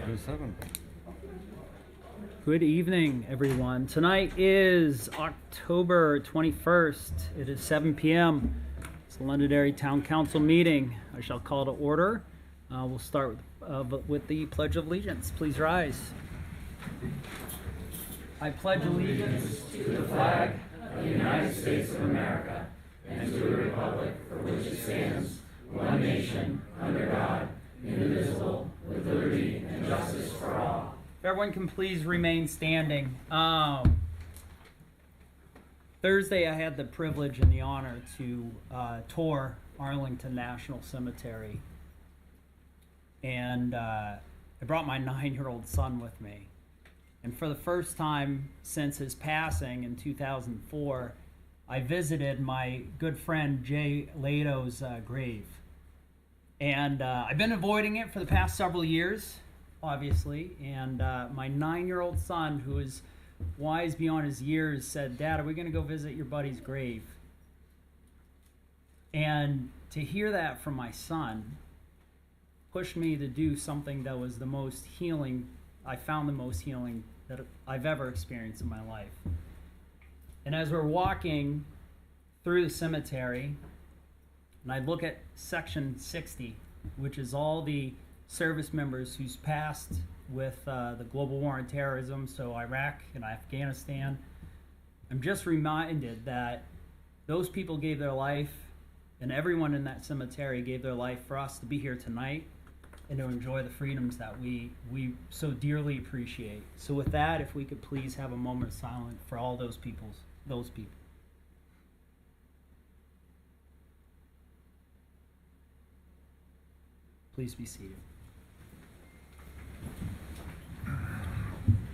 7:07. Good evening, everyone. Tonight is October 21st. It is 7 p.m. It's the Londonderry Town Council meeting. I shall call to order. We'll start with the Pledge of Allegiance. Please rise. I pledge allegiance to the flag of the United States of America and to the republic for which it stands, one nation, under God, indivisible, with liberty and justice for all. If everyone can please remain standing. Thursday I had the privilege and the honor to tour Arlington National Cemetery. And I brought my 9-year-old son with me. And for the first time since his passing in 2004, I visited my good friend Jay Lato's grave. And I've been avoiding it for the past several years, obviously. And my 9-year-old son, who is wise beyond his years, said, "Dad, are we going to go visit your buddy's grave?" And to hear that from my son pushed me to do something that was the most healing, I found the most healing that I've ever experienced in my life. And as we're walking through the cemetery, and I look at section 60, which is all the service members who's passed with the global war on terrorism, so Iraq and Afghanistan, I'm just reminded that those people gave their life, and everyone in that cemetery gave their life for us to be here tonight and to enjoy the freedoms that we so dearly appreciate. So with that, if we could please have a moment of silence for all those people. Please be seated.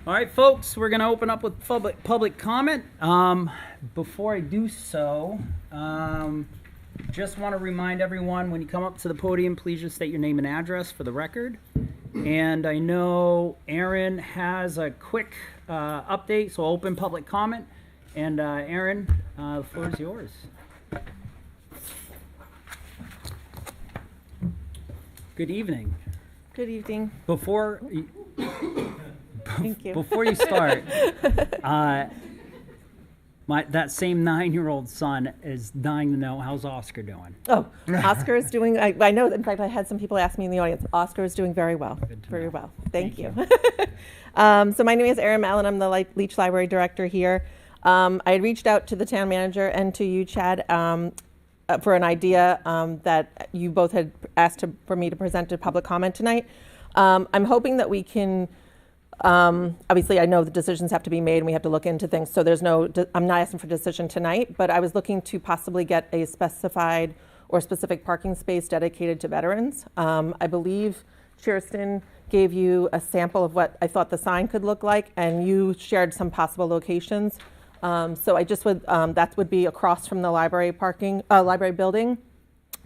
All right, folks, we're going to open up with public comment. Before I do so, just want to remind everyone, when you come up to the podium, please just state your name and address for the record. And I know Aaron has a quick update, so I'll open public comment. And Aaron, the floor is yours. Good evening. Good evening. Before Thank you. Before you start, that same 9-year-old son is dying to know, how's Oscar doing? Oh, Oscar is doing, I know, in fact, I had some people ask me in the audience, Oscar is doing very well. Very well. Thank you. So my name is Erin Mallon. I'm the Leach Library Director here. I had reached out to the town manager and to you, Chad, for an idea that you both had asked for me to present to public comment tonight. I'm hoping that we can, obviously I know the decisions have to be made and we have to look into things, so I'm not asking for a decision tonight, but I was looking to possibly get a specified or specific parking space dedicated to veterans. I believe Kirsten gave you a sample of what I thought the sign could look like, and you shared some possible locations. So I just would, that would be across from the library building.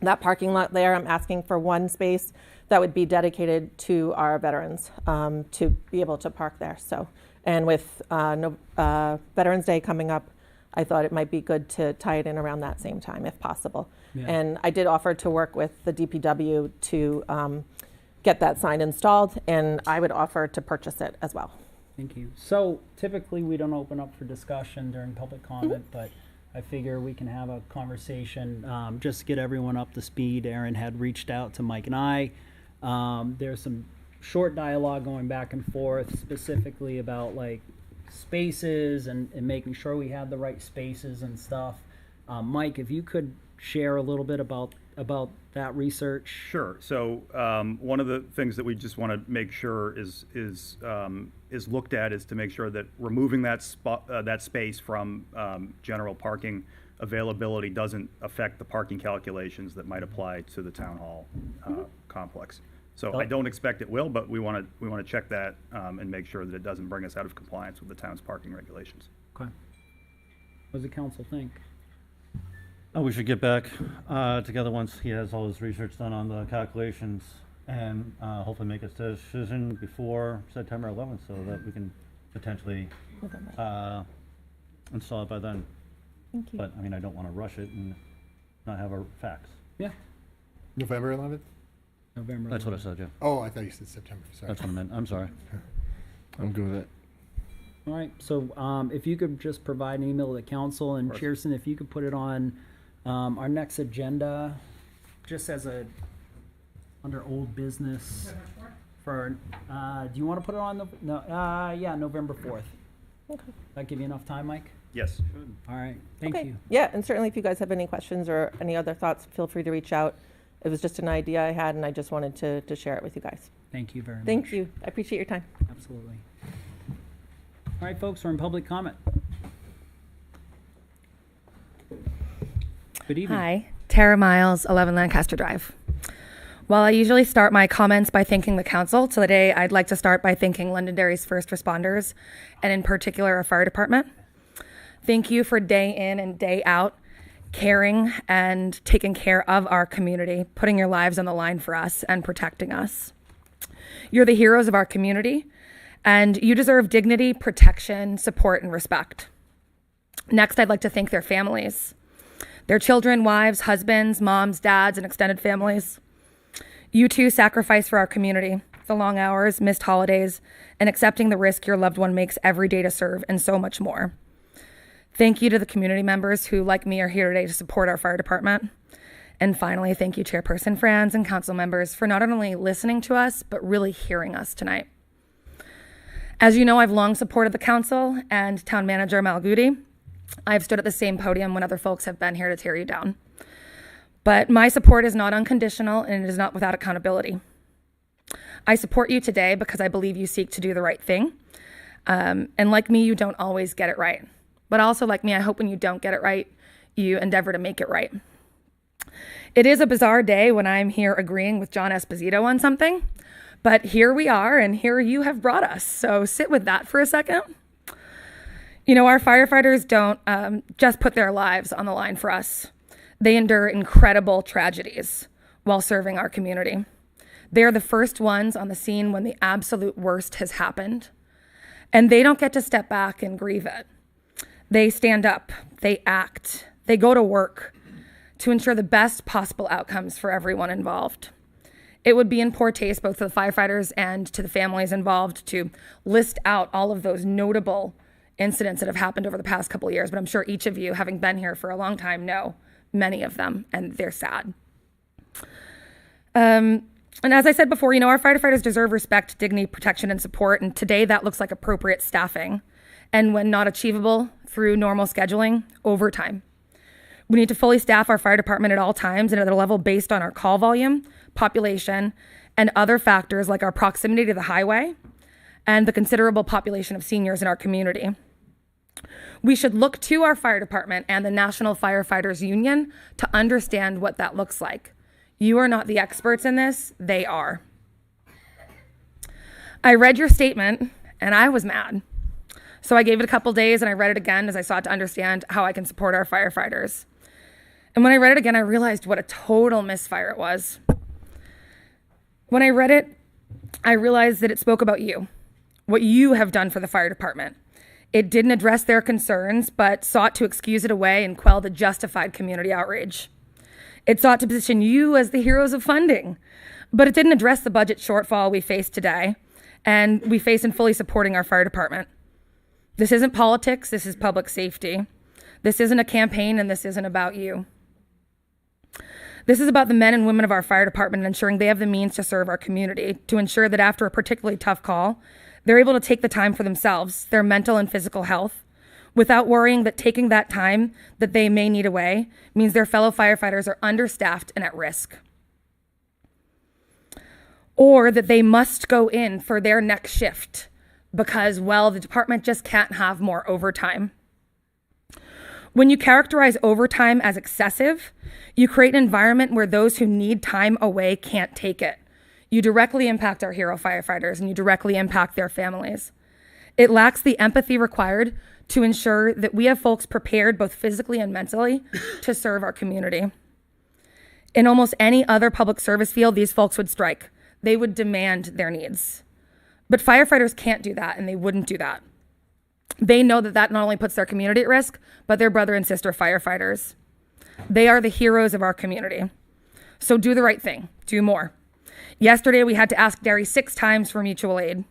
That parking lot there, I'm asking for one space that would be dedicated to our veterans to be able to park there. So, and with Veterans Day coming up, I thought it might be good to tie it in around that same time if possible. Yeah. And I did offer to work with the DPW to get that sign installed, and I would offer to purchase it as well. Thank you. So typically we don't open up for discussion during public comment, but I figure we can have a conversation just to get everyone up to speed. Aaron had reached out to Mike and I. There's some short dialogue going back and forth specifically about like spaces and making sure we had the right spaces and stuff. Mike, if you could share a little bit about that research. Sure. So one of the things that we just want to make sure is looked at is to make sure that removing that space from general parking availability doesn't affect the parking calculations that might apply to the town hall complex. So I don't expect it will, but we want to check that and make sure that it doesn't bring us out of compliance with the town's parking regulations. Okay. What does the council think? Oh, we should get back together once he has all his research done on the calculations, and hopefully make a decision before September 11th so that we can potentially install it by then. Thank you. But I mean, I don't want to rush it and not have our facts. Yeah. November 11th? November. That's what I said, yeah. Oh, I thought you said September. Sorry. That's what I meant. I'm sorry. I'm good with it. All right, so if you could just provide an email to the council, and course. Cheerson, if you could put it on our next agenda, just as under old business. For, do you want to put it on November 4th? Okay. That give you enough time, Mike? Yes. All right, thank Okay. you. Yeah, and certainly if you guys have any questions or any other thoughts, feel free to reach out. It was just an idea I had, and I just wanted to share it with you guys. Thank you very much. Thank you. I appreciate your time. Absolutely. All right, folks, we're in public comment. Good evening. Hi, Tara Miles, 11 Lancaster Drive. While I usually start my comments by thanking the council, today I'd like to start by thanking Londonderry's first responders, and in particular our fire department. Thank you for day in and day out caring and taking care of our community, putting your lives on the line for us and protecting us. You're the heroes of our community, and you deserve dignity, protection, support, and respect. Next, I'd like to thank their families, their children, wives, husbands, moms, dads, and extended families. You too sacrifice for our community, the long hours, missed holidays, and accepting the risk your loved one makes every day to serve, and so much more. Thank you to the community members who, like me, are here today to support our fire department. And finally, thank you, Chairperson Franz and council members, for not only listening to us, but really hearing us tonight. As you know, I've long supported the council and town manager Malgudi. I've stood at the same podium when other folks have been here to tear you down. But my support is not unconditional, and it is not without accountability. I support you today because I believe you seek to do the right thing. And like me, you don't always get it right. But also like me, I hope when you don't get it right, you endeavor to make it right. It is a bizarre day when I'm here agreeing with John Esposito on something, but here we are, and here you have brought us. So sit with that for a second. You know, our firefighters don't just put their lives on the line for us. They endure incredible tragedies while serving our community. They're the first ones on the scene when the absolute worst has happened, and they don't get to step back and grieve it. They stand up, they act, they go to work to ensure the best possible outcomes for everyone involved. It would be in poor taste both to the firefighters and to the families involved to list out all of those notable incidents that have happened over the past couple of years, but I'm sure each of you, having been here for a long time, know many of them, and they're sad. And as I said before, you know, our firefighters deserve respect, dignity, protection, and support, and today that looks like appropriate staffing. And when not achievable through normal scheduling, overtime. We need to fully staff our fire department at all times and at a level based on our call volume, population, and other factors like our proximity to the highway and the considerable population of seniors in our community. We should look to our fire department and the National Firefighters Union to understand what that looks like. You are not the experts in this, they are. I read your statement and I was mad. So I gave it a couple days and I read it again as I sought to understand how I can support our firefighters. And when I read it again, I realized what a total misfire it was. When I read it, I realized that it spoke about you, what you have done for the fire department. It didn't address their concerns, but sought to excuse it away and quell the justified community outrage. It sought to position you as the heroes of funding, but it didn't address the budget shortfall we face today, and we face in fully supporting our fire department. This isn't politics, this is public safety. This isn't a campaign, and this isn't about you. This is about the men and women of our fire department and ensuring they have the means to serve our community, to ensure that after a particularly tough call, they're able to take the time for themselves, their mental and physical health, without worrying that taking that time that they may need away means their fellow firefighters are understaffed and at risk. Or that they must go in for their next shift because, well, the department just can't have more overtime. When you characterize overtime as excessive, you create an environment where those who need time away can't take it. You directly impact our hero firefighters and you directly impact their families. It lacks the empathy required to ensure that we have folks prepared both physically and mentally to serve our community. In almost any other public service field, these folks would strike. They would demand their needs. But firefighters can't do that, and they wouldn't do that. They know that that not only puts their community at risk, but their brother and sister firefighters. They are the heroes of our community. So do the right thing, do more. Yesterday, we had to ask Derry 6 times for mutual aid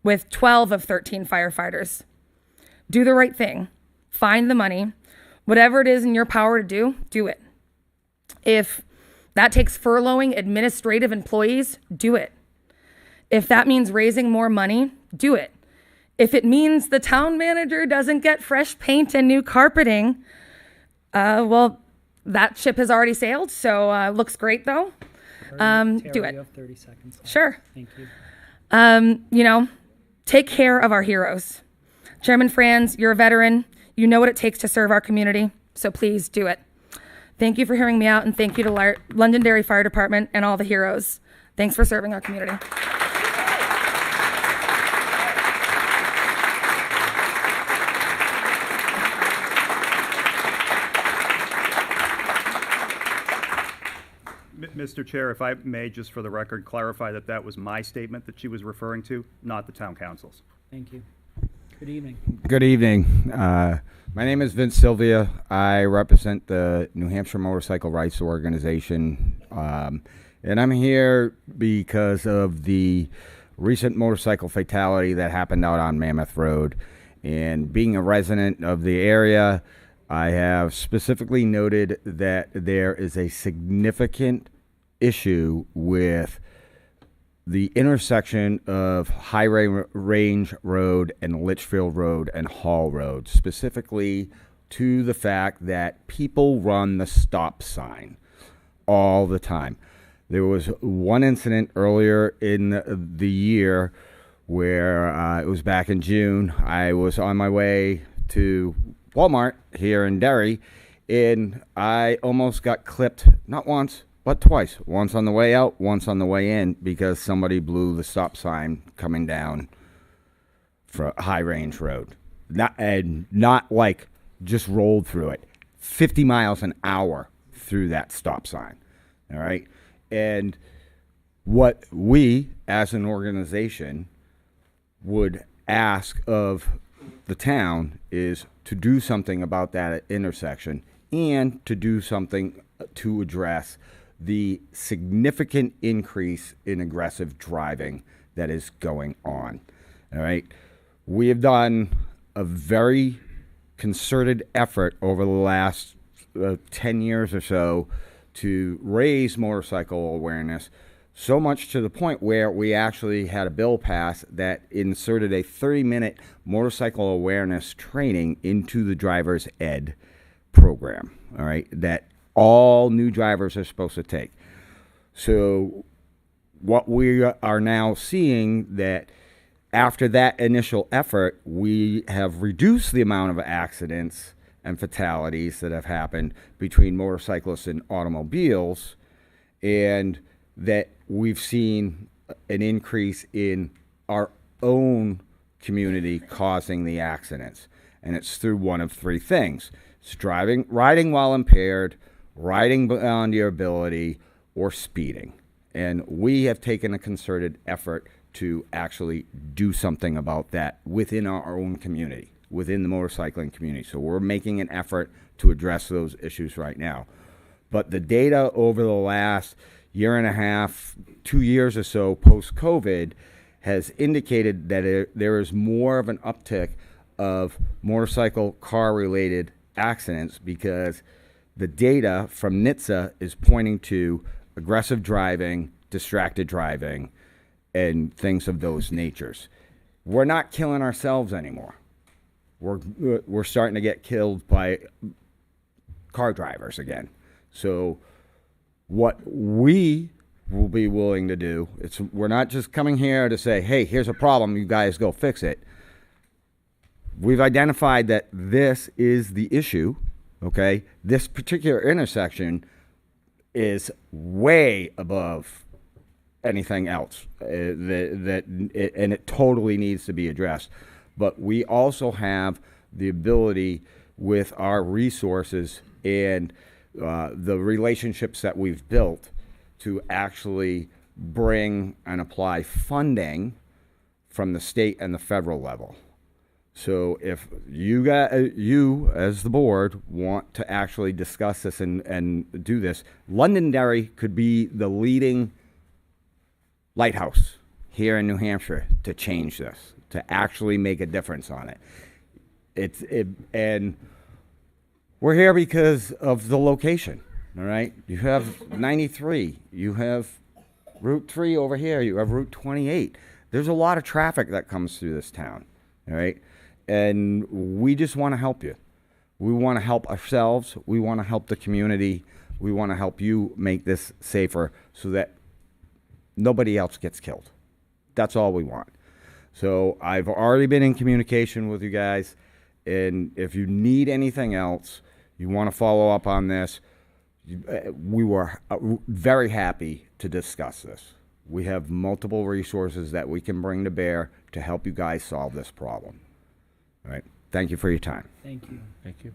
with 12 of 13 firefighters. Do the right thing. Find the money. Whatever it is in your power to do, do it. If that takes furloughing administrative employees, do it. If that means raising more money, do it. If it means the town manager doesn't get fresh paint and new carpeting, well, that ship has already sailed, so looks great though. Terry, Do it. You have 30 seconds left. Sure. Thank you. Take care of our heroes. Chairman Franz, you're a veteran. You know what it takes to serve our community, so please do it. Thank you for hearing me out, and thank you to Londonderry Fire Department and all the heroes. Thanks for serving our community. Mr. Chair, if I may, just for the record, clarify that that was my statement that she was referring to, not the town council's. Thank you. Good evening. Good evening. My name is Vince Sylvia. I represent the New Hampshire Motorcycle Rights Organization. And I'm here because of the recent motorcycle fatality that happened out on Mammoth Road. And being a resident of the area, I have specifically noted that there is a significant issue with the intersection of High Range Road and Litchfield Road and Hall Road, specifically to the fact that people run the stop sign all the time. There was one incident earlier in the year where it was back in June. I was on my way to Walmart here in Derry, and I almost got clipped, not once, but twice. Once on the way out, once on the way in, because somebody blew the stop sign coming down for High Range Road. Not like just rolled through it. 50 miles an hour through that stop sign. All right? And what we, as an organization, would ask of the town is to do something about that intersection and to do something to address the significant increase in aggressive driving that is going on. All right. We have done a very concerted effort over the last 10 years or so to raise motorcycle awareness, so much to the point where we actually had a bill passed that inserted a 30-minute motorcycle awareness training into the driver's ed program, all right, that all new drivers are supposed to take. So what we are now seeing that after that initial effort, we have reduced the amount of accidents and fatalities that have happened between motorcyclists and automobiles, and that we've seen an increase in our own community causing the accidents. And it's through one of three things. It's riding while impaired, riding beyond your ability, or speeding. And we have taken a concerted effort to actually do something about that within our own community, within the motorcycling community. So we're making an effort to address those issues right now. But the data over the last year and a half, 2 years or so post-COVID has indicated that there is more of an uptick of motorcycle car-related accidents because the data from NHTSA is pointing to aggressive driving, distracted driving, and things of those natures. We're not killing ourselves anymore. We're starting to get killed by car drivers again. So what we will be willing to do, we're not just coming here to say, hey, here's a problem, you guys go fix it. We've identified that this is the issue, okay? This particular intersection is way above anything else, and it totally needs to be addressed. But we also have the ability with our resources and the relationships that we've built to actually bring and apply funding from the state and the federal level. So if you as the board want to actually discuss this and do this, Londonderry could be the leading lighthouse here in New Hampshire to change this, to actually make a difference on it. And we're here because of the location, all right? You have 93, you have Route 3 over here, you have Route 28. There's a lot of traffic that comes through this town, all right? And we just want to help you. We want to help ourselves. We want to help the community. We want to help you make this safer so that nobody else gets killed. That's all we want. So I've already been in communication with you guys, and if you need anything else, you want to follow up on this, we were very happy to discuss this. We have multiple resources that we can bring to bear to help you guys solve this problem. All right. Thank you for your time. Thank you. Thank you.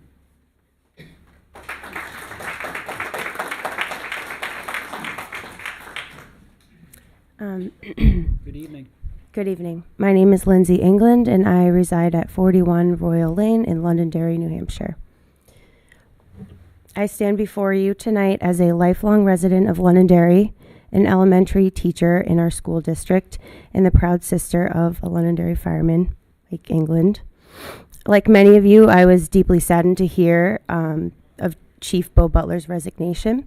Good evening. Good evening. My name is Lindsay England, and I reside at 41 Royal Lane in Londonderry, New Hampshire. I stand before you tonight as a lifelong resident of Londonderry, an elementary teacher in our school district, and the proud sister of a Londonderry fireman, like England. Like many of you, I was deeply saddened to hear of Chief Bo Butler's resignation.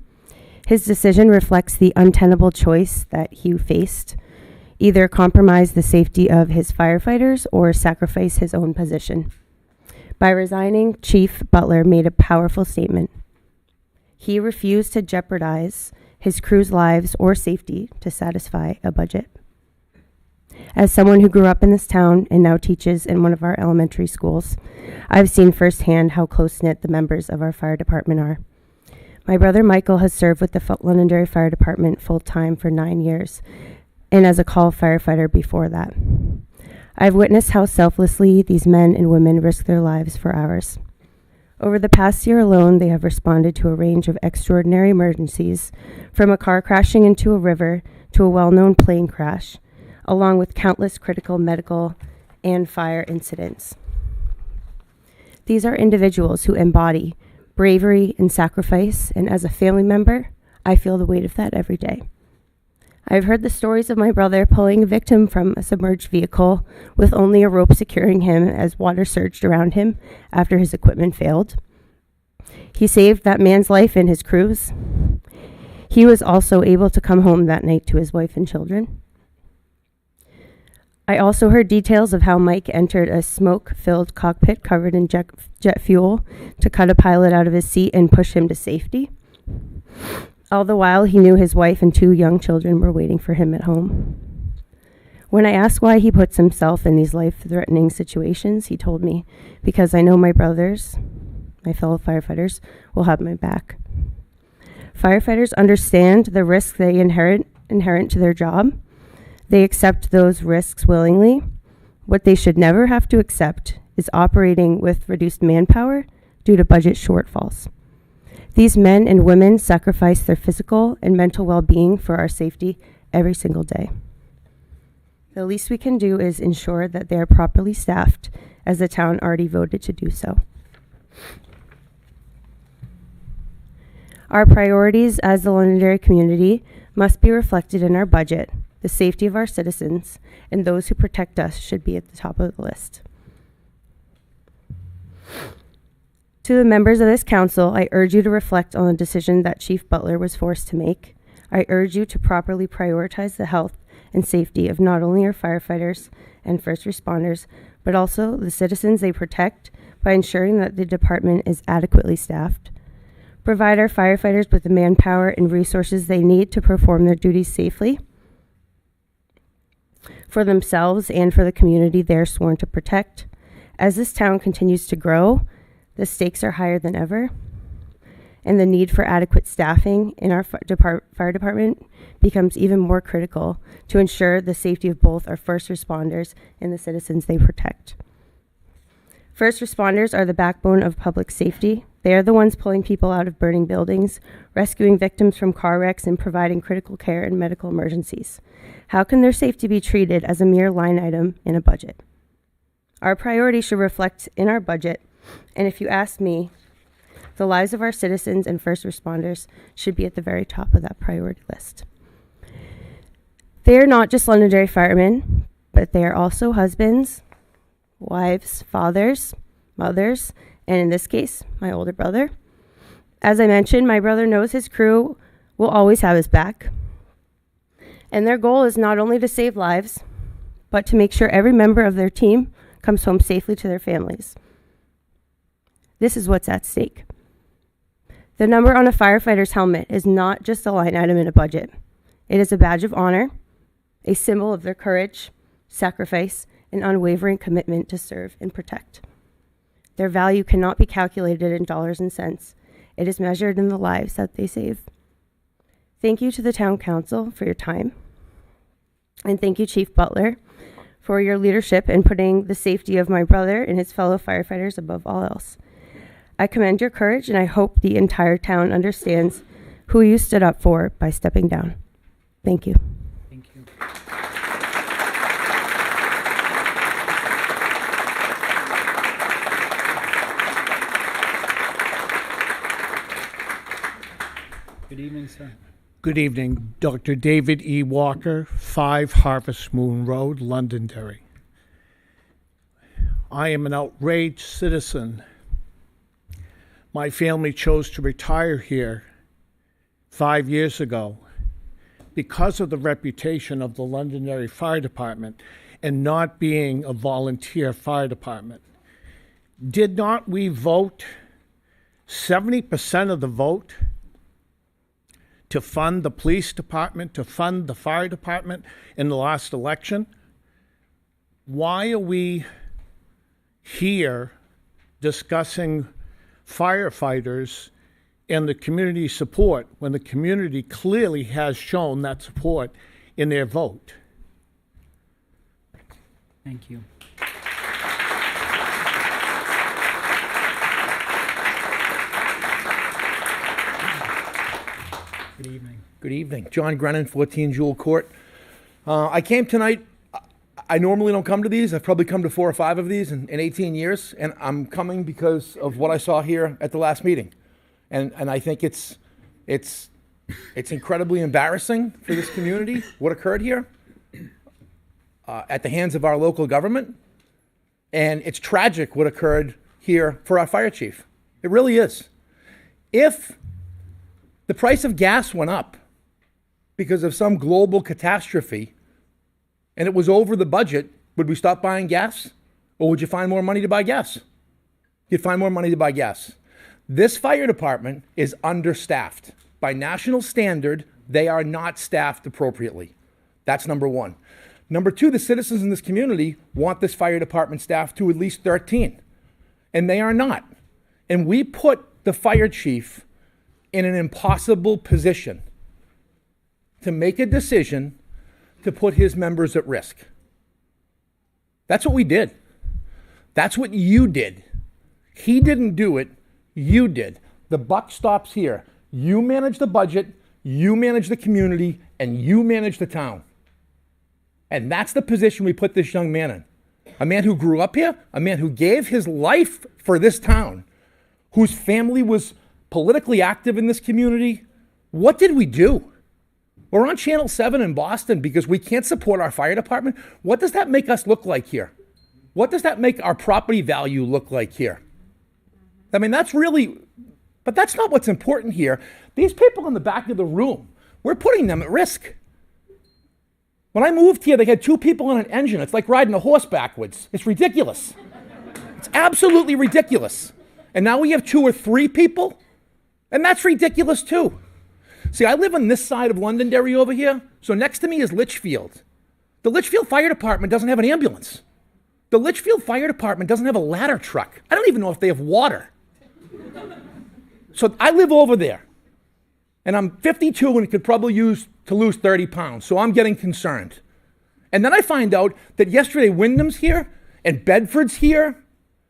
His decision reflects the untenable choice that he faced: either compromise the safety of his firefighters or sacrifice his own position. By resigning, Chief Butler made a powerful statement. He refused to jeopardize his crew's lives or safety to satisfy a budget. As someone who grew up in this town and now teaches in one of our elementary schools, I've seen firsthand how close-knit the members of our fire department are. My brother Michael has served with the Londonderry Fire Department full-time for 9 years, and as a call firefighter before that. I've witnessed how selflessly these men and women risk their lives for ours. Over the past year alone, they have responded to a range of extraordinary emergencies, from a car crashing into a river to a well-known plane crash, along with countless critical medical and fire incidents. These are individuals who embody bravery and sacrifice, and as a family member, I feel the weight of that every day. I've heard the stories of my brother pulling a victim from a submerged vehicle with only a rope securing him as water surged around him after his equipment failed. He saved that man's life and his crew's. He was also able to come home that night to his wife and children. I also heard details of how Mike entered a smoke-filled cockpit covered in jet fuel to cut a pilot out of his seat and push him to safety. All the while, he knew his wife and 2 young children were waiting for him at home. When I asked why he puts himself in these life-threatening situations, he told me, because I know my brothers, my fellow firefighters, will have my back. Firefighters understand the risks they inherent to their job. They accept those risks willingly. What they should never have to accept is operating with reduced manpower due to budget shortfalls. These men and women sacrifice their physical and mental well-being for our safety every single day. The least we can do is ensure that they are properly staffed, as the town already voted to do so. Our priorities as the Londonderry community must be reflected in our budget. The safety of our citizens and those who protect us should be at the top of the list. To the members of this council, I urge you to reflect on the decision that Chief Butler was forced to make. I urge you to properly prioritize the health and safety of not only our firefighters and first responders, but also the citizens they protect by ensuring that the department is adequately staffed. Provide our firefighters with the manpower and resources they need to perform their duties safely for themselves and for the community they're sworn to protect. As this town continues to grow, the stakes are higher than ever, and the need for adequate staffing in our fire department becomes even more critical to ensure the safety of both our first responders and the citizens they protect. First responders are the backbone of public safety. They are the ones pulling people out of burning buildings, rescuing victims from car wrecks, and providing critical care in medical emergencies. How can their safety be treated as a mere line item in a budget? Our priorities should reflect in our budget, and if you ask me, the lives of our citizens and first responders should be at the very top of that priority list. They are not just Londonderry firemen, but they are also husbands, wives, fathers, mothers, and in this case, my older brother. As I mentioned, my brother knows his crew will always have his back. And their goal is not only to save lives, but to make sure every member of their team comes home safely to their families. This is what's at stake. The number on a firefighter's helmet is not just a line item in a budget. It is a badge of honor, a symbol of their courage, sacrifice, and unwavering commitment to serve and protect. Their value cannot be calculated in dollars and cents. It is measured in the lives that they save. Thank you to the Town Council for your time. And thank you, Chief Butler, for your leadership in putting the safety of my brother and his fellow firefighters above all else. I commend your courage, and I hope the entire town understands who you stood up for by stepping down. Thank you. Thank you. Good evening, sir. Good evening. Dr. David E. Walker, 5 Harvest Moon Road, Londonderry. I am an outraged citizen. My family chose to retire here 5 years ago because of the reputation of the Londonderry Fire Department and not being a volunteer fire department. Did not we vote 70% of the vote to fund the police department, to fund the fire department in the last election? Why are we here discussing firefighters and the community support when the community clearly has shown that support in their vote? Thank you. Good evening. Good evening. John Grennan, 14 Jewel Court. I came tonight. I normally don't come to these. I've probably come to 4 or 5 of these in 18 years, and I'm coming because of what I saw here at the last meeting. And I think it's incredibly embarrassing for this community, what occurred here at the hands of our local government. And it's tragic what occurred here for our fire chief. It really is. If the price of gas went up because of some global catastrophe and it was over the budget, would we stop buying gas? Or would you find more money to buy gas? You'd find more money to buy gas. This fire department is understaffed. By national standard, they are not staffed appropriately. That's number one. Number two, the citizens in this community want this fire department staffed to at least 13, and they are not. And we put the fire chief in an impossible position to make a decision to put his members at risk. That's what we did. That's what you did. He didn't do it. You did. The buck stops here. You manage the budget, you manage the community, and you manage the town. And that's the position we put this young man in. A man who grew up here, a man who gave his life for this town, whose family was politically active in this community. What did we do? We're on Channel 7 in Boston because we can't support our fire department. What does that make us look like here? What does that make our property value look like here? I mean, that's really, but that's not what's important here. These people in the back of the room, we're putting them at risk. When I moved here, they had 2 people on an engine. It's like riding a horse backwards. It's ridiculous. It's absolutely ridiculous. And now we have 2 or 3 people, and that's ridiculous too. See, I live on this side of Londonderry over here, so next to me is Litchfield. The Litchfield Fire Department doesn't have an ambulance. The Litchfield Fire Department doesn't have a ladder truck. I don't even know if they have water. So I live over there, and I'm 52 and could probably use to lose 30 pounds, so I'm getting concerned. And then I find out that yesterday Wyndham's here, and Bedford's here,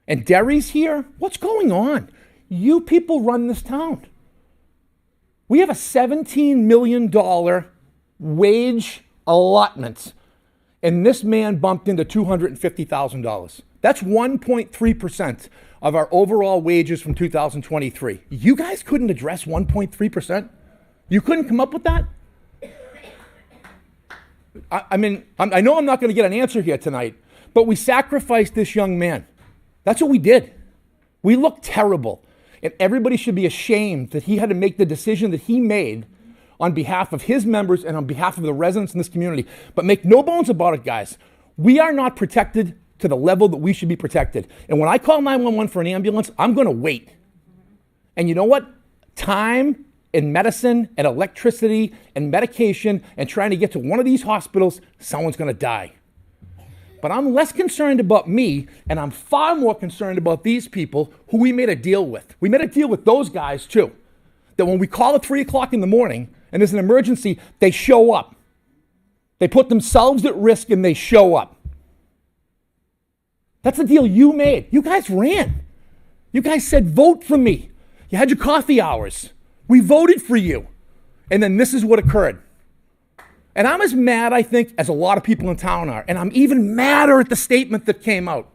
and Derry's here. What's going on? You people run this town. We have a $17 million wage allotment, and this man bumped into $250,000. That's 1.3% of our overall wages from 2023. You guys couldn't address 1.3%? You couldn't come up with that? I mean, I know I'm not going to get an answer here tonight, but we sacrificed this young man. That's what we did. We looked terrible. And everybody should be ashamed that he had to make the decision that he made on behalf of his members and on behalf of the residents in this community. But make no bones about it, guys. We are not protected to the level that we should be protected. And when I call 911 for an ambulance, I'm going to wait. And you know what? Time and medicine and electricity and medication and trying to get to one of these hospitals, someone's going to die. But I'm less concerned about me, and I'm far more concerned about these people who we made a deal with. We made a deal with those guys too. That when we call at 3 o'clock in the morning and there's an emergency, they show up. They put themselves at risk and they show up. That's the deal you made. You guys ran. You guys said, vote for me. You had your coffee hours. We voted for you. And then this is what occurred. And I'm as mad, I think, as a lot of people in town are. And I'm even madder at the statement that came out.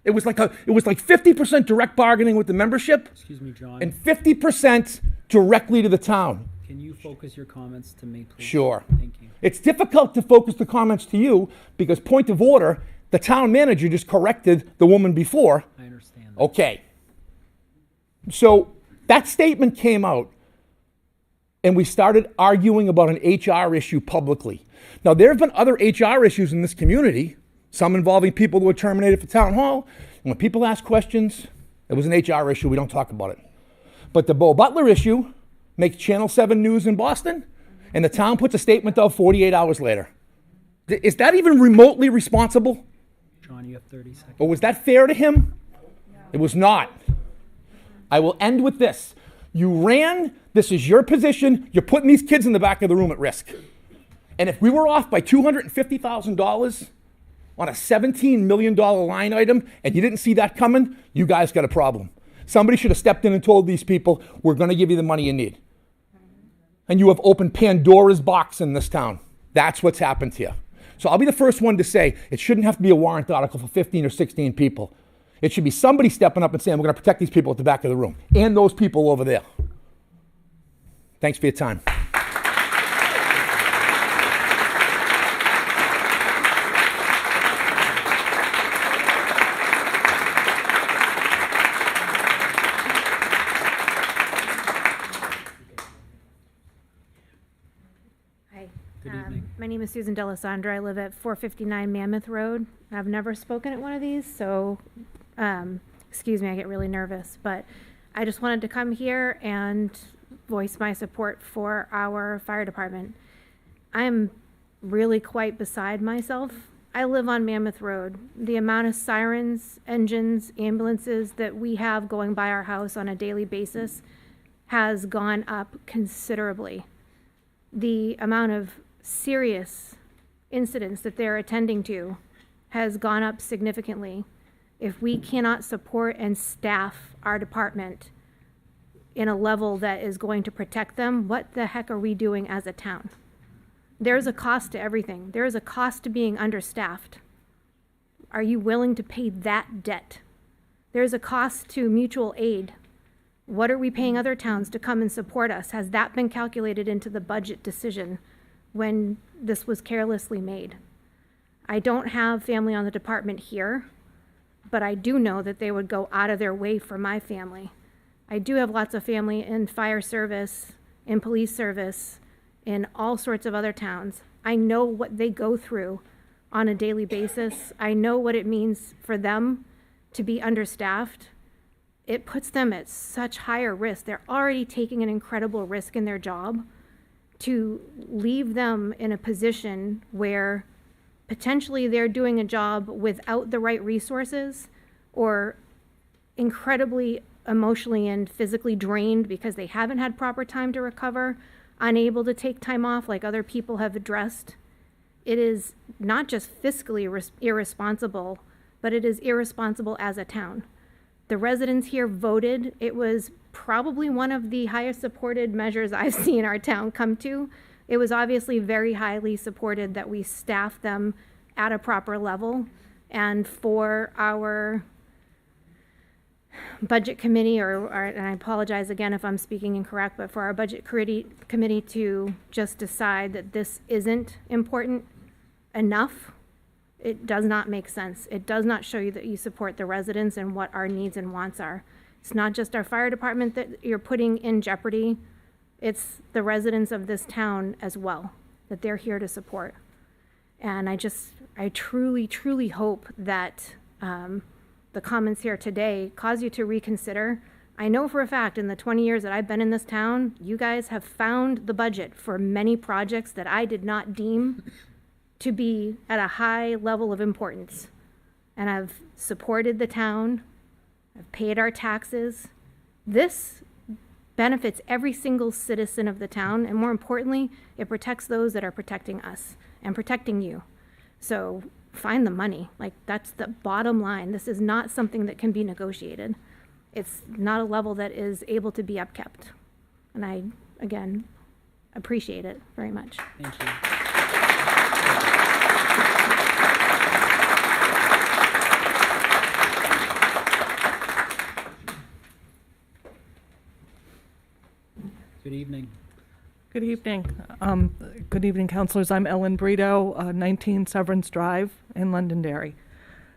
It was like 50% direct bargaining with the membership. Excuse me, John. And 50% directly to the town. Can you focus your comments to me, please? Sure. Thank you. It's difficult to focus the comments to you because, point of order, the town manager just corrected the woman before. I understand that. Okay. So that statement came out, and we started arguing about an HR issue publicly. Now, there have been other HR issues in this community, some involving people who were terminated for town hall. And when people ask questions, it was an HR issue. We don't talk about it. But the Bo Butler issue makes Channel 7 news in Boston, and the town puts a statement out 48 hours later. Is that even remotely responsible? John, you have 30 seconds. Or was that fair to him? It was not. I will end with this. You ran. This is your position. You're putting these kids in the back of the room at risk. And if we were off by $250,000 on a $17 million line item and you didn't see that coming, you guys got a problem. Somebody should have stepped in and told these people, we're going to give you the money you need. And you have opened Pandora's box in this town. That's what's happened here. So I'll be the first one to say it shouldn't have to be a warrant article for 15 or 16 people. It should be somebody stepping up and saying, we're going to protect these people at the back of the room and those people over there. Thanks for your time. Hi. Good evening. My name is Susan Delisandro. I live at 459 Mammoth Road. I've never spoken at one of these, so excuse me, I get really nervous. But I just wanted to come here and voice my support for our fire department. I am really quite beside myself. I live on Mammoth Road. The amount of sirens, engines, ambulances that we have going by our house on a daily basis has gone up considerably. The amount of serious incidents that they're attending to has gone up significantly. If we cannot support and staff our department in a level that is going to protect them, what the heck are we doing as a town? There's a cost to everything. There is a cost to being understaffed. Are you willing to pay that debt? There's a cost to mutual aid. What are we paying other towns to come and support us? Has that been calculated into the budget decision when this was carelessly made? I don't have family on the department here, but I do know that they would go out of their way for my family. I do have lots of family in fire service, in police service, in all sorts of other towns. I know what they go through on a daily basis. I know what it means for them to be understaffed. It puts them at such higher risk. They're already taking an incredible risk in their job. To leave them in a position where potentially they're doing a job without the right resources or incredibly emotionally and physically drained because they haven't had proper time to recover, unable to take time off like other people have addressed. It is not just fiscally irresponsible, but it is irresponsible as a town. The residents here voted. It was probably one of the highest supported measures I've seen our town come to. It was obviously very highly supported that we staff them at a proper level. And for our budget committee, and I apologize again if I'm speaking incorrect, but for our budget committee to just decide that this isn't important enough, it does not make sense. It does not show you that you support the residents and what our needs and wants are. It's not just our fire department that you're putting in jeopardy. It's the residents of this town as well, that they're here to support. And I truly, truly hope that the comments here today cause you to reconsider. I know for a fact in the 20 years that I've been in this town, you guys have found the budget for many projects that I did not deem to be at a high level of importance. And I've supported the town, I've paid our taxes. This benefits every single citizen of the town, and more importantly, it protects those that are protecting us and protecting you. So find the money. Like, that's the bottom line. This is not something that can be negotiated. It's not a level that is able to be upkept. And I, again, appreciate it very much. Thank you. Good evening. Good evening. Good evening, councilors. I'm Ellen Brito, 19 Severance Drive in Londonderry.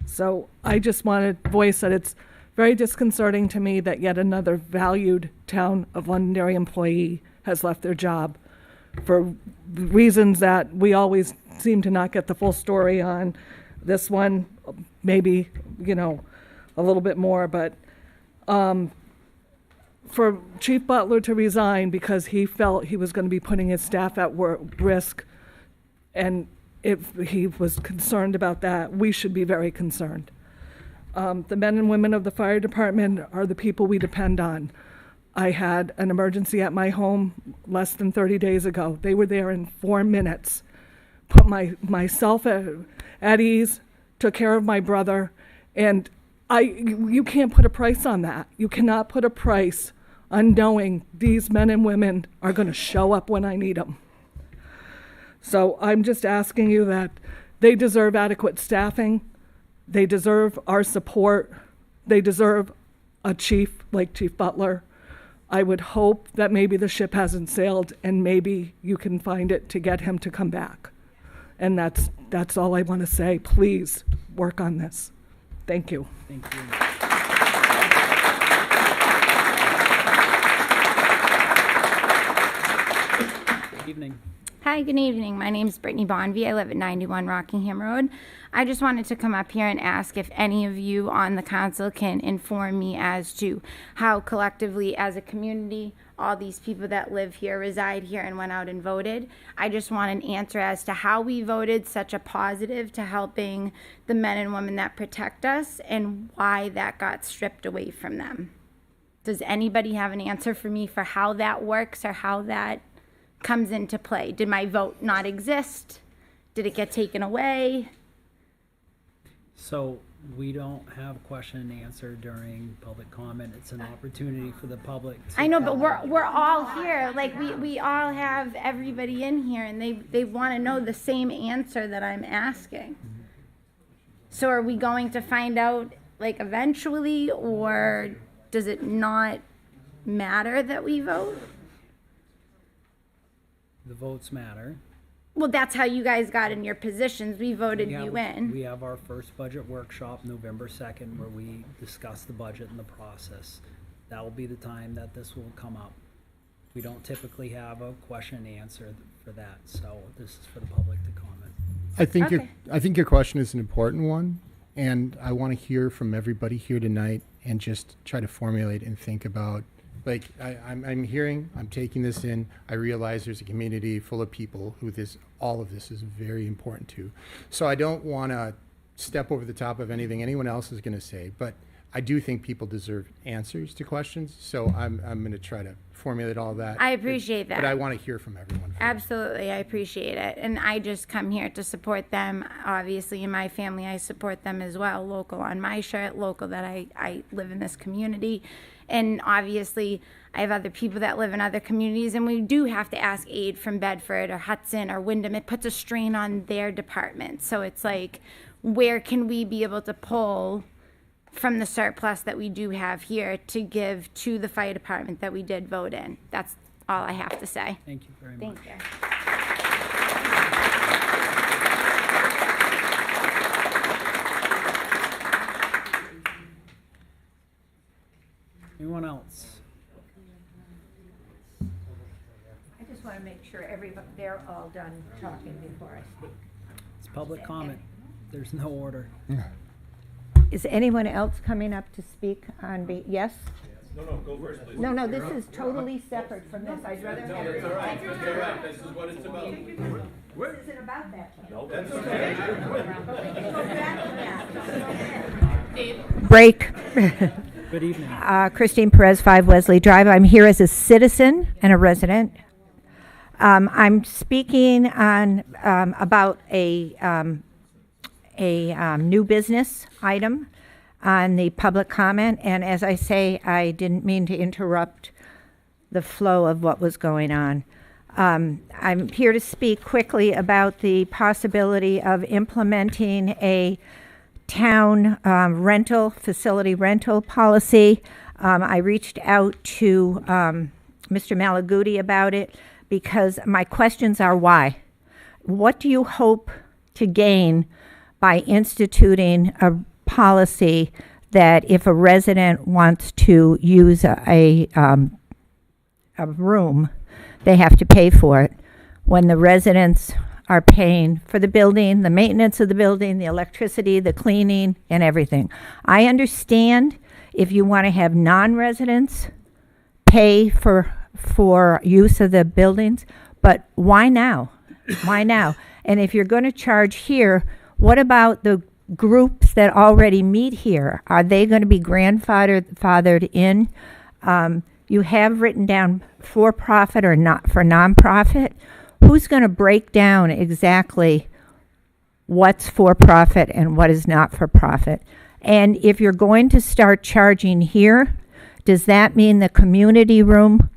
So I just want to voice that it's very disconcerting to me that yet another valued town of Londonderry employee has left their job for reasons that we always seem to not get the full story on. This one, maybe, a little bit more, but for Chief Butler to resign because he felt he was going to be putting his staff at risk, and if he was concerned about that, we should be very concerned. The men and women of the fire department are the people we depend on. I had an emergency at my home less than 30 days ago. They were there in 4 minutes, put myself at ease, took care of my brother, and you can't put a price on that. You cannot put a price on knowing these men and women are going to show up when I need them. So I'm just asking you that they deserve adequate staffing. They deserve our support. They deserve a chief like Chief Butler. I would hope that maybe the ship hasn't sailed and maybe you can find it to get him to come back. And that's all I want to say. Please work on this. Thank you. Thank you. Good evening. Hi, good evening. My name is Brittany Bonvie. I live at 91 Rockingham Road. I just wanted to come up here and ask if any of you on the council can inform me as to how collectively as a community, all these people that live here, reside here, and went out and voted. I just want an answer as to how we voted such a positive to helping the men and women that protect us and why that got stripped away from them. Does anybody have an answer for me for how that works or how that comes into play? Did my vote not exist? Did it get taken away? So we don't have question and answer during public comment. It's an opportunity for the public to I know, but we're all here. Like we all have everybody in here and they want to know the same answer that I'm asking. So are we going to find out like eventually, or does it not matter that we vote? The votes matter. Well, that's how you guys got in your positions. We voted We you in. We have our first budget workshop November 2nd where we discuss the budget and the process. That will be the time that this will come up. We don't typically have a question and answer for that, so this is for the public to comment. I think your question is an important one, and I want to hear from everybody here tonight and just try to formulate and think about. Like, I'm taking this in. I realize there's a community full of people who all of this is very important to. So I don't want to step over the top of anything anyone else is going to say, but I do think people deserve answers to questions. So I'm going to try to formulate all that. I appreciate that. But I want to hear from everyone. Absolutely, I appreciate it. And I just come here to support them. Obviously, in my family, I support them as well. Local on my shirt, local that I live in this community. And obviously, I have other people that live in other communities, and we do have to ask aid from Bedford or Hudson or Wyndham. It puts a strain on their department. So it's like, where can we be able to pull from the surplus that we do have here to give to the fire department that we did vote in. That's all I have to say. Thank you very much. Thank you. Anyone else? I just want to make sure they're all done talking before I speak. It's public comment. There's no order. Is anyone else coming up to speak on yes? No, go first, please. No, this is totally separate from this. I'd rather have it. It's all right. That's all right. This is what it's about. This isn't about that. No, that's okay. Break. Good evening. Christine Perez, 5 Wesley Drive. I'm here as a citizen and a resident. I'm speaking on about a new business item on the public comment, and as I say, I didn't mean to interrupt the flow of what was going on. I'm here to speak quickly about the possibility of implementing a town facility rental policy. I reached out to Mr. Malaguti about it because my questions are why? What do you hope to gain by instituting a policy that if a resident wants to use a room, they have to pay for it, when the residents are paying for the building, the maintenance of the building, the electricity, the cleaning, and everything? I understand if you want to have non-residents pay for use of the buildings, but why now? Why now? And if you're going to charge here, what about the groups that already meet here? Are they going to be grandfathered in? You have written down for-profit or not for nonprofit. Who's going to break down exactly what's for-profit and what is not for-profit? And if you're going to start charging here, does that mean the community room,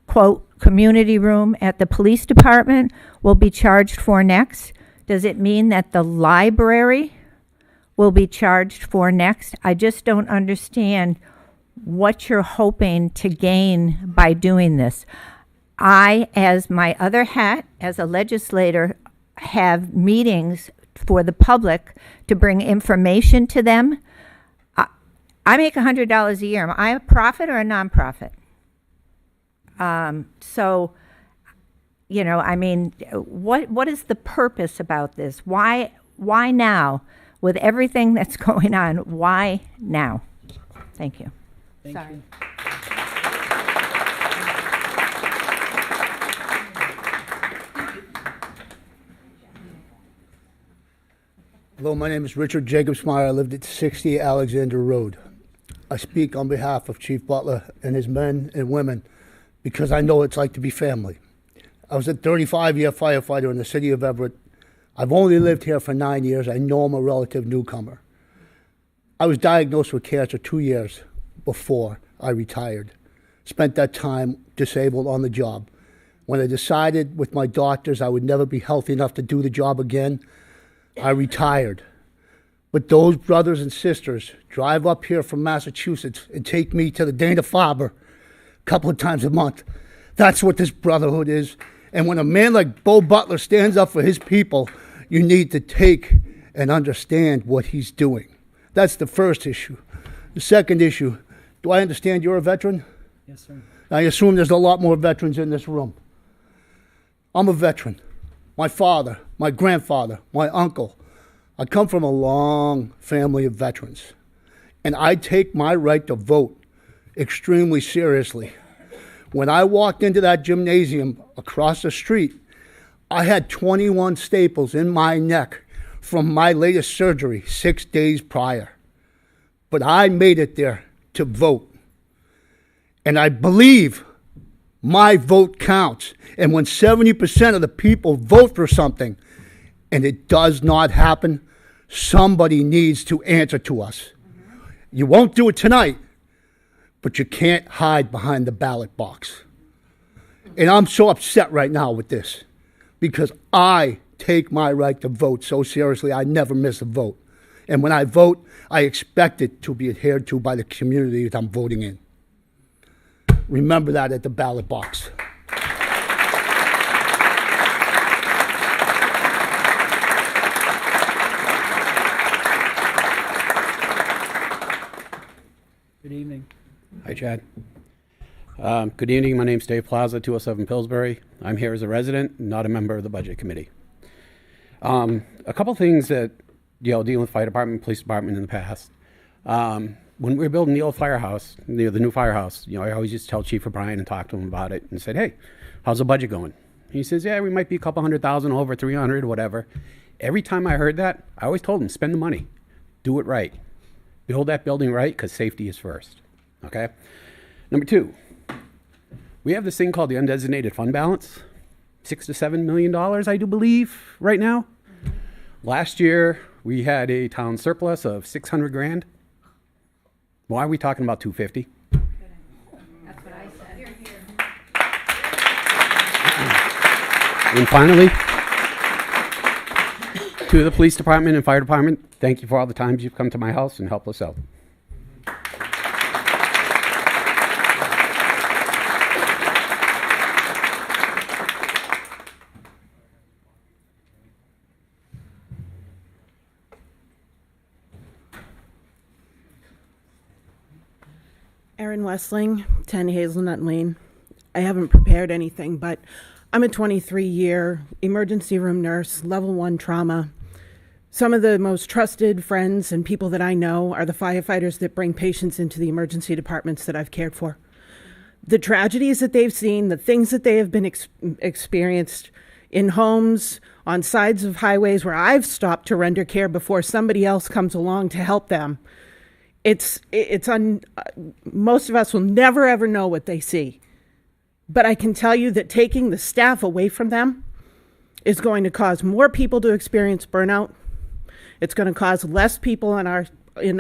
quote, community room at the police department will be charged for next? Does it mean that the library will be charged for next? I just don't understand what you're hoping to gain by doing this. I, as my other hat as a legislator, have meetings for the public to bring information to them. I make $100 a year. Am I a profit or a nonprofit? So, you know, I mean, what is the purpose about this? Why now? With everything that's going on, why now? Thank you. Thank you. Hello, my name is Richard Jacobsmeyer. I lived at 60 Alexander Road. I speak on behalf of Chief Butler and his men and women because I know what it's like to be family. I was a 35-year firefighter in the city of Everett. I've only lived here for 9 years. I know I'm a relative newcomer. I was diagnosed with cancer 2 years before I retired. Spent that time disabled on the job. When I decided with my doctors I would never be healthy enough to do the job again, I retired. But those brothers and sisters drive up here from Massachusetts and take me to the Dana-Farber a couple of times a month. That's what this brotherhood is. And when a man like Bo Butler stands up for his people, you need to take and understand what he's doing. That's the first issue. The second issue, do I understand you're a veteran? Yes, sir. I assume there's a lot more veterans in this room. I'm a veteran. My father, my grandfather, my uncle. I come from a long family of veterans. And I take my right to vote extremely seriously. When I walked into that gymnasium across the street, I had 21 staples in my neck from my latest surgery 6 days prior. But I made it there to vote. And I believe my vote counts. And when 70% of the people vote for something and it does not happen, somebody needs to answer to us. You won't do it tonight, but you can't hide behind the ballot box. And I'm so upset right now with this because I take my right to vote so seriously I never miss a vote. And when I vote, I expect it to be adhered to by the community that I'm voting in. Remember that at the ballot box. Good evening. Hi, Chad. Good evening. My name's Dave Plaza, 207 Pillsbury. I'm here as a resident, not a member of the Budget Committee. A couple things that, dealing with fire department, police department in the past. When we were building the old firehouse, the new firehouse, I always used to tell Chief O'Brien and talk to him about it and said, hey, how's the budget going? He says, yeah, we might be a couple $100,000 over, 300, whatever. Every time I heard that, I always told him, spend the money. Do it right. Build that building right, because safety is first, okay? Number two, we have this thing called the undesignated fund balance, $6 to $7 million, I do believe, right now. Last year, we had a town surplus of 600 grand. Why are we talking about 250? That's what I said. And finally, to the police department and fire department, thank you for all the times you've come to my house and helped us out. Erin Westling, 10 Hazelnut Lane. I haven't prepared anything, but I'm a 23-year emergency room nurse, level 1 trauma. Some of the most trusted friends and people that I know are the firefighters that bring patients into the emergency departments that I've cared for. The tragedies that they've seen, the things that they have been experienced in homes, on sides of highways where I've stopped to render care before somebody else comes along to help them. Most of us will never ever know what they see. But I can tell you that taking the staff away from them is going to cause more people to experience burnout. It's going to cause less people in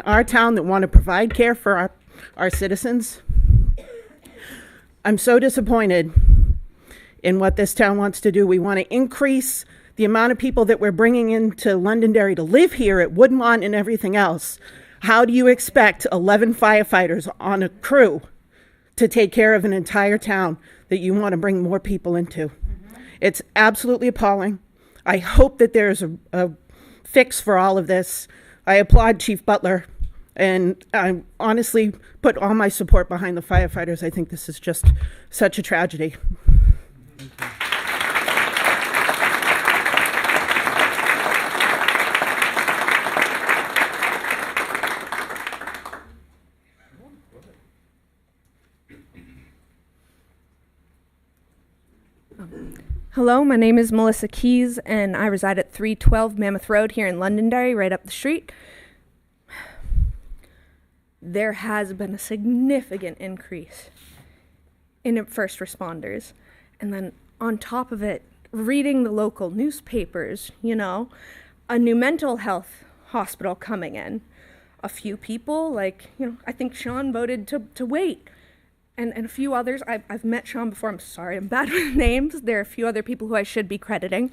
our town that want to provide care for our citizens. I'm so disappointed in what this town wants to do. We want to increase the amount of people that we're bringing into Londonderry to live here at Woodmont and everything else. How do you expect 11 firefighters on a crew to take care of an entire town that you want to bring more people into? It's absolutely appalling. I hope that there's a fix for all of this. I applaud Chief Butler, and I honestly put all my support behind the firefighters. I think this is just such a tragedy. Hello, my name is Melissa Keys, and I reside at 312 Mammoth Road here in Londonderry, right up the street. There has been a significant increase in first responders. And then on top of it, reading the local newspapers, a new mental health hospital coming in. A few people, I think Sean voted to wait. And a few others. I've met Sean before. I'm sorry, I'm bad with names. There are a few other people who I should be crediting.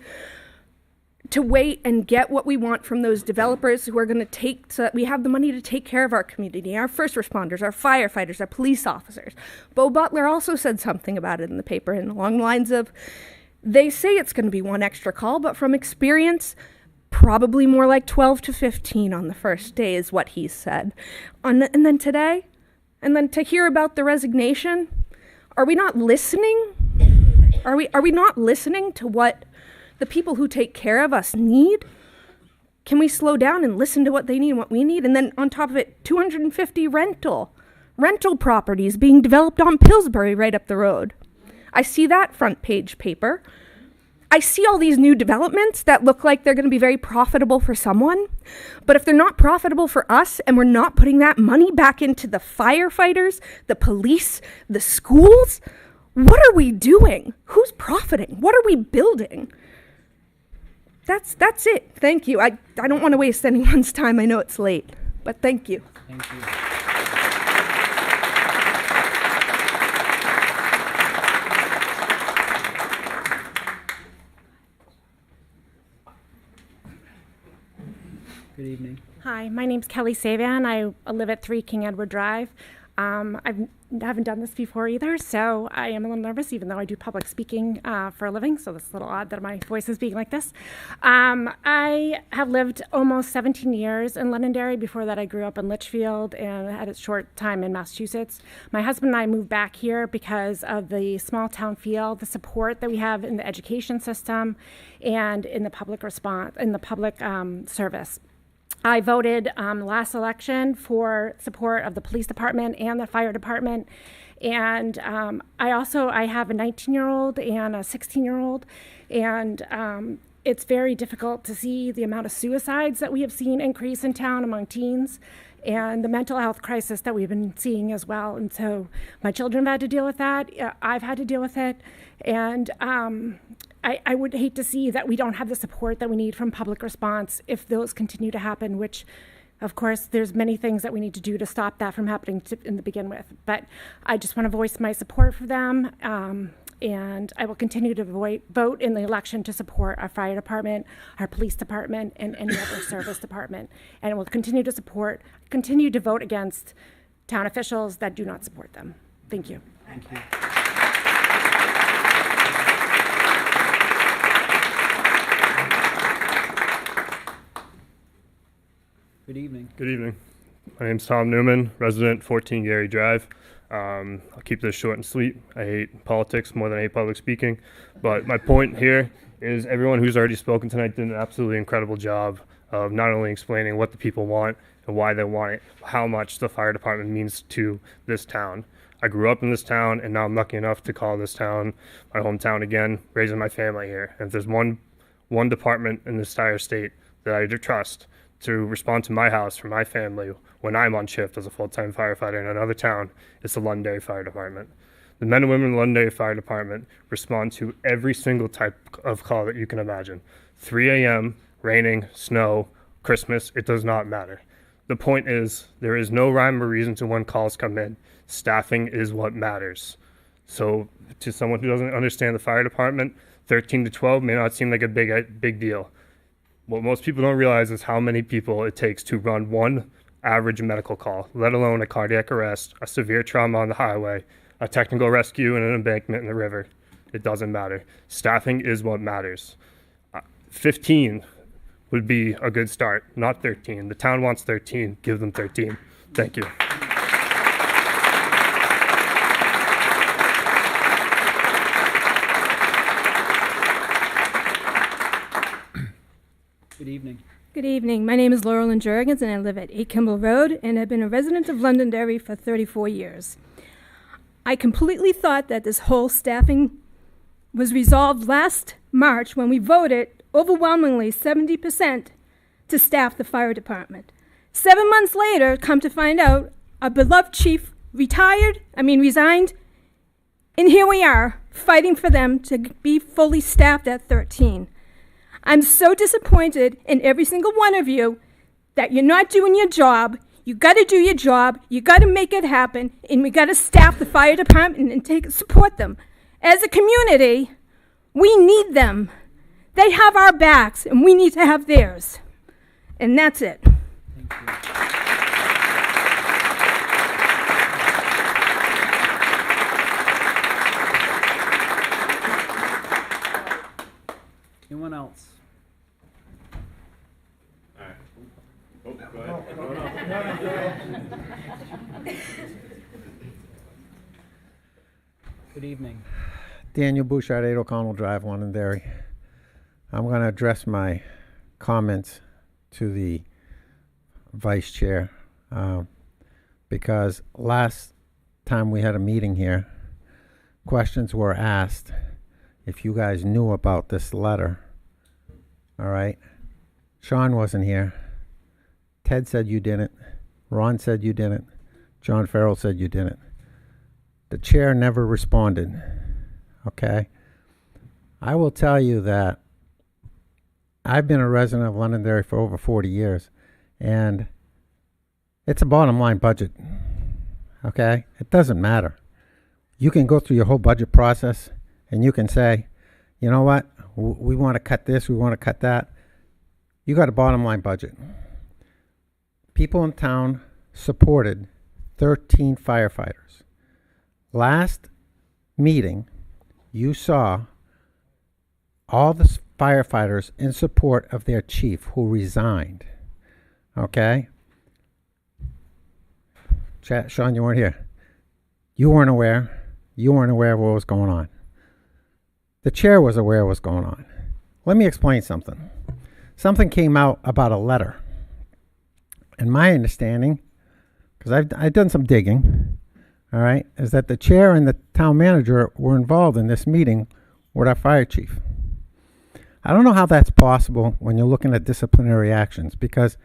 To wait and get what we want from those developers who are going to take, so that we have the money to take care of our community, our first responders, our firefighters, our police officers. Bo Butler also said something about it in the paper, and along the lines of, they say it's going to be one extra call, but from experience, probably more like 12 to 15 on the first day is what he said. And then today, and then to hear about the resignation, are we not listening? Are we not listening to what the people who take care of us need? Can we slow down and listen to what they need and what we need? And then on top of it, 250 rental properties being developed on Pillsbury right up the road. I see that front page paper. I see all these new developments that look like they're going to be very profitable for someone. But if they're not profitable for us and we're not putting that money back into the firefighters, the police, the schools, what are we doing? Who's profiting? What are we building? That's it. Thank you. I don't want to waste anyone's time. I know it's late, but thank you. Thank you. Good evening. Hi, my name's Kelly Savan. I live at 3 King Edward Drive. I haven't done this before either, so I am a little nervous, even though I do public speaking for a living, so it's a little odd that my voice is being like this. I have lived almost 17 years in Londonderry. Before that, I grew up in Litchfield and had a short time in Massachusetts. My husband and I moved back here because of the small town feel, the support that we have in the education system and in the public response, in the public service. I voted last election for support of the police department and the fire department. And I have a 19-year-old and a 16-year-old. And it's very difficult to see the amount of suicides that we have seen increase in town among teens and the mental health crisis that we've been seeing as well. And so my children have had to deal with that. I've had to deal with it. And I would hate to see that we don't have the support that we need from public response if those continue to happen, which, of course, there's many things that we need to do to stop that from happening in the begin with. But I just want to voice my support for them, and I will continue to vote in the election to support our fire department, our police department, and any other service department. And I will continue to vote against town officials that do not support them. Thank you. Thank you. Good evening. Good evening. My name's Tom Newman, resident 14 Gary Drive. I'll keep this short and sweet. I hate politics more than I hate public speaking. But my point here is everyone who's already spoken tonight did an absolutely incredible job of not only explaining what the people want and why they want it, how much the fire department means to this town. I grew up in this town, and now I'm lucky enough to call this town my hometown again, raising my family here. And if there's one department in this entire state that I trust to respond to my house for my family when I'm on shift as a full-time firefighter in another town, it's the Londonderry Fire Department. The men and women in the Londonderry Fire Department respond to every single type of call that you can imagine. 3 a.m., raining, snow, Christmas, it does not matter. The point is, there is no rhyme or reason to when calls come in. Staffing is what matters. So to someone who doesn't understand the fire department, 13 to 12 may not seem like a big deal. What most people don't realize is how many people it takes to run one average medical call, let alone a cardiac arrest, a severe trauma on the highway, a technical rescue in an embankment in the river. It doesn't matter. Staffing is what matters. 15 would be a good start, not 13. The town wants 13. Give them 13. Thank you. Good evening. Good evening. My name is Laurel Lynn Jurgens, and I live at 8 Kimball Road, and I've been a resident of Londonderry for 34 years. I completely thought that this whole staffing was resolved last March when we voted overwhelmingly 70% to staff the fire department. 7 months later, come to find out, our beloved chief resigned, and here we are fighting for them to be fully staffed at 13. I'm so disappointed in every single one of you that you're not doing your job. You got to do your job. You got to make it happen, and we got to staff the fire department and support them. As a community, we need them. They have our backs, and we need to have theirs. And that's it. Anyone else? Good evening. Daniel Bouchard, 8 O'Connell Drive, Londonderry. I'm going to address my comments to the vice chair because last time we had a meeting here, questions were asked if you guys knew about this letter. All right. Sean wasn't here. Ted said you didn't. Ron said you didn't. John Farrell said you didn't. The chair never responded. Okay. I will tell you that I've been a resident of Londonderry for over 40 years, and it's a bottom line budget. Okay. It doesn't matter. You can go through your whole budget process and you can say, you know what, we want to cut this, we want to cut that. You got a bottom line budget. people in town supported 13 firefighters. Last meeting, you saw all the firefighters in support of their chief who resigned. Okay? Sean, you weren't here. You weren't aware. You weren't aware of what was going on. The chair was aware of what was going on. Let me explain something. Something came out about a letter. And my understanding, because I've done some digging, all right, is that the chair and the town manager were involved in this meeting with our fire chief. I don't know how that's possible when you're looking at disciplinary actions, because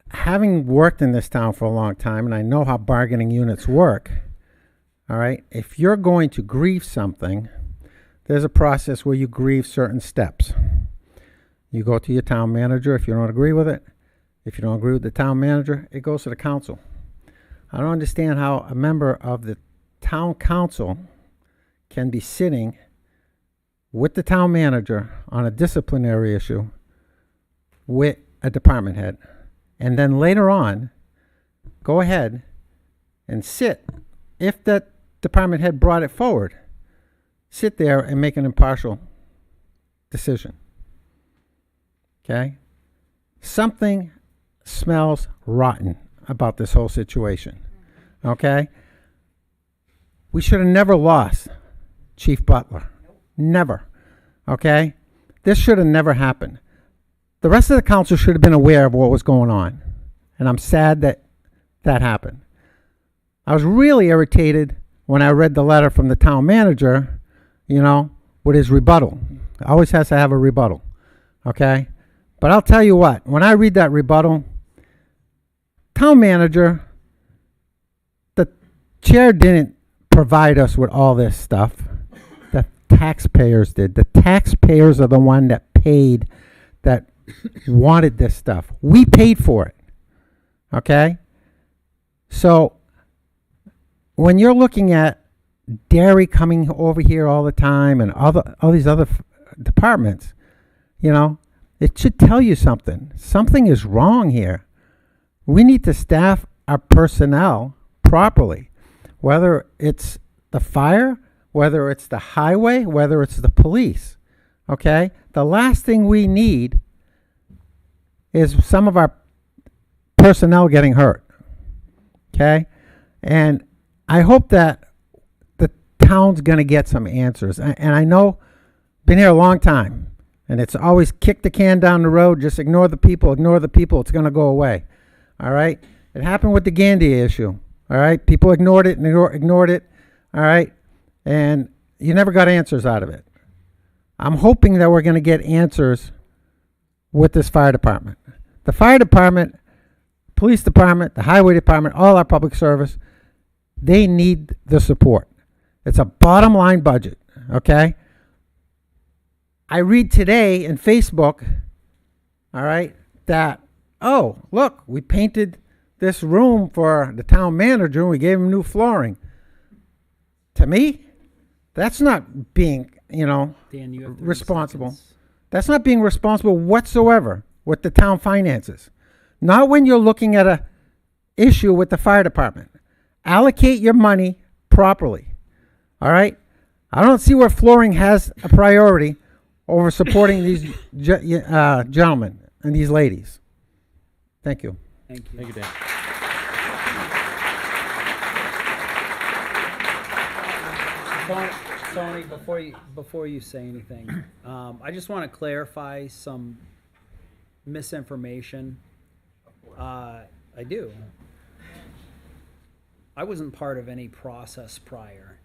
having worked in this town for a long time, and I know how bargaining units work, all right, if you're going to grieve something, there's a process where you grieve certain steps. You go to your town manager if you don't agree with it. If you don't agree with the town manager, it goes to the council. I don't understand how a member of the town council can be sitting with the town manager on a disciplinary issue with a department head, and then later on go ahead and sit, if that department head brought it forward, sit there and make an impartial decision. Okay? Something smells rotten about this whole situation. Okay? We should have never lost Chief Butler. Never. Okay? This should have never happened. The rest of the council should have been aware of what was going on. And I'm sad that that happened. I was really irritated when I read the letter from the town manager, you know, with his rebuttal. Always has to have a rebuttal. Okay? But I'll tell you what, when I read that rebuttal, town manager, the chair didn't provide us with all this stuff. The taxpayers did. The taxpayers are the one that paid, that wanted this stuff. We paid for it. Okay? So when you're looking at dairy coming over here all the time and all these other departments, you know, it should tell you something. Something is wrong here. We need to staff our personnel properly, whether it's the fire, whether it's the highway, whether it's the police. Okay? The last thing we need is some of our personnel getting hurt. Okay? And I hope that the town's going to get some answers. And I know, been here a long time, and it's always kick the can down the road, just ignore the people, it's going to go away. All right? It happened with the Gandy issue. All right? People ignored it and ignored it. All right? And you never got answers out of it. I'm hoping that we're going to get answers with this fire department. The fire department, police department, the highway department, all our public service, they need the support. It's a bottom line budget. Okay? I read today in Facebook, all right, that, oh, look, we painted this room for the town manager and we gave him new flooring. To me, that's not being, you know, Dan, you have 30 responsible. seconds. That's not being responsible whatsoever with the town finances. Not when you're looking at a issue with the fire department. Allocate your money properly. All right? I don't see where flooring has a priority over supporting these gentlemen and these ladies. Thank you. Thank you. Thank you, Dan. Tony, before you say anything, I just want to clarify some misinformation. I do. I wasn't part of any process prior.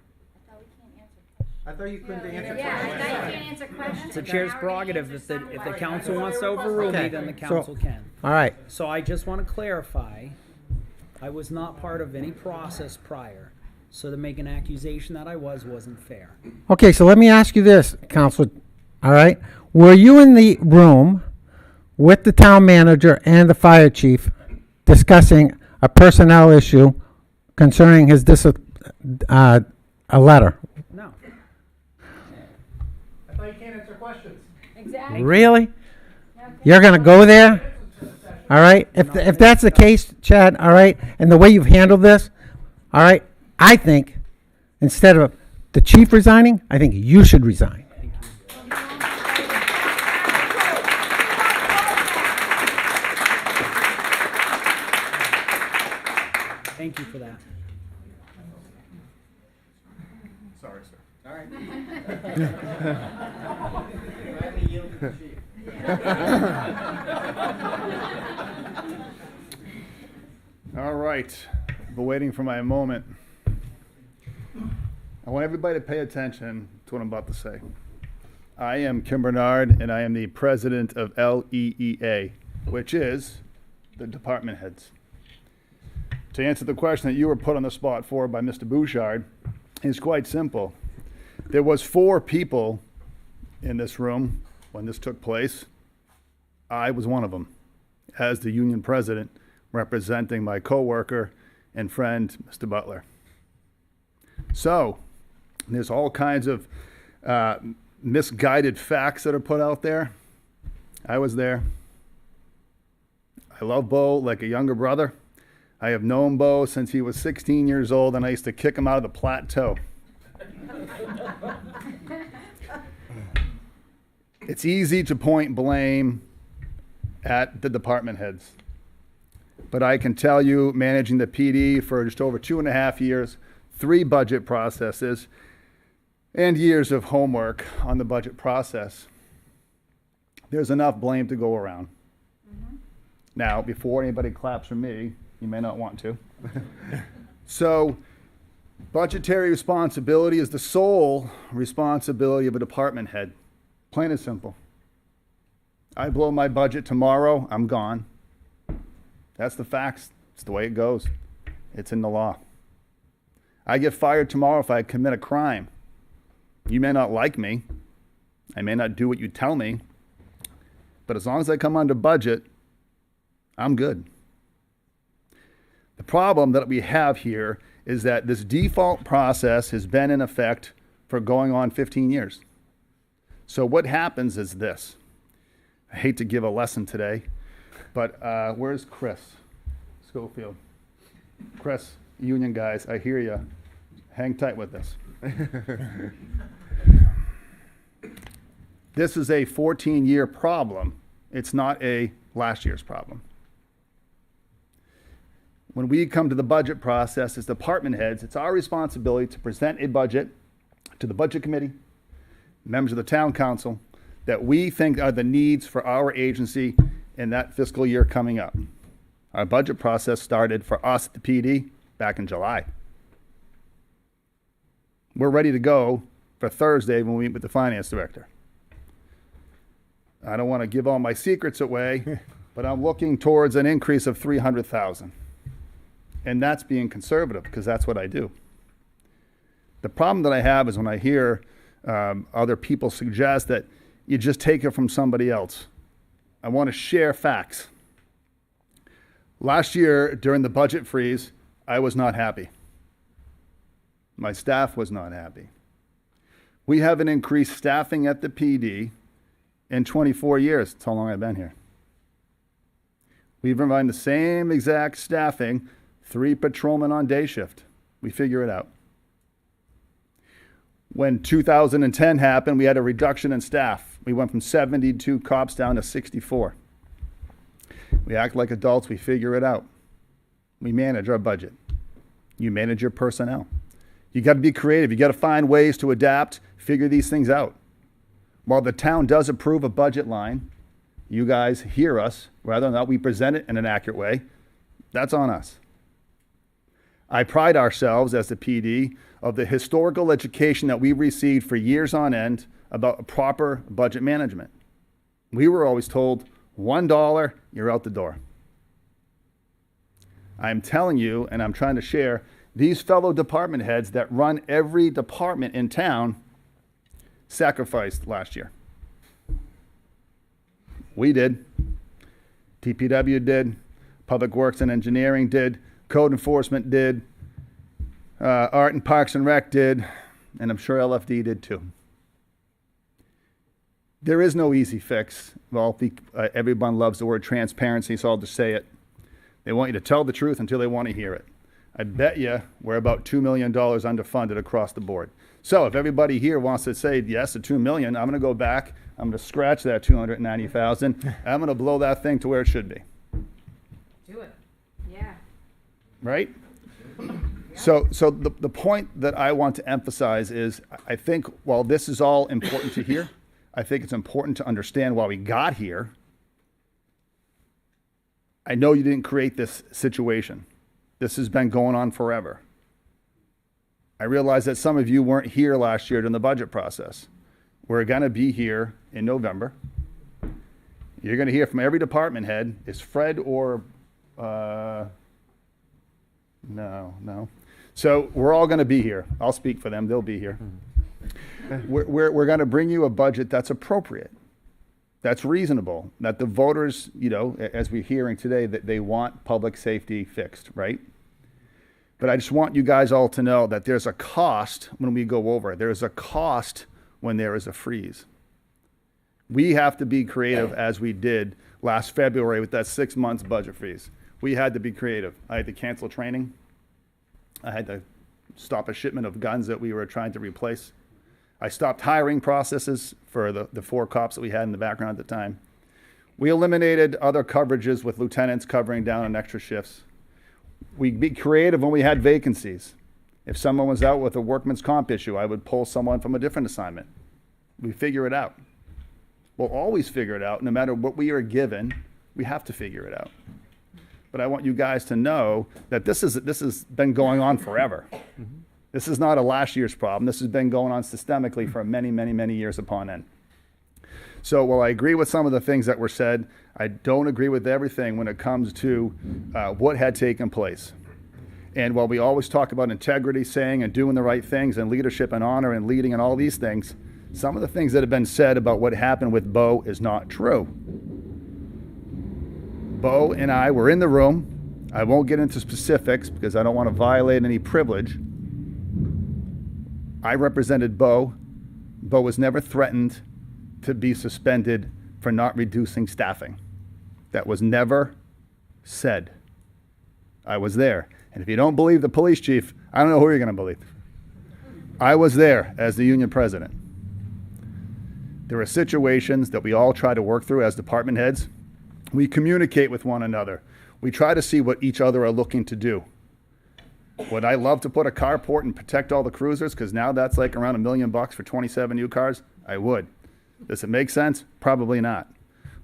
I thought you couldn't answer Yeah, I thought you can't answer questions. It's the chair's prerogative. If the council wants to overrule me, then the council can. All right. So I just want to clarify, I was not part of any process prior. So to make an accusation that I wasn't fair. Okay, so let me ask you this, Counselor. All right. Were you in the room with the town manager and the fire chief discussing a personnel issue concerning his a letter? No. I thought you can't answer questions. Exactly. Really? You're going to go there? All right? If that's the case, Chad, all right, and the way you've handled this, all right, I think instead of the chief resigning, I think you should resign. Thank you for that. Sorry, sir. All right. All right, been waiting for my moment. I want everybody to pay attention to what I'm about to say. I am Kim Bernard, and I am the president of LEEA, which is the department heads. To answer the question that you were put on the spot for by Mr. Bouchard, is quite simple. There was 4 people in this room when this took place. I was one of them, as the union president, representing my coworker and friend, Mr. Butler. So, there's all kinds of misguided facts that are put out there. I was there. I love Bo like a younger brother. I have known Bo since he was 16 years old, and I used to kick him out of the plateau. It's easy to point blame at the department heads. But I can tell you, managing the PD for just over 2.5 years, 3 budget processes, and years of homework on the budget process, there's enough blame to go around. Now, before anybody claps for me, you may not want to. So, budgetary responsibility is the sole responsibility of a department head. Plain and simple. I blow my budget tomorrow, I'm gone. That's the facts. It's the way it goes. It's in the law. I get fired tomorrow if I commit a crime. You may not like me. I may not do what you tell me. But as long as I come under budget, I'm good. The problem that we have here is that this default process has been in effect for going on 15 years. So what happens is this. I hate to give a lesson today, but where's Chris Schofield? Chris, union guys, I hear you. Hang tight with this. This is a 14-year problem. It's not a last year's problem. When we come to the budget process as department heads, it's our responsibility to present a budget to the budget committee, members of the town council, that we think are the needs for our agency in that fiscal year coming up. Our budget process started for us at the PD back in July. We're ready to go for Thursday when we meet with the finance director. I don't want to give all my secrets away, but I'm looking towards an increase of $300,000. And that's being conservative, because that's what I do. The problem that I have is when I hear other people suggest that you just take it from somebody else. I want to share facts. Last year, during the budget freeze, I was not happy. My staff was not happy. We haven't increased staffing at the PD in 24 years. That's how long I've been here. We've remained the same exact staffing, 3 patrolmen on day shift. We figure it out. When 2010 happened, we had a reduction in staff. We went from 72 cops down to 64. We act like adults, we figure it out. We manage our budget. You manage your personnel. You got to be creative. You got to find ways to adapt, figure these things out. While the town does approve a budget line, you guys hear us, whether or not we present it in an accurate way, that's on us. I pride ourselves as the PD of the historical education that we received for years on end about proper budget management. We were always told, $1, you're out the door. I'm telling you, and I'm trying to share, these fellow department heads that run every department in town sacrificed last year. We did. DPW did. Public Works and Engineering did. Code Enforcement did. Art and Parks and Rec did. And I'm sure LFD did too. There is no easy fix. Well, everyone loves the word transparency, so I'll just say it. They want you to tell the truth until they want to hear it. I bet you we're about $2 million underfunded across the board. So if everybody here wants to say yes to $2 million, I'm going to go back. I'm going to scratch that $290,000. I'm going to blow that thing to where it should be. Do it. Yeah. Right? So the point that I want to emphasize is I think while this is all important to hear, I think it's important to understand why we got here. I know you didn't create this situation. This has been going on forever. I realize that some of you weren't here last year during the budget process. We're going to be here in November. You're going to hear from every department head. Is Fred or no. So we're all going to be here. I'll speak for them. They'll be here. We're going to bring you a budget that's appropriate, that's reasonable, that the voters, as we're hearing today, that they want public safety fixed, right? But I just want you guys all to know that there's a cost when we go over. There's a cost when there is a freeze. We have to be creative as we did last February with that 6 months budget freeze. We had to be creative. I had to cancel training. I had to stop a shipment of guns that we were trying to replace. I stopped hiring processes for the 4 cops that we had in the background at the time. We eliminated other coverages with lieutenants covering down on extra shifts. We'd be creative when we had vacancies. If someone was out with a workman's comp issue, I would pull someone from a different assignment. We figure it out. We'll always figure it out. No matter what we are given, we have to figure it out. But I want you guys to know that this has been going on forever. This is not a last year's problem. This has been going on systemically for many, many, many years upon end. So while I agree with some of the things that were said, I don't agree with everything when it comes to what had taken place. And while we always talk about integrity, saying and doing the right things, and leadership and honor and leading and all these things, some of the things that have been said about what happened with Bo is not true. Bo and I were in the room. I won't get into specifics because I don't want to violate any privilege. I represented Bo. Bo was never threatened to be suspended for not reducing staffing. That was never said. I was there. And if you don't believe the police chief, I don't know who you're going to believe. I was there as the union president. There are situations that we all try to work through as department heads. We communicate with one another. We try to see what each other are looking to do. Would I love to put a carport and protect all the cruisers? Because now that's like around $1 million for 27 new cars. I would. Does it make sense? Probably not.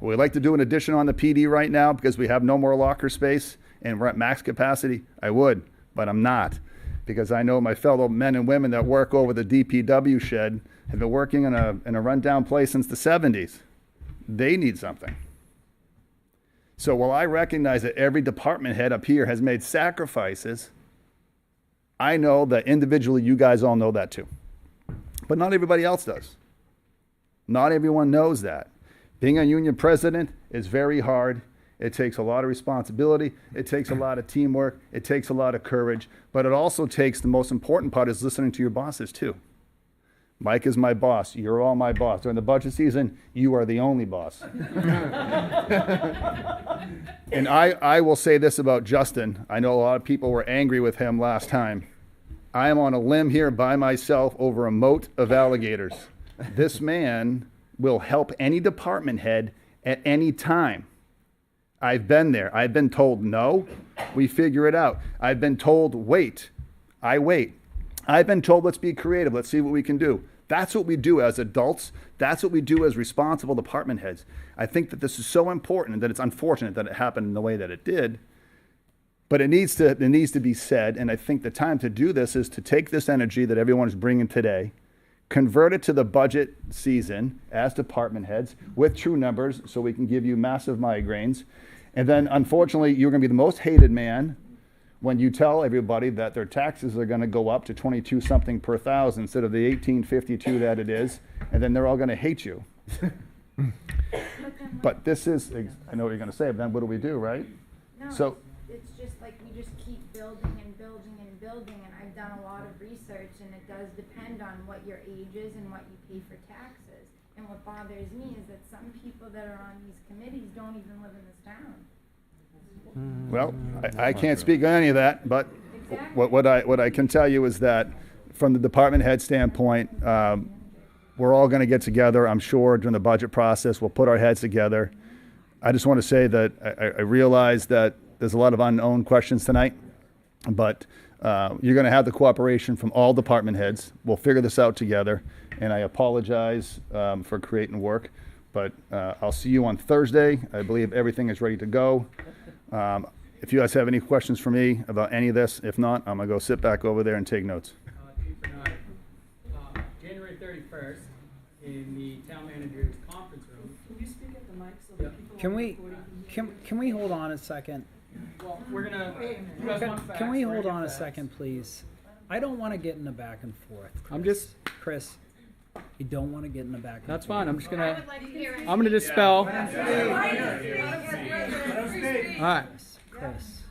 Would we like to do an addition on the PD right now because we have no more locker space and we're at max capacity? I would, but I'm not. Because I know my fellow men and women that work over the DPW shed have been working in a rundown place since the 70s. They need something. So while I recognize that every department head up here has made sacrifices, I know that individually you guys all know that too. But not everybody else does. Not everyone knows that. Being a union president is very hard. It takes a lot of responsibility. It takes a lot of teamwork. It takes a lot of courage. But it also takes, the most important part is listening to your bosses too. Mike is my boss. You're all my boss. During the budget season, you are the only boss. And I will say this about Justin. I know a lot of people were angry with him last time. I am on a limb here by myself over a moat of alligators. This man will help any department head at any time. I've been there. I've been told no, we figure it out. I've been told wait, I wait. I've been told let's be creative, let's see what we can do. That's what we do as adults. That's what we do as responsible department heads. I think that this is so important that it's unfortunate that it happened in the way that it did. But it needs to be said, and I think the time to do this is to take this energy that everyone is bringing today, convert it to the budget season as department heads with true numbers so we can give you massive migraines. And then, unfortunately, you're going to be the most hated man when you tell everybody that their taxes are going to go up to 22 something per thousand instead of the 1852 that it is, and then they're all going to hate you. But this is, I know what you're going to say, but then what do we do, right? No, so it's just like we just keep building and building and building, and I've done a lot of research, and it does depend on what your age is and what you pay for taxes. And what bothers me is that some people that are on these committees don't even live in this town. Well, I can't speak on any of that, but what I can tell you is that from the department head standpoint, we're all going to get together, I'm sure, during the budget process. We'll put our heads together. I just want to say that I realize that there's a lot of unknown questions tonight, but you're going to have the cooperation from all department heads. We'll figure this out together, and I apologize for creating work, but I'll see you on Thursday. I believe everything is ready to go. If you guys have any questions for me about any of this, if not, I'm going to go sit back over there and take notes. January 31st, in the town manager's conference room. Can you speak at the mic so that people Can we hold on a second? Well, we're gonna. You guys want facts? Can we hold We're on a facts. second, please? I don't want to get in the back and forth. I'm just. Chris, you don't want to get in the back and That's forth. fine. I'm just gonna. I'm gonna dispel. All right. Chris.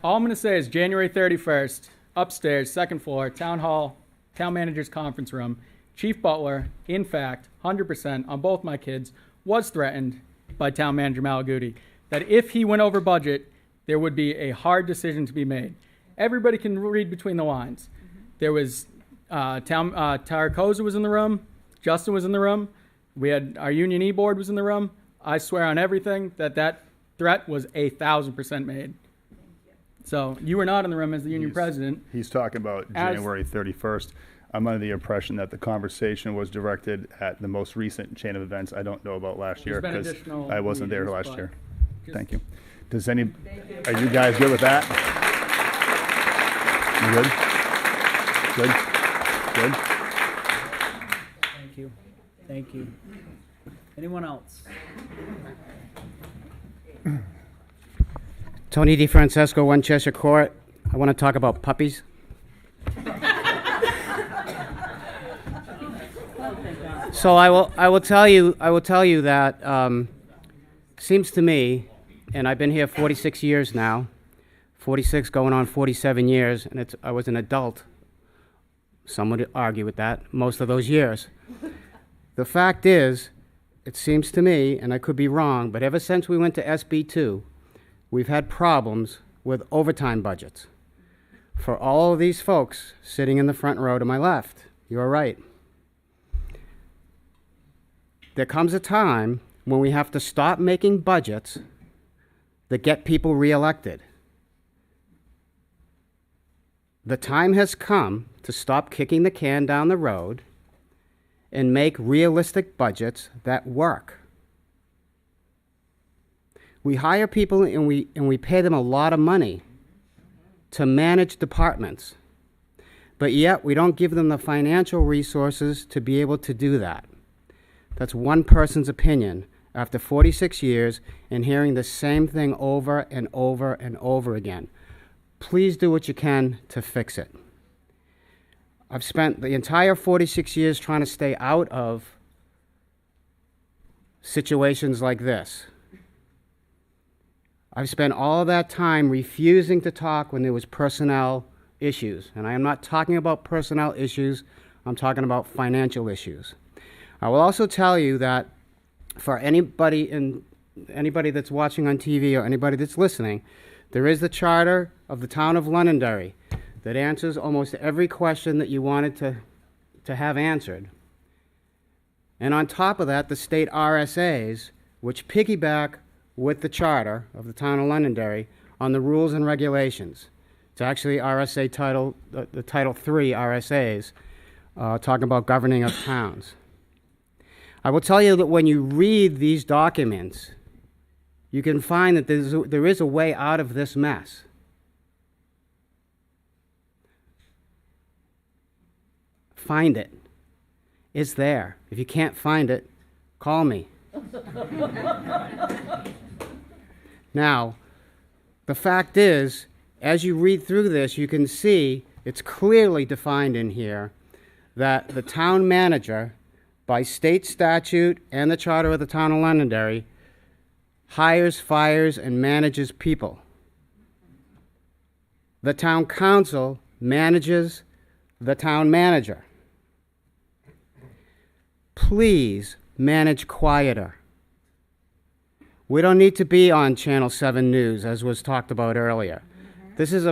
All I'm gonna say is January 31st, upstairs, second floor, town hall, town manager's conference room. Chief Butler, in fact, 100% on both my kids, was threatened by town manager Malaguti that if he went over budget, there would be a hard decision to be made. Everybody can read between the lines. There was Tara Koza was in the room, Justin was in the room, we had our Union E board was in the room. I swear on everything that threat was 1,000% made. So you were not in the room as the union president. He's talking about January 31st. I'm under the impression that the conversation was directed at the most recent chain of events. I don't know about last year There's been because additional I wasn't there meetings, last but year. Thank you. Are you guys good with that? You good? Good? Thank you. Thank you. Anyone else? Tony DeFrancesco, One Cheshire Court. I want to talk about puppies. So I will tell you that seems to me, and I've been here 46 years now, 46 going on 47 years, and I was an adult. Some would argue with that most of those years. The fact is, it seems to me, and I could be wrong, but ever since we went to SB2, we've had problems with overtime budgets. For all of these folks sitting in the front row to my left, you're right. There comes a time when we have to stop making budgets that get people reelected. The time has come to stop kicking the can down the road and make realistic budgets that work. We hire people and we pay them a lot of money to manage departments, but yet we don't give them the financial resources to be able to do that. That's one person's opinion after 46 years and hearing the same thing over and over and over again. Please do what you can to fix it. I've spent the entire 46 years trying to stay out of situations like this. I've spent all of that time refusing to talk when there was personnel issues. And I am not talking about personnel issues, I'm talking about financial issues. I will also tell you that for anybody that's watching on TV or anybody that's listening, there is the charter of the town of Londonderry that answers almost every question that you wanted to have answered. And on top of that, the state RSAs, which piggyback with the charter of the town of Londonderry on the rules and regulations. It's actually RSA title, the Title III RSAs, talking about governing of towns. I will tell you that when you read these documents, you can find that there is a way out of this mess. Find it. It's there. If you can't find it, call me. Now, the fact is, as you read through this, you can see it's clearly defined in here that the town manager, by state statute and the charter of the town of Londonderry, hires, fires, and manages people. The town council manages the town manager. please manage quieter. We don't need to be on Channel 7 News, as was talked about earlier. This is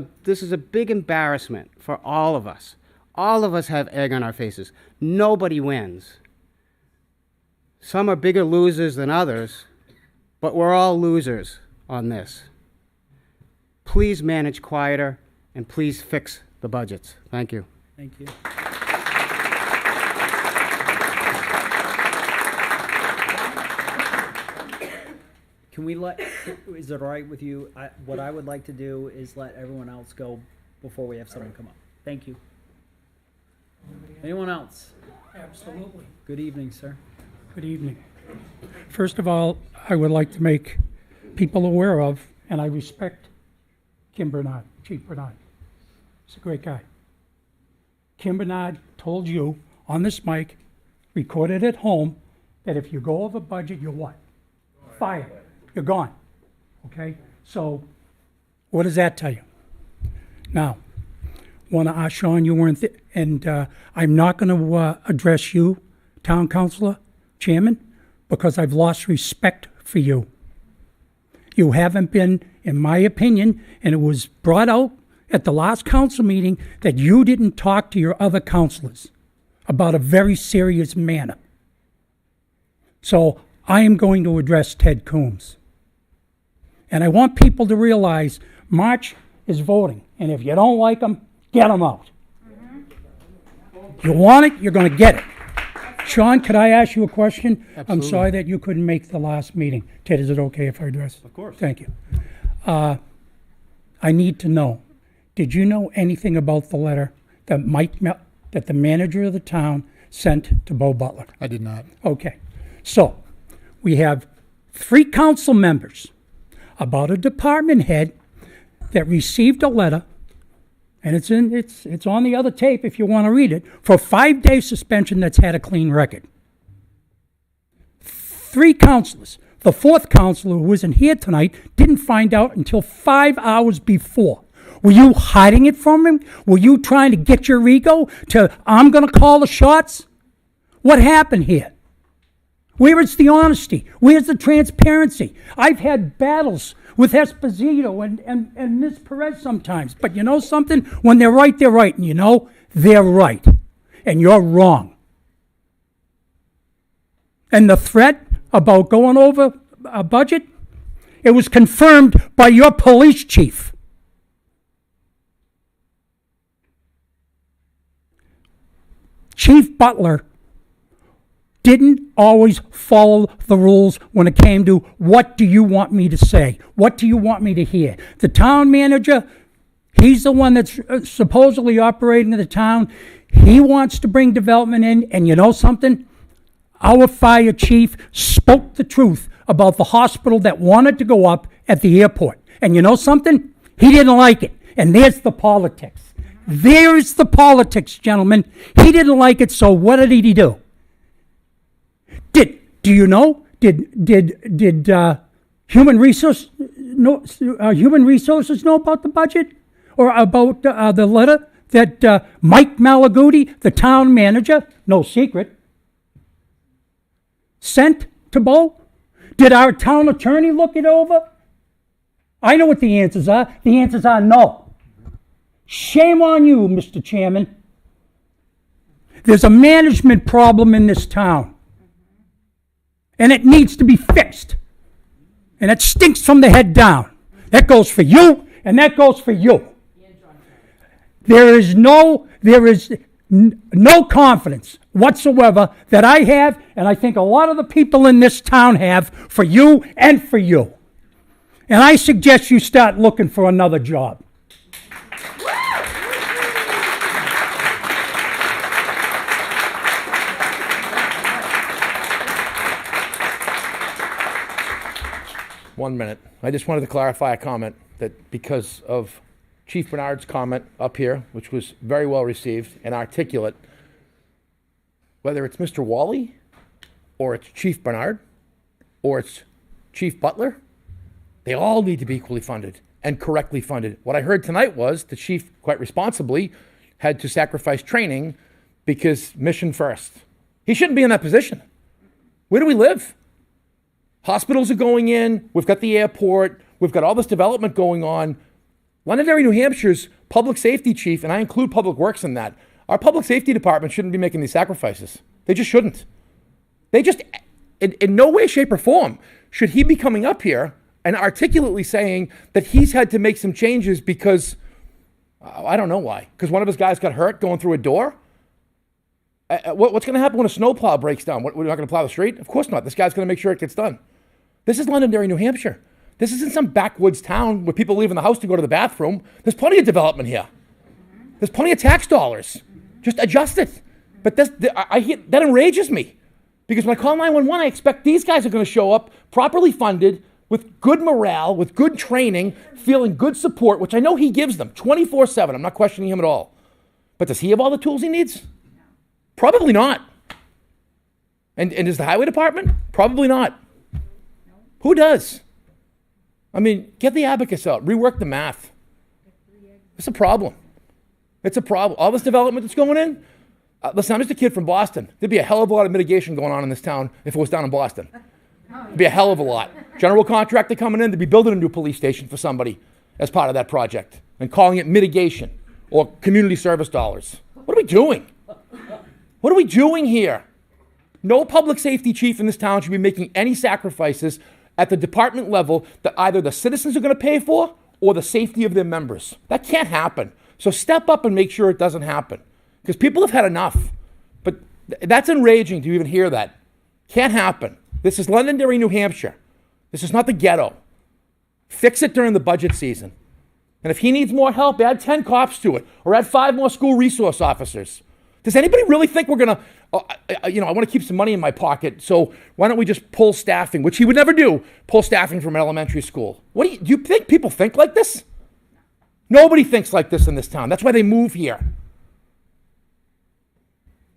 a big embarrassment for all of us. All of us have egg on our faces. Nobody wins. Some are bigger losers than others, but we're all losers on this. Please manage quieter, and please fix the budgets. Thank you. Thank you. Can we is it all right with you? What I would like to do is let everyone else go before we have someone come up. Thank you. Anyone else? Absolutely. Good evening, sir. Good evening. First of all, I would like to make people aware of, and I respect Kim Bernard, Chief Bernard. He's a great guy. Kim Bernard told you on this mic, recorded at home, that if you go over budget, you're what? Fired. You're gone. Okay? So, what does that tell you? Now, want to ask Sean, you weren't, and I'm not going to address you, Town Councilor, Chairman, because I've lost respect for you. You haven't been, in my opinion, and it was brought out at the last council meeting that you didn't talk to your other councilors about a very serious manner. So I am going to address Ted Coombs. And I want people to realize March is voting, and if you don't like them, get them out. You want it, you're going to get it. Sean, could I ask you a question? Absolutely. I'm sorry that you couldn't make the last meeting. Ted, is it okay if I address? Of course. Thank you. I need to know, did you know anything about the letter that that the manager of the town sent to Bo Butler? I did not. Okay. So, we have 3 council members about a department head that received a letter, and it's on the other tape if you want to read it, for 5-day suspension that's had a clean record. 3 councilors. The 4th councilor, who isn't here tonight, didn't find out until 5 hours before. Were you hiding it from him? Were you trying to get your ego to, I'm going to call the shots? What happened here? Where is the honesty? Where's the transparency? I've had battles with Esposito and Ms. Perez sometimes, but you know something? When they're right, they're right, and you know, they're right, and you're wrong. And the threat about going over a budget, it was confirmed by your police chief. Chief Butler didn't always follow the rules when it came to what do you want me to say? What do you want me to hear? The town manager, he's the one that's supposedly operating the town. He wants to bring development in, and you know something? Our fire chief spoke the truth about the hospital that wanted to go up at the airport. And you know something? He didn't like it. And there's the politics. There's the politics, gentlemen. He didn't like it, so what did he do? Do you know? Did human resources know about the budget or about the letter that Mike Malaguti, the town manager, no secret, sent to Bo? Did our town attorney look it over? I know what the answers are. The answers are no. Shame on you, Mr. Chairman. There's a management problem in this town. And it needs to be fixed. And it stinks from the head down. That goes for you, and that goes for you. There is no confidence whatsoever that I have, and I think a lot of the people in this town have, for you and for you. And I suggest you start looking for another job. One minute. I just wanted to clarify a comment that because of Chief Bernard's comment up here, which was very well received and articulate, whether it's Mr. Wally or it's Chief Bernard or it's Chief Butler, they all need to be equally funded and correctly funded. What I heard tonight was the chief, quite responsibly, had to sacrifice training because mission first. He shouldn't be in that position. Where do we live? Hospitals are going in. We've got the airport. We've got all this development going on. Londonderry, New Hampshire's public safety chief, and I include public works in that, our public safety department shouldn't be making these sacrifices. They just shouldn't. They just, in no way, shape, or form, should he be coming up here and articulately saying that he's had to make some changes because, I don't know why, because one of his guys got hurt going through a door? What's going to happen when a snowplow breaks down? We're not going to plow the street? Of course not. This guy's going to make sure it gets done. This is Londonderry, New Hampshire. This isn't some backwoods town where people leave in the house to go to the bathroom. There's plenty of development here. There's plenty of tax dollars. Just adjust it. But that enrages me. Because when I call 911, I expect these guys are going to show up properly funded, with good morale, with good training, feeling good support, which I know he gives them 24/7. I'm not questioning him at all. But does he have all the tools he needs? Probably not. And does the highway department? Probably not. Who does? I mean, get the abacus out, rework the math. It's a problem. It's a problem. All this development that's going in, listen, I'm just a kid from Boston. There'd be a hell of a lot of mitigation going on in this town if it was down in Boston. It'd be a hell of a lot. General contractor coming in to be building a new police station for somebody as part of that project and calling it mitigation or community service dollars. What are we doing? What are we doing here? No public safety chief in this town should be making any sacrifices at the department level that either the citizens are going to pay for or the safety of their members. That can't happen. So step up and make sure it doesn't happen. Because people have had enough. But that's enraging to even hear that. Can't happen. This is Londonderry, New Hampshire. This is not the ghetto. Fix it during the budget season. And if he needs more help, add 10 cops to it or add 5 more school resource officers. Does anybody really think we're going to, I want to keep some money in my pocket, so why don't we just pull staffing, which he would never do, pull staffing from an elementary school? Do you think people think like this? Nobody thinks like this in this town. That's why they move here.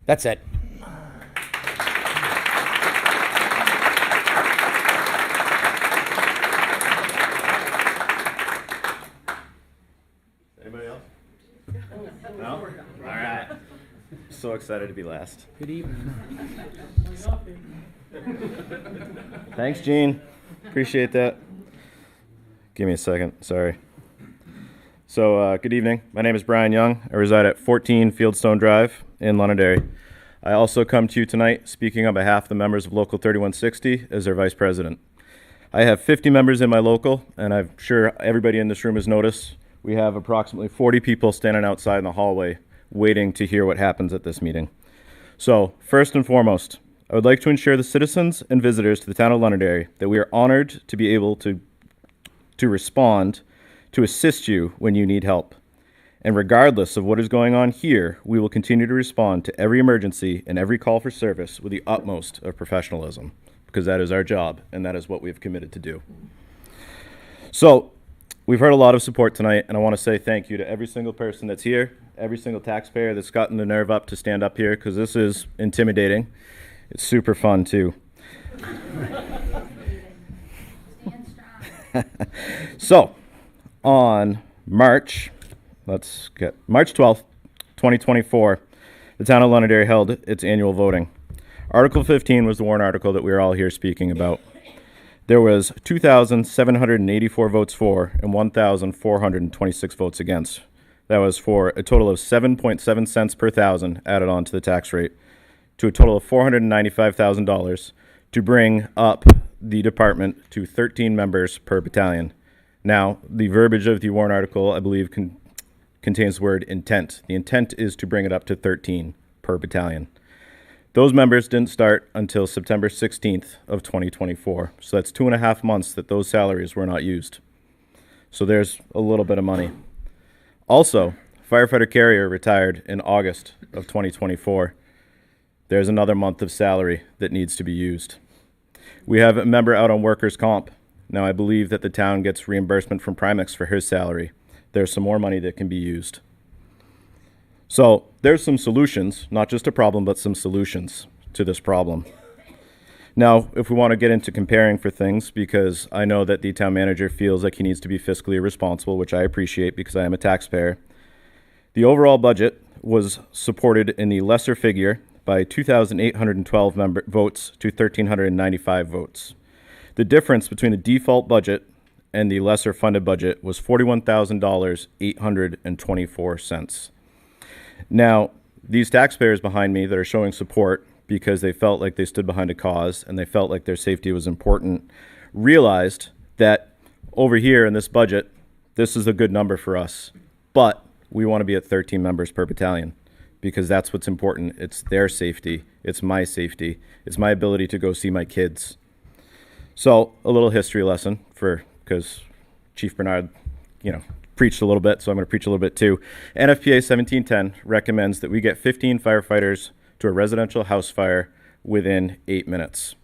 That's it. Anybody else? No? All right. So excited to be last. Good evening. Thanks, Gene. Appreciate that. Give me a second. Sorry. So, good evening. My name is Brian Young. I reside at 14 Fieldstone Drive in Londonderry. I also come to you tonight speaking on behalf of the members of Local 3160 as their vice president. I have 50 members in my local, and I'm sure everybody in this room has noticed we have approximately 40 people standing outside in the hallway waiting to hear what happens at this meeting. So, first and foremost, I would like to ensure the citizens and visitors to the town of Londonderry that we are honored to be able to respond, to assist you when you need help. And regardless of what is going on here, we will continue to respond to every emergency and every call for service with the utmost of professionalism, because that is our job, and that is what we have committed to do. So, we've heard a lot of support tonight, and I want to say thank you to every single person that's here, every single taxpayer that's gotten the nerve up to stand up here, because this is intimidating. It's super fun, too. So, on March 12th, 2024, the town of Londonderry held its annual voting. Article 15 was the warrant article that we are all here speaking about. There was 2,784 votes for and 1,426 votes against. That was for a total of 7.7 cents per thousand added on to the tax rate, to a total of $495,000 to bring up the department to 13 members per battalion. Now, the verbiage of the warrant article, I believe, contains the word intent. The intent is to bring it up to 13 per battalion. Those members didn't start until September 16th of 2024. So that's 2.5 months that those salaries were not used. So there's a little bit of money. Also, Firefighter Carrier retired in August of 2024. There's another month of salary that needs to be used. We have a member out on workers' comp. Now, I believe that the town gets reimbursement from Primex for his salary. There's some more money that can be used. So there's some solutions, not just a problem, but some solutions to this problem. Now, if we want to get into comparing for things, because I know that the town manager feels like he needs to be fiscally responsible, which I appreciate because I am a taxpayer, the overall budget was supported in the lesser figure by 2,812 votes to 1,395 votes. The difference between the default budget and the lesser funded budget was $41,824. Now, these taxpayers behind me that are showing support because they felt like they stood behind a cause and they felt like their safety was important, realized that over here in this budget, this is a good number for us, but we want to be at 13 members per battalion because that's what's important. It's their safety. It's my safety. It's my ability to go see my kids. So a little history lesson because Chief Bernard, preached a little bit, so I'm going to preach a little bit too. NFPA 1710 recommends that we get 15 firefighters to a residential house fire within 8 minutes.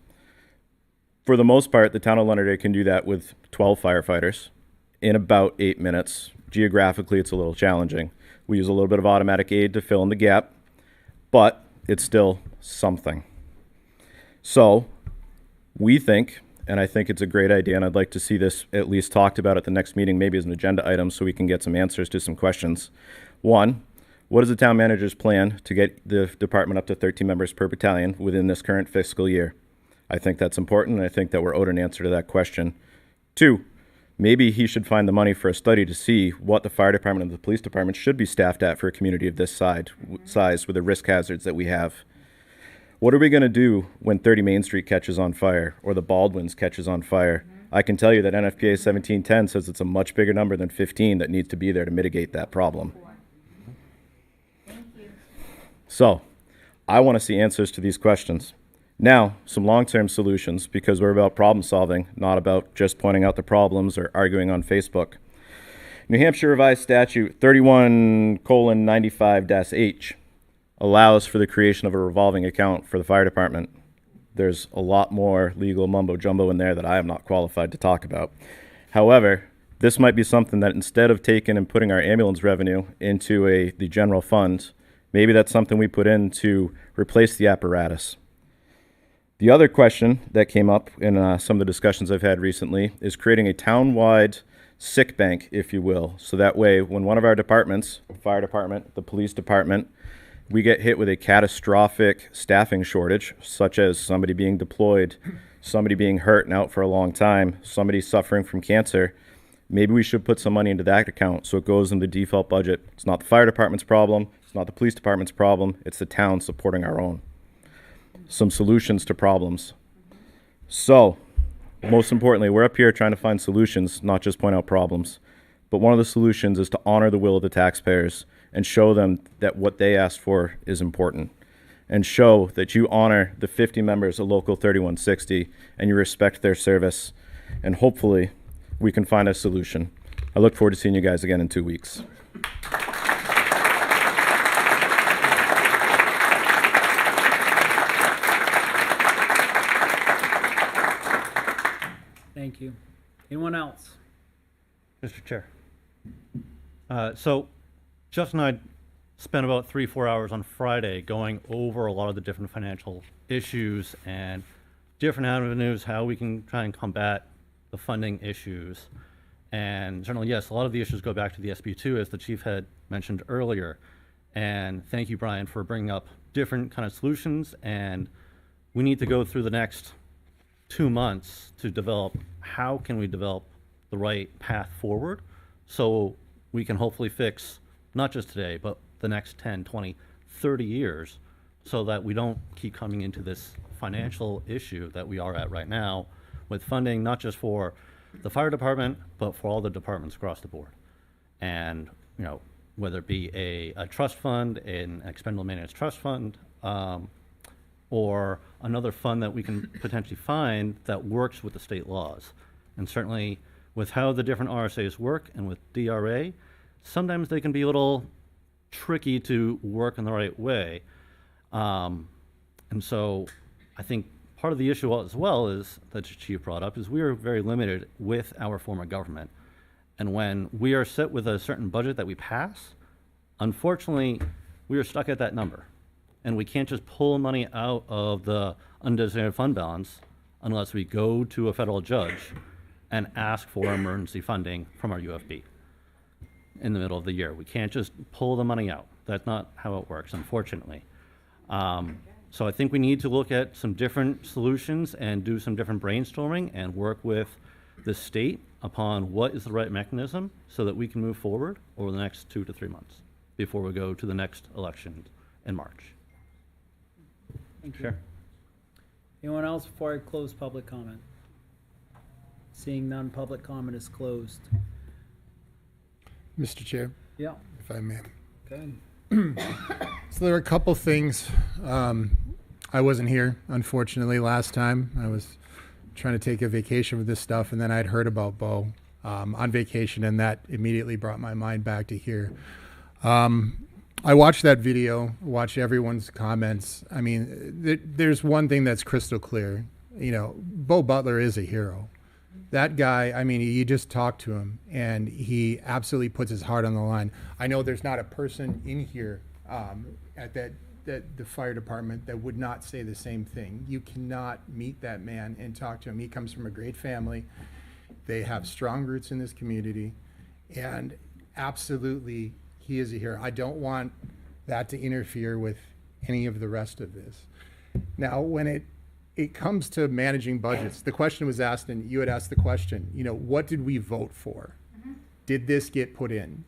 For the most part, the town of Londonderry can do that with 12 firefighters in about 8 minutes. Geographically, it's a little challenging. We use a little bit of automatic aid to fill in the gap, but it's still something. So we think, and I think it's a great idea, and I'd like to see this at least talked about at the next meeting, maybe as an agenda item so we can get some answers to some questions. One, what is the town manager's plan to get the department up to 13 members per battalion within this current fiscal year? I think that's important, and I think that we're owed an answer to that question. Two, maybe he should find the money for a study to see what the fire department and the police department should be staffed at for a community of this size with the risk hazards that we have. What are we going to do when 30 Main Street catches on fire or the Baldwins catches on fire? I can tell you that NFPA 1710 says it's a much bigger number than 15 that needs to be there to mitigate that problem. So I want to see answers to these questions. Now, some long-term solutions, because we're about problem solving, not about just pointing out the problems or arguing on Facebook. New Hampshire Revised Statute 31:95-H allows for the creation of a revolving account for the fire department. There's a lot more legal mumbo-jumbo in there that I am not qualified to talk about. However, this might be something that instead of taking and putting our ambulance revenue into the general fund, maybe that's something we put in to replace the apparatus. The other question that came up in some of the discussions I've had recently is creating a town-wide sick bank, if you will. So that way, when one of our departments, the fire department, the police department, we get hit with a catastrophic staffing shortage, such as somebody being deployed, somebody being hurt and out for a long time, somebody suffering from cancer, maybe we should put some money into that account so it goes in the default budget. It's not the fire department's problem. It's not the police department's problem. It's the town supporting our own. Some solutions to problems. So, most importantly, we're up here trying to find solutions, not just point out problems. But one of the solutions is to honor the will of the taxpayers and show them that what they asked for is important. And show that you honor the 50 members of Local 3160 and you respect their service. And hopefully, we can find a solution. I look forward to seeing you guys again in 2 weeks. Thank you. Anyone else? Mr. Chair. So Jeff and I spent about 3-4 hours on Friday going over a lot of the different financial issues and different avenues, how we can try and combat the funding issues. And certainly, yes, a lot of the issues go back to the SB2, as the chief had mentioned earlier. And thank you, Brian, for bringing up different kind of solutions. And we need to go through the next 2 months to develop how can we develop the right path forward so we can hopefully fix not just today, but the next 10, 20, 30 years so that we don't keep coming into this financial issue that we are at right now with funding not just for the fire department, but for all the departments across the board. And, you know, whether it be a trust fund, an expendable maintenance trust fund, or another fund that we can potentially find that works with the state laws. And certainly with how the different RSAs work and with DRA, sometimes they can be a little tricky to work in the right way. And so I think part of the issue as well is, that the chief brought up, is we are very limited with our form of government. And when we are set with a certain budget that we pass, unfortunately, we are stuck at that number. And we can't just pull money out of the undesignated fund balance unless we go to a federal judge and ask for emergency funding from our UFB in the middle of the year. We can't just pull the money out. That's not how it works, unfortunately. So I think we need to look at some different solutions and do some different brainstorming and work with the state upon what is the right mechanism so that we can move forward over the next 2 to 3 months before we go to the next election in March. Thank you. Sure. Anyone else before I close public comment? Seeing none, public comment is closed. Mr. Chair, Yeah. if I may. Okay. So there were a couple things. I wasn't here, unfortunately, last time. I was trying to take a vacation with this stuff, and then I'd heard about Bo on vacation, and that immediately brought my mind back to here. I watched that video, watched everyone's comments. I mean, there's one thing that's crystal clear. You know, Bo Butler is a hero. That guy, I mean, you just talk to him, and he absolutely puts his heart on the line. I know there's not a person in here at the fire department that would not say the same thing. You cannot meet that man and talk to him. He comes from a great family. They have strong roots in this community, and absolutely, he is a hero. I don't want that to interfere with any of the rest of this. Now, when it comes to managing budgets, the question was asked, and you had asked the question, you know, what did we vote for? Did this get put in?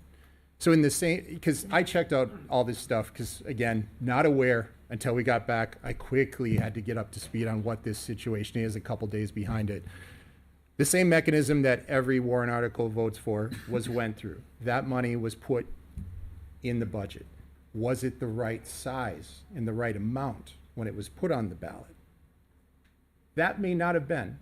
So in the same, because I checked out all this stuff, because again, not aware until we got back. I quickly had to get up to speed on what this situation is, a couple days behind it. The same mechanism that every warrant article votes for went through. That money was put in the budget. Was it the right size and the right amount when it was put on the ballot? That may not have been.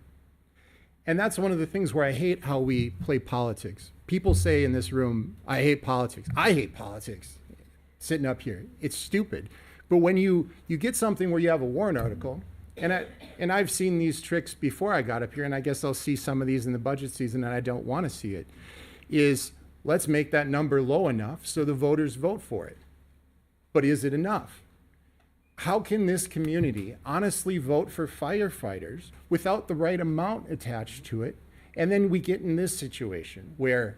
And that's one of the things where I hate how we play politics. People say in this room, I hate politics. I hate politics. Sitting up here. It's stupid. But when you get something where you have a warrant article, and I've seen these tricks before I got up here, and I guess I'll see some of these in the budget season, and I don't want to see it, is let's make that number low enough so the voters vote for it. But is it enough? How can this community honestly vote for firefighters without the right amount attached to it? And then we get in this situation where,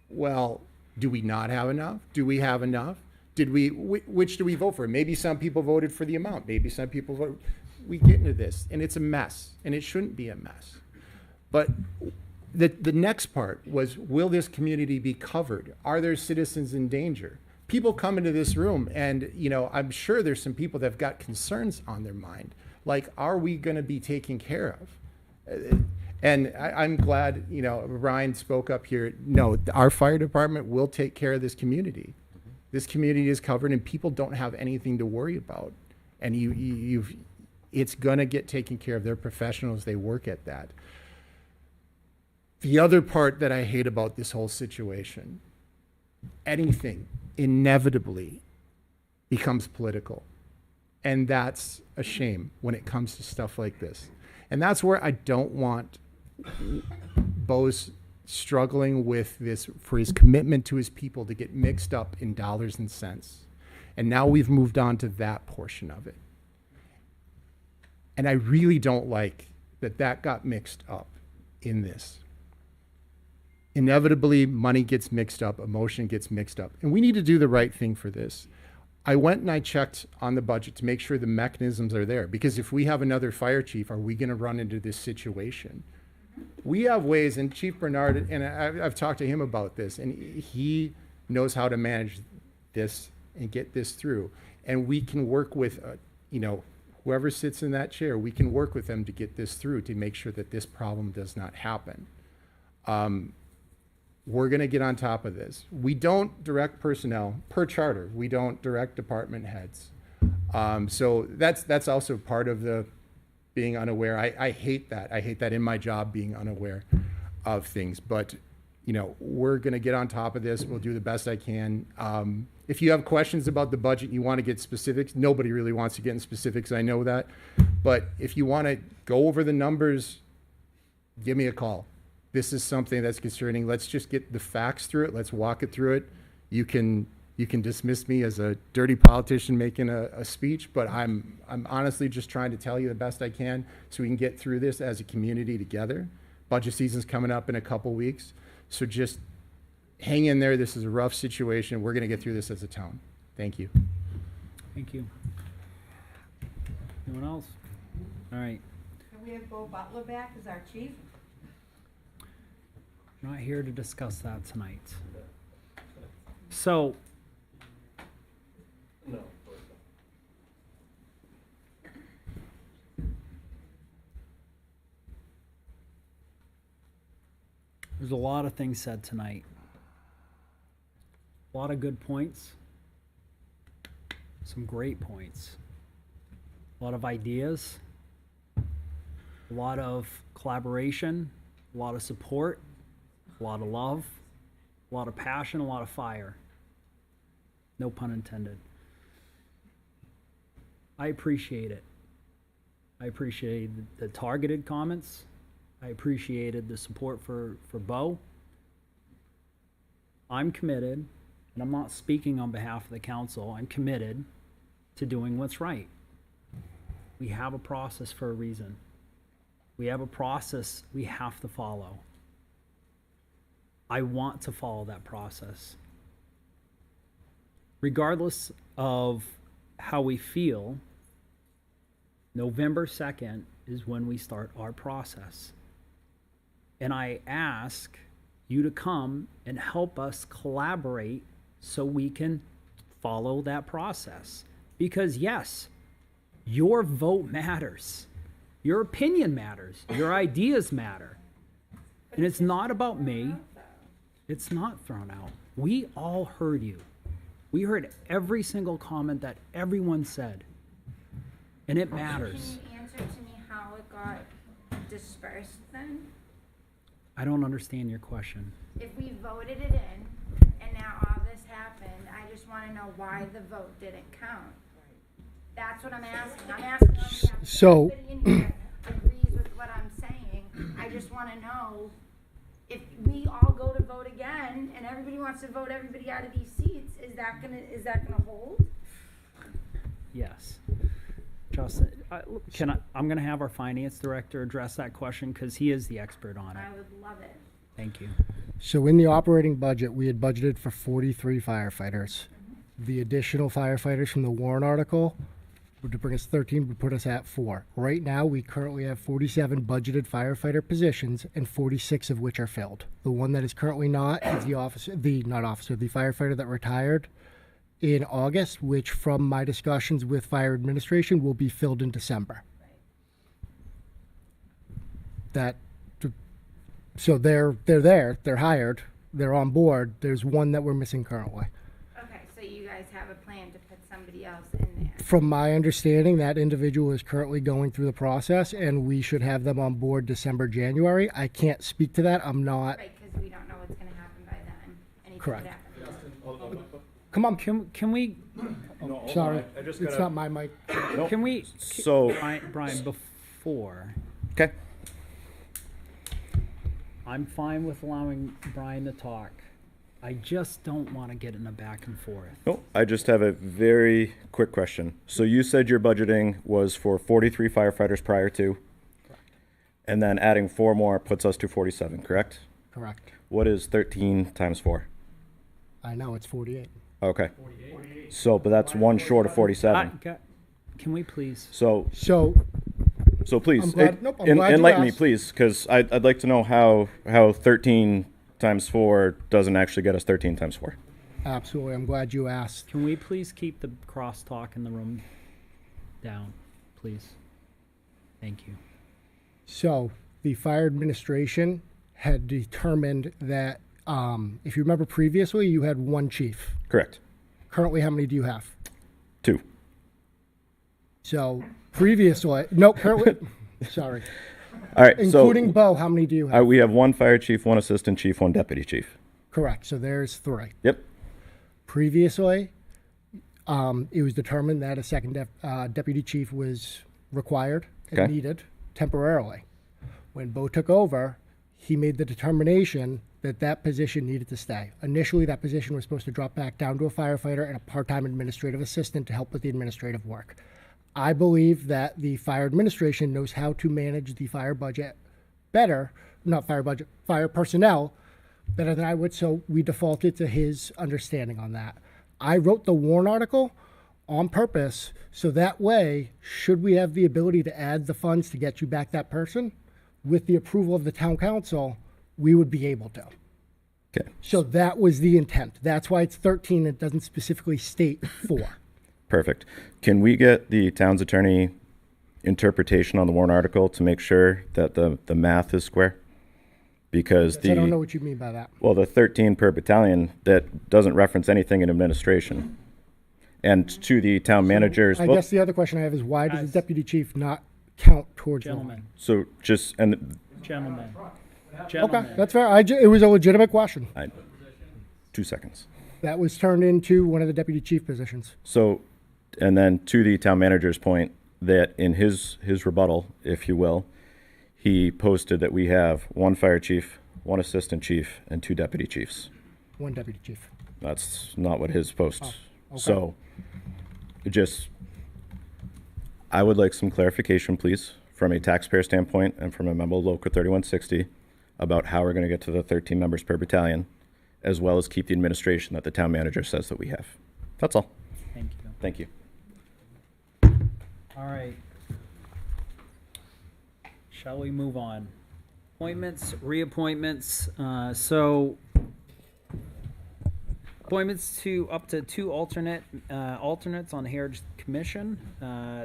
well, do we not have enough? Do we have enough? Which do we vote for? Maybe some people voted for the amount. Maybe some people voted. We get into this, and it's a mess, and it shouldn't be a mess. But the next part was, will this community be covered? Are there citizens in danger? People come into this room, and you know, I'm sure there's some people that have got concerns on their mind, like, are we going to be taken care of? And I'm glad, you know, Ryan spoke up here. No, our fire department will take care of this community. This community is covered, and people don't have anything to worry about. And it's going to get taken care of. They're professionals. They work at that. The other part that I hate about this whole situation, anything inevitably becomes political. And that's a shame when it comes to stuff like this. And that's where I don't want Bo's struggling with this, for his commitment to his people, to get mixed up in dollars and cents. And now we've moved on to that portion of it. And I really don't like that got mixed up in this. Inevitably, money gets mixed up, emotion gets mixed up, and we need to do the right thing for this. I went and I checked on the budget to make sure the mechanisms are there, because if we have another fire chief, are we going to run into this situation? We have ways, and Chief Bernard, and I've talked to him about this, and he knows how to manage this and get this through. And we can work with, you know, whoever sits in that chair, we can work with them to get this through to make sure that this problem does not happen. We're going to get on top of this. We don't direct personnel per charter. We don't direct department heads. So that's also part of the being unaware. I hate that. I hate that in my job, being unaware of things. But, you know, we're going to get on top of this. We'll do the best I can. If you have questions about the budget and you want to get specifics, nobody really wants to get in specifics. I know that. But if you want to go over the numbers, give me a call. This is something that's concerning. Let's just get the facts through it. Let's walk it through it. You can dismiss me as a dirty politician making a speech, but I'm honestly just trying to tell you the best I can so we can get through this as a community together. Budget season's coming up in a couple weeks, so just hang in there. This is a rough situation. We're going to get through this as a town. Thank you. Thank you. Anyone else? All right. Can we have Bo Butler back as our chief? We're not here to discuss that tonight. So, there's a lot of things said tonight. A lot of good points. Some great points. A lot of ideas. A lot of collaboration. A lot of support. A lot of love. A lot of passion. A lot of fire. No pun intended. I appreciate it. I appreciated the targeted comments. I appreciated the support for Bo. I'm committed, and I'm not speaking on behalf of the council, I'm committed to doing what's right. We have a process for a reason. We have a process we have to follow. I want to follow that process. Regardless of how we feel, November 2nd is when we start our process. And I ask you to come and help us collaborate so we can follow that process. Because yes, your vote matters. Your opinion matters. Your ideas matter. And it's not about me. It's not thrown out. We all heard you. We heard every single comment that everyone said. And it matters. Can you answer to me how it got dispersed then? I don't understand your question. If we voted it in and now all this happened, I just want to know why the vote didn't count. That's what I'm asking. I'm asking on behalf of So- everybody in here agrees with what I'm saying. I just want to know if we all go to vote again and everybody wants to vote everybody out of these seats, is that gonna hold? Yes. Justin, I'm going to have our finance director address that question because he is the expert on it. I would love it. Thank you. So in the operating budget, we had budgeted for 43 firefighters. The additional firefighters from the warrant article would bring us 13, would put us at 4. Right now, we currently have 47 budgeted firefighter positions, and 46 of which are filled. The one that is currently not is the firefighter that retired in August, which from my discussions with fire administration will be filled in December. So they're there, they're hired, they're on board. There's one that we're missing currently. Okay, so you guys have a plan to put somebody else in there? From my understanding, that individual is currently going through the process, and we should have them on board December, January. I can't speak to that. I'm not. Right, because we don't know what's going to happen by then. Anything Correct. could happen. Come on. Can we? Oh, sorry, it's not my mic. Can we? So- Brian, before. Okay. I'm fine with allowing Brian to talk. I just don't want to get in a back and forth. No, I just have a very quick question. So you said your budgeting was for 43 firefighters prior to? And then adding 4 more puts us to 47, correct? Correct. What is 13 times 4? I know, it's 48. Okay. So, but that's one short of 47. Can we please? So please, I'm glad you enlighten me, asked. please, because I'd like to know how 13 times 4 doesn't actually get us 13 times 4. Absolutely, I'm glad you asked. Can we please keep the crosstalk in the room down, please? Thank you. So the fire administration had determined that, if you remember previously, you had 1 chief. Correct. Currently, how many do you have? 2. So previously, no, currently, sorry. All right, Including so Bo, how many do you have? we have 1 fire chief, 1 assistant chief, 1 deputy chief. Correct, so there's 3. Yep. Previously, it was determined that a second deputy chief was required and Okay. needed temporarily. When Bo took over, he made the determination that that position needed to stay. Initially, that position was supposed to drop back down to a firefighter and a part-time administrative assistant to help with the administrative work. I believe that the fire administration knows how to manage the fire budget better, not fire budget, fire personnel better than I would, so we defaulted to his understanding on that. I wrote the warrant article on purpose, so that way, should we have the ability to add the funds to get you back that person, with the approval of the town council, we would be able to. Okay. So that was the intent. That's why it's 13. It doesn't specifically state 4. Perfect. Can we get the town's attorney interpretation on the warrant article to make sure that the math is square? Because I don't know what you mean by that. well, the 13 per battalion, that doesn't reference anything in administration. And to the town managers. I well, guess the other question I have is, why does the deputy chief not count towards the line? Gentlemen, So just, and gentlemen, Okay, gentlemen. that's fair. It was a legitimate question. 2 seconds. That was turned into one of the deputy chief positions. So, and then to the town manager's point, that in his rebuttal, if you will, he posted that we have 1 fire chief, 1 assistant chief, and 2 deputy chiefs. 1 deputy chief. That's not what his post. Oh, okay. So, I would like some clarification, please, from a taxpayer standpoint and from a member of Local 3160 about how we're going to get to the 13 members per battalion, as well as keep the administration that the town manager says that we have. That's all. Thank you. Thank you. All right. Shall we move on? Appointments, reappointments. So appointments to up to 2 alternates on the Heritage Commission.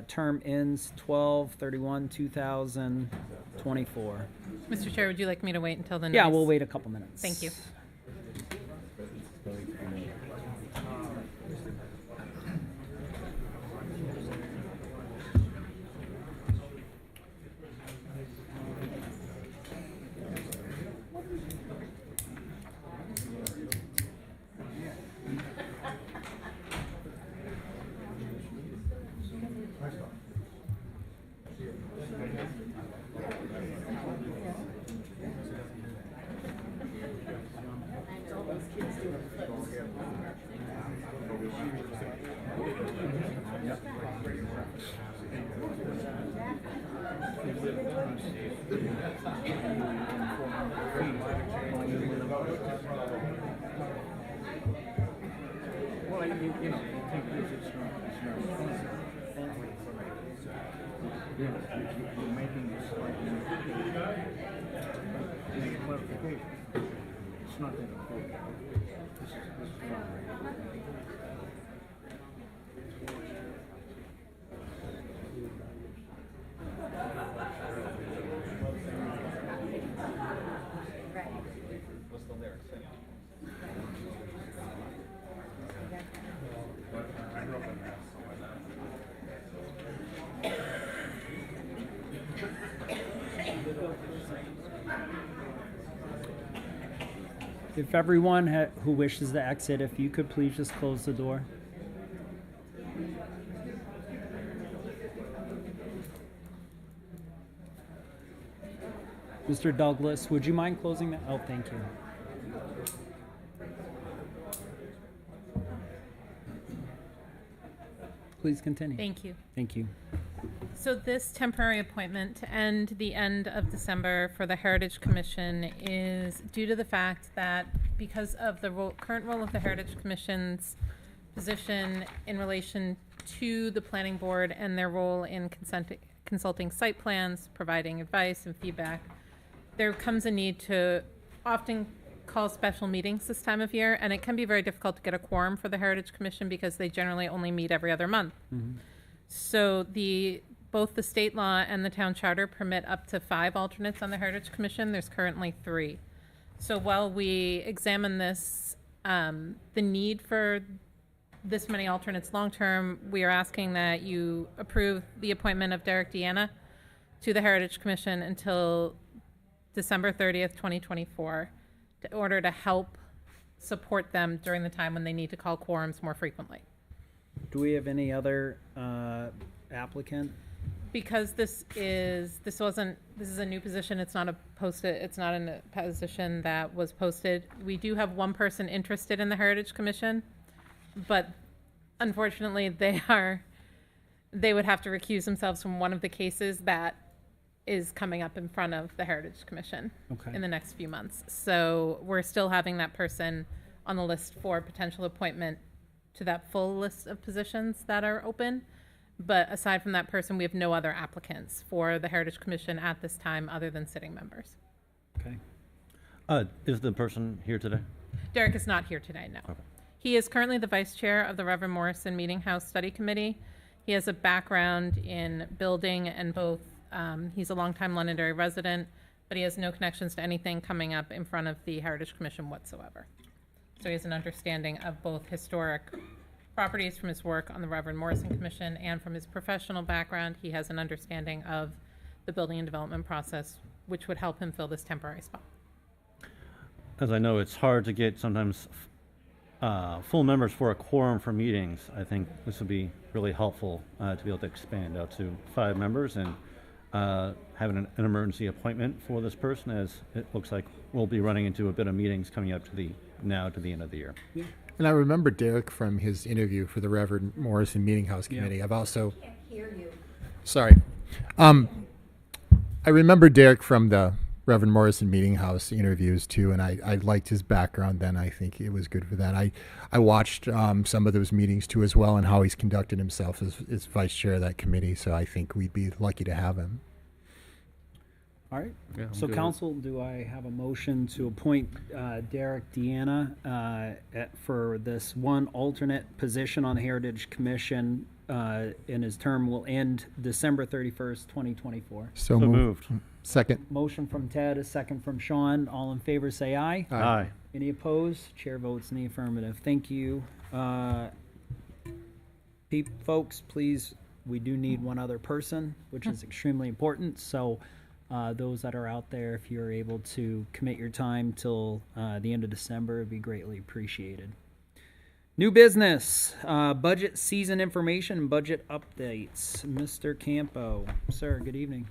Term ends 12/31/2024. Mr. Chair, would you like me to wait until the Yeah, next? we'll wait a couple minutes. Thank you. If everyone who wishes to exit, if you could please just close the door. Mr. Douglas, would you mind closing that? Oh, thank you. Please continue. Thank you. Thank you. So this temporary appointment to end the end of December for the Heritage Commission is due to the fact that because of the current role of the Heritage Commission's position in relation to the planning board and their role in consulting site plans, providing advice and feedback, there comes a need to often call special meetings this time of year, and it can be very difficult to get a quorum for the Heritage Commission because they generally only meet every other month. Mm-hmm. So both the state law and the town charter permit up to 5 alternates on the Heritage Commission. There's currently 3. So while we examine this, the need for this many alternates long-term, we are asking that you approve the appointment of Derek Deanna to the Heritage Commission until December 30th, 2024, in order to help support them during the time when they need to call quorums more frequently. Do we have any other applicant? Because this is a new position. It's not a position that was posted. We do have 1 person interested in the Heritage Commission, but unfortunately they would have to recuse themselves from one of the cases that is coming up in front of the Heritage Commission in the next few months. So we're still having that person on the list for potential appointment to that full list of positions that are open. But aside from that person, we have no other applicants for the Heritage Commission at this time other than sitting members. Okay. Is the person here today? Derek is not here today, no. Okay. He is currently the vice chair of the Reverend Morrison Meeting House Study Committee. He has a background in building and both, he's a longtime Londonderry resident, but he has no connections to anything coming up in front of the Heritage Commission whatsoever. So he has an understanding of both historic properties from his work on the Reverend Morrison Commission, and from his professional background, he has an understanding of the building and development process, which would help him fill this temporary spot. As I know, it's hard to get sometimes full members for a quorum for meetings. I think this would be really helpful to be able to expand out to 5 members and having an emergency appointment for this person, as it looks like we'll be running into a bit of meetings coming up to the end of the year. Yeah. And I remember Derek from his interview for the Reverend Morrison Meeting House Committee. I've also... Can't hear you. Sorry. I remember Derek from the Reverend Morrison Meeting House interviews too, and I liked his background then. I think it was good for that. I watched some of those meetings too as well, and how he's conducted himself as vice chair of that committee, so I think we'd be lucky to have him. All right. Yeah, I'm So good. council, do I have a motion to appoint Derek Deanna for this one alternate position on the Heritage Commission, and his term will end December 31st, 2024? So moved. Second. Motion from Ted, a second from Sean. All in favor, say aye. Aye. Any opposed? Chair votes in the affirmative. Thank you. Folks, please, we do need one other person, which is extremely important. So those that are out there, if you're able to commit your time till the end of December, it'd be greatly appreciated. New business, budget season information, and budget updates. Mr. Campo. Sir, good evening.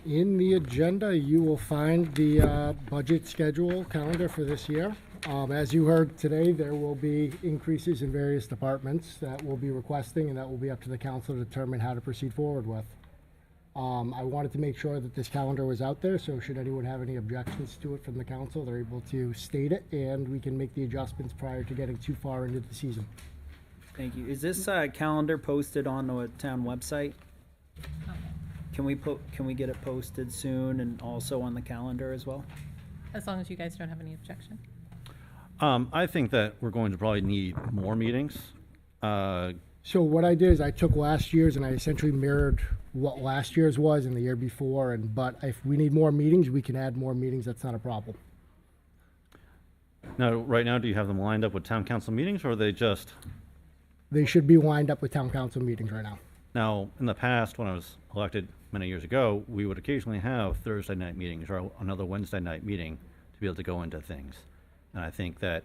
In the agenda, you will find the budget schedule calendar for this year. As you heard today, there will be increases in various departments that we'll be requesting, and that will be up to the council to determine how to proceed forward with. I wanted to make sure that this calendar was out there, so should anyone have any objections to it from the council, they're able to state it, and we can make the adjustments prior to getting too far into the season. Thank you. Is this calendar posted on the town website? Can we get it posted soon and also on the calendar as well? As long as you guys don't have any objection. I think that we're going to probably need more meetings. So what I did is I took last year's and I essentially mirrored what last year's was and the year before, but if we need more meetings, we can add more meetings. That's not a problem. Now, right now, do you have them lined up with town council meetings, or are they just... They should be lined up with town council meetings right now. Now, in the past, when I was elected many years ago, we would occasionally have Thursday night meetings or another Wednesday night meeting to be able to go into things. And I think that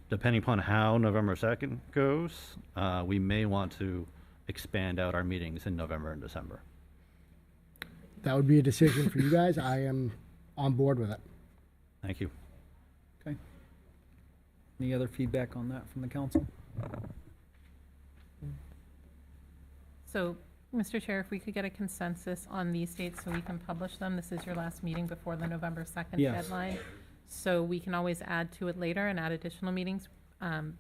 depending upon how November 2nd goes, we may want to expand out our meetings in November and December. That would be a decision for you guys. I am on board with it. Thank you. Okay. Any other feedback on that from the council? So, Mr. Chair, if we could get a consensus on these dates so we can publish them. This is your last meeting before the November 2nd Yes. deadline. So we can always add to it later and add additional meetings.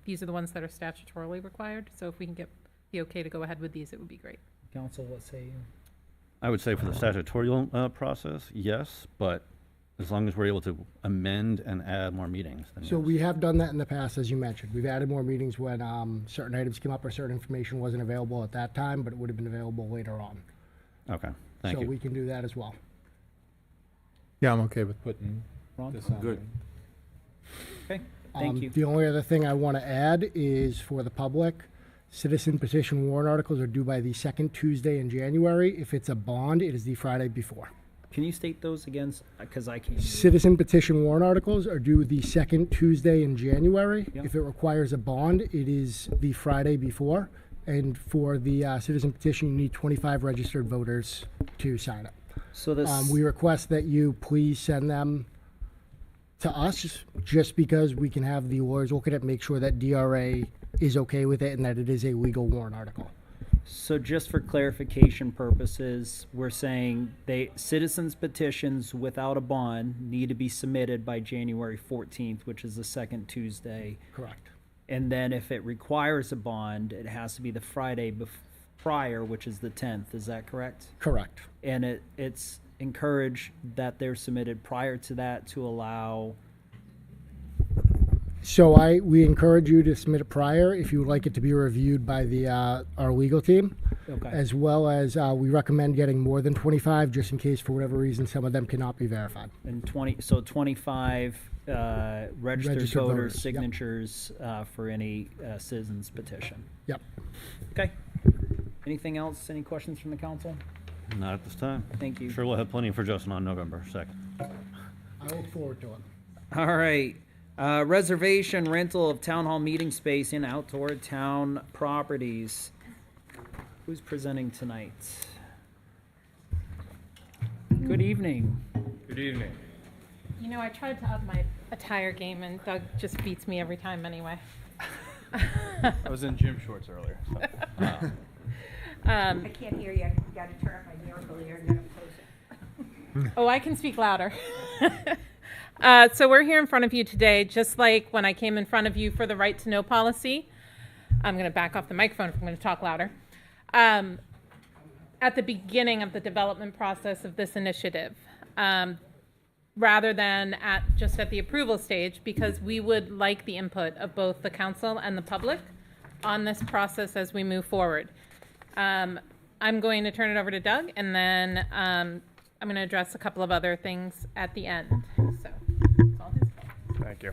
These are the ones that are statutorily required. So if we can get the okay to go ahead with these, it would be great. Council, what say you? I would say for the statutory process, yes, but as long as we're able to amend and add more meetings. Then So yes. we have done that in the past, as you mentioned. We've added more meetings when certain items came up or certain information wasn't available at that time, but it would have been available later on. Okay, thank So you. we can do that as well. Yeah, I'm okay with putting Ron? this on. Good. Okay, thank you. The only other thing I want to add is for the public, citizen petition warrant articles are due by the second Tuesday in January. If it's a bond, it is the Friday before. Can you state those again? Because I can't. Citizen petition warrant articles are due the second Tuesday in January. Yep. If it requires a bond, it is the Friday before. And for the citizen petition, you need 25 registered voters to sign it. So this. We request that you please send them to us, just because we can have the lawyers look at it, make sure that DRA is okay with it and that it is a legal warrant article. So just for clarification purposes, we're saying citizens petitions without a bond need to be submitted by January 14th, which is the second Tuesday. Correct. And then if it requires a bond, it has to be the Friday prior, which is the 10th. Is that correct? Correct. And it's encouraged that they're submitted prior to that to allow. So we encourage you to submit it prior if you would like it to be reviewed by our legal team. Okay. As well as we recommend getting more than 25 just in case for whatever reason some of them cannot be verified. And 25 registered voters yep. signatures for any citizens petition. Yep. Okay. Anything else? Any questions from the council? Not at this time. Thank you. Sure, we'll have plenty for Justin on November 2nd. I look forward to it. All right. Reservation rental of town hall meeting space in outdoor town properties. Who's presenting tonight? Good evening. Good evening. You know, I tried to up my attire game, and Doug just beats me every time anyway. I was in gym shorts earlier. So. I can't hear you. You got to turn up my miracle here. You're gonna close it. Oh, I can speak louder. So we're here in front of you today, just like when I came in front of you for the right to know policy. I'm going to back off the microphone if I'm going to talk louder. At the beginning of the development process of this initiative, rather than just at the approval stage, because we would like the input of both the council and the public on this process as we move forward. I'm going to turn it over to Doug, and then I'm going to address a couple of other things at the end. So, it's all his fault. Thank you.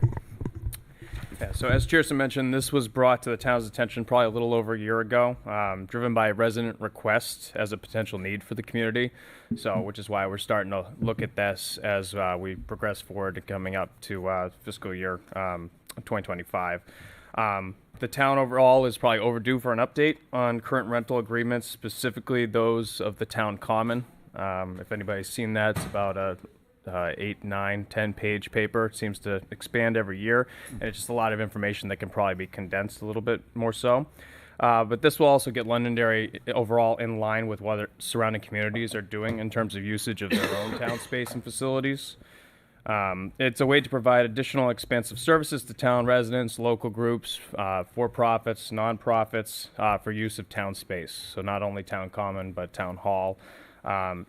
Yeah, so as Chairson mentioned, this was brought to the town's attention probably a little over a year ago, driven by a resident request as a potential need for the community. So, which is why we're starting to look at this as we progress forward coming up to fiscal year 2025. The town overall is probably overdue for an update on current rental agreements, specifically those of the town common. If anybody's seen that, it's about a 8, 9, 10-page paper. It seems to expand every year, and it's just a lot of information that can probably be condensed a little bit more so. But this will also get Londonderry overall in line with what surrounding communities are doing in terms of usage of their own town space and facilities. It's a way to provide additional expansive services to town residents, local groups, for-profits, non-profits, for use of town space. So not only town common, but town hall.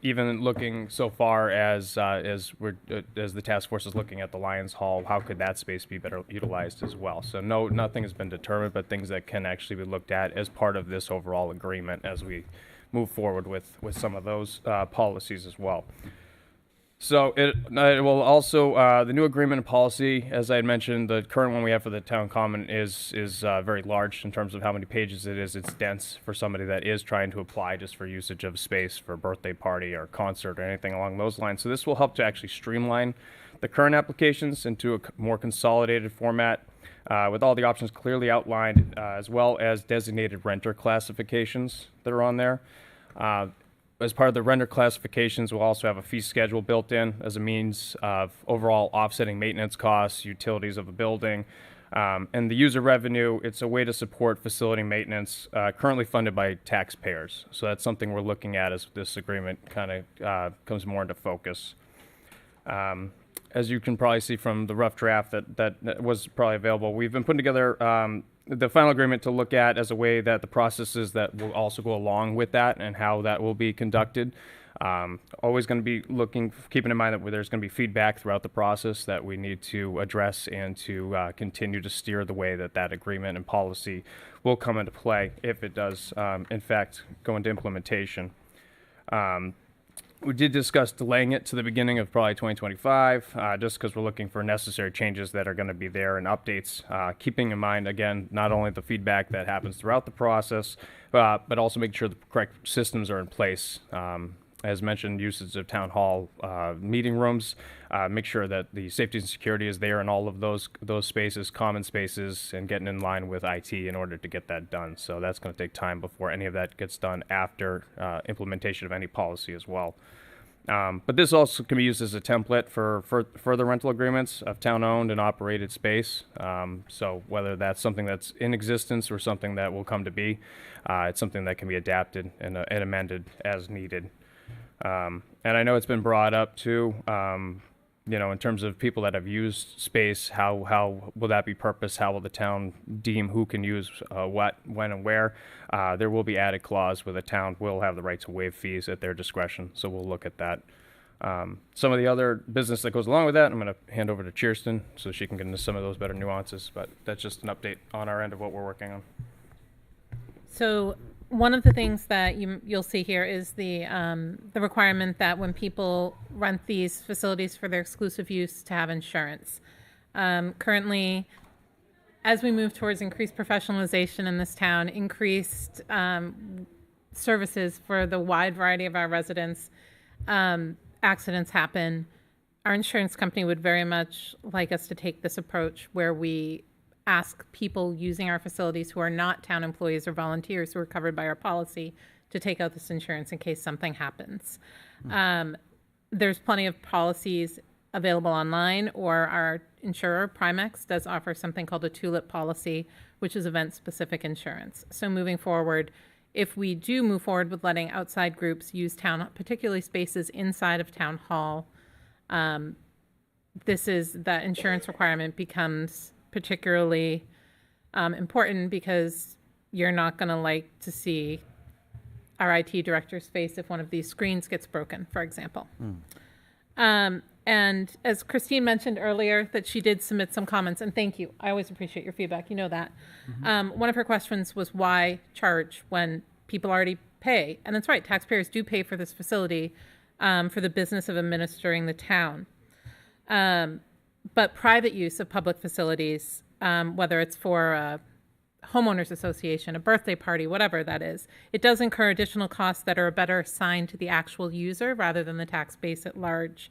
Even looking so far as the task force is looking at the Lions Hall, how could that space be better utilized as well? So nothing has been determined, but things that can actually be looked at as part of this overall agreement as we move forward with some of those policies as well. So it will also, the new agreement and policy, as I had mentioned, the current one we have for the town common is very large in terms of how many pages it is. It's dense for somebody that is trying to apply just for usage of space for a birthday party or concert or anything along those lines. So this will help to actually streamline the current applications into a more consolidated format with all the options clearly outlined, as well as designated renter classifications that are on there. As part of the renter classifications, we'll also have a fee schedule built in as a means of overall offsetting maintenance costs, utilities of a building, and the user revenue. It's a way to support facility maintenance currently funded by taxpayers. So that's something we're looking at as this agreement kind of comes more into focus. As you can probably see from the rough draft that was probably available, we've been putting together the final agreement to look at as a way that the processes that will also go along with that and how that will be conducted. Always going to be keeping in mind that there's going to be feedback throughout the process that we need to address and to continue to steer the way that agreement and policy will come into play if it does, in fact, go into implementation. We did discuss delaying it to the beginning of probably 2025, just because we're looking for necessary changes that are going to be there and updates, keeping in mind, again, not only the feedback that happens throughout the process, but also making sure the correct systems are in place. As mentioned, usage of town hall meeting rooms, make sure that the safety and security is there in all of those spaces, common spaces, and getting in line with IT in order to get that done. So that's going to take time before any of that gets done after implementation of any policy as well. But this also can be used as a template for further rental agreements of town-owned and operated space. So whether that's something that's in existence or something that will come to be, it's something that can be adapted and amended as needed. And I know it's been brought up too, in terms of people that have used space, how will that be purposed? How will the town deem who can use what, when, and where? There will be added clause where the town will have the right to waive fees at their discretion. So we'll look at that. Some of the other business that goes along with that, I'm going to hand over to Kirsten so she can get into some of those better nuances. But that's just an update on our end of what we're working on. So one of the things that you'll see here is the requirement that when people rent these facilities for their exclusive use to have insurance. Currently, as we move towards increased professionalization in this town, increased services for the wide variety of our residents, accidents happen. Our insurance company would very much like us to take this approach where we ask people using our facilities who are not town employees or volunteers who are covered by our policy to take out this insurance in case something happens. There's plenty of policies available online, or our insurer, Primex, does offer something called a TULIP policy, which is event-specific insurance. So moving forward, if we do move forward with letting outside groups use town, particularly spaces inside of town hall, that insurance requirement becomes particularly important, because you're not going to like to see our IT director's face if one of these screens gets broken, for example. And as Christine mentioned earlier, that she did submit some comments, and thank you. I always appreciate your feedback. You know that. One of her questions was why charge when people already pay? And that's right. Taxpayers do pay for this facility for the business of administering the town. But private use of public facilities, whether it's for a homeowners association, a birthday party, whatever that is, it does incur additional costs that are better assigned to the actual user rather than the tax base at large.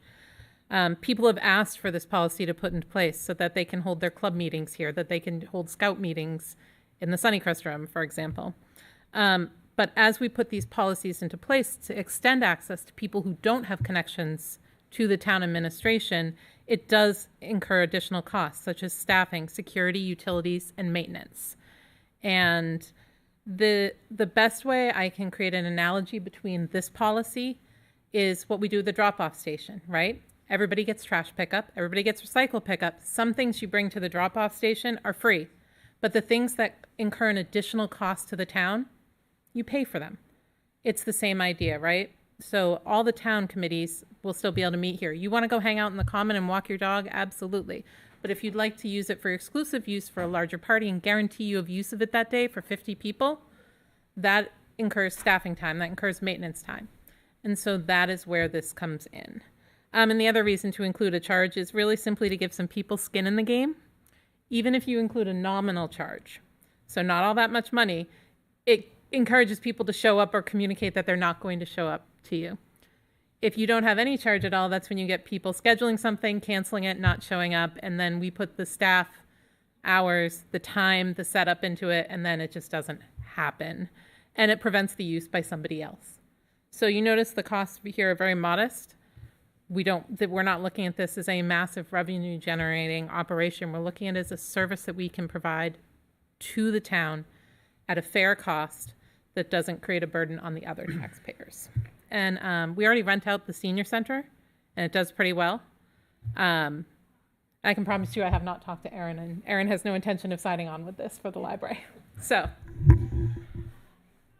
People have asked for this policy to put into place so that they can hold their club meetings here, that they can hold scout meetings in the Sunnycrest room, for example. But as we put these policies into place to extend access to people who don't have connections to the town administration, it does incur additional costs, such as staffing, security, utilities, and maintenance. And the best way I can create an analogy between this policy is what we do at the drop-off station, right? Everybody gets trash pickup, everybody gets recycle pickup. Some things you bring to the drop-off station are free, but the things that incur an additional cost to the town, you pay for them. It's the same idea, right? So all the town committees will still be able to meet here. You want to go hang out in the common and walk your dog? Absolutely. But if you'd like to use it for exclusive use for a larger party and guarantee you have use of it that day for 50 people, that incurs staffing time, that incurs maintenance time. And so that is where this comes in. And the other reason to include a charge is really simply to give some people skin in the game. Even if you include a nominal charge, so not all that much money, it encourages people to show up or communicate that they're not going to show up to you. If you don't have any charge at all, that's when you get people scheduling something, canceling it, not showing up, and then we put the staff hours, the time, the setup into it, and then it just doesn't happen. And it prevents the use by somebody else. So you notice the costs here are very modest. We're not looking at this as a massive revenue generating operation. We're looking at it as a service that we can provide to the town at a fair cost that doesn't create a burden on the other taxpayers. And we already rent out the senior center, and it does pretty well. I can promise you I have not talked to Erin, and Erin has no intention of signing on with this for the library. So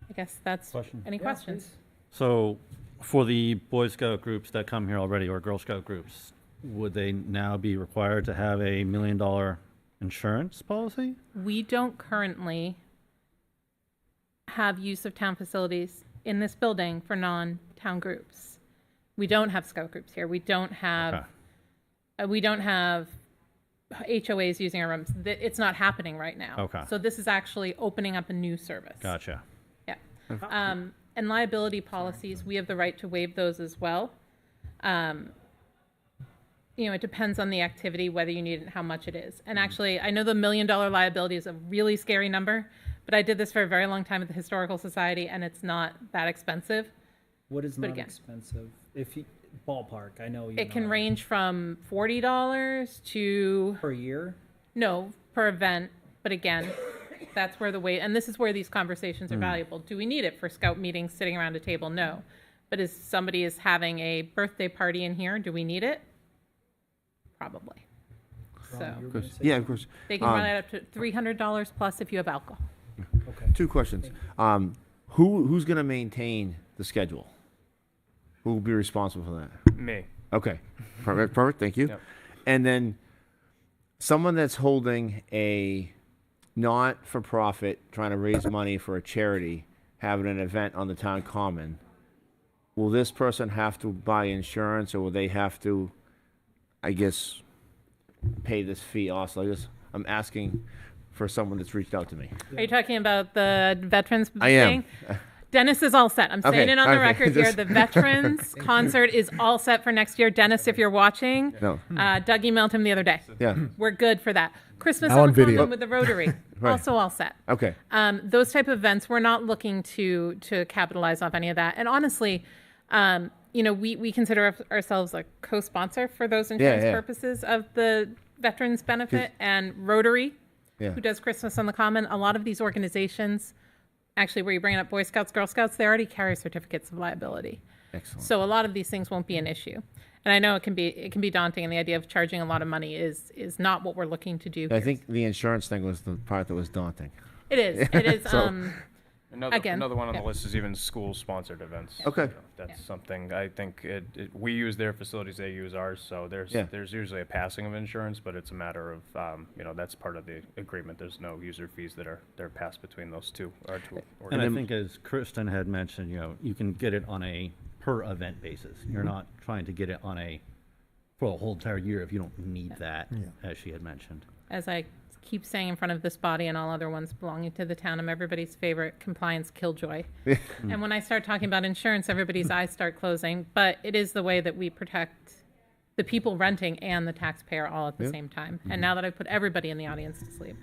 I guess that's any questions? Please. So for the Boy Scout groups that come here already, or Girl Scout groups, would they now be required to have a $1 million insurance policy? We don't currently have use of town facilities in this building for non-town groups. We don't have scout groups here. We don't have HOAs using our rooms. It's not happening right now. Okay. So this is actually opening up a new service. Gotcha. Yeah. And liability policies, we have the right to waive those as well. It depends on the activity, whether you need it and how much it is. And actually, I know the $1 million liability is a really scary number, but I did this for a very long time at the Historical Society, and it's not that expensive. What is But not again, expensive? If you, ballpark, I know you. it can know. range from $40 to per year. No, per event. But again, that's where and this is where these conversations are valuable. Do we need it for scout meetings, sitting around a table? No. But if somebody is having a birthday party in here, do we need it? probably. So Of course. Yeah, of course. they can run it up to $300 plus if you have alcohol. Two questions. Who's going to maintain the schedule? Who will be responsible for that? Me. Okay. Perfect. Perfect. Thank you. Yep. And then someone that's holding a not-for-profit, trying to raise money for a charity, having an event on the town common, will this person have to buy insurance, or will they have to, I guess, pay this fee also? I'm asking for someone that's reached out to me. Are you talking about the veterans I am. thing? Dennis is all set. I'm saying Okay, it on the okay, record here. just- The veterans concert is all set for next year. Dennis, if you're watching, No. Doug emailed him the other day. Yeah. We're good for that. Christmas Now on on the video. Common with the Rotary, Right. also all set. Okay. Those type of events, we're not looking to capitalize off any of that. And honestly, we consider ourselves a co-sponsor for those insurance yeah. purposes of the veterans benefit, and Rotary, Yeah. who does Christmas on the Common. A lot of these organizations, actually, where you bring up Boy Scouts, Girl Scouts, they already carry certificates of liability. Excellent. So a lot of these things won't be an issue. And I know it can be daunting, and the idea of charging a lot of money is not what we're looking to do. I here. think the insurance thing was the part that was daunting. It is. It is. So- Another one on yeah. the list is even school-sponsored events. Okay. That's something I think we use their facilities, they use ours, so there's usually a passing of insurance, but it's a matter of that's part of the agreement. There's no user fees they're passed between those two. And I think, as Kristen had mentioned, you can get it on a per event basis. You're not trying to get it for a whole entire year if you don't need that, as she had mentioned. As I keep saying in front of this body and all other ones belonging to the town, I'm everybody's favorite compliance killjoy. And when I start talking about insurance, everybody's eyes start closing. But it is the way that we protect the people renting and the taxpayer all at the same time. And now that I've put everybody in the audience to sleep.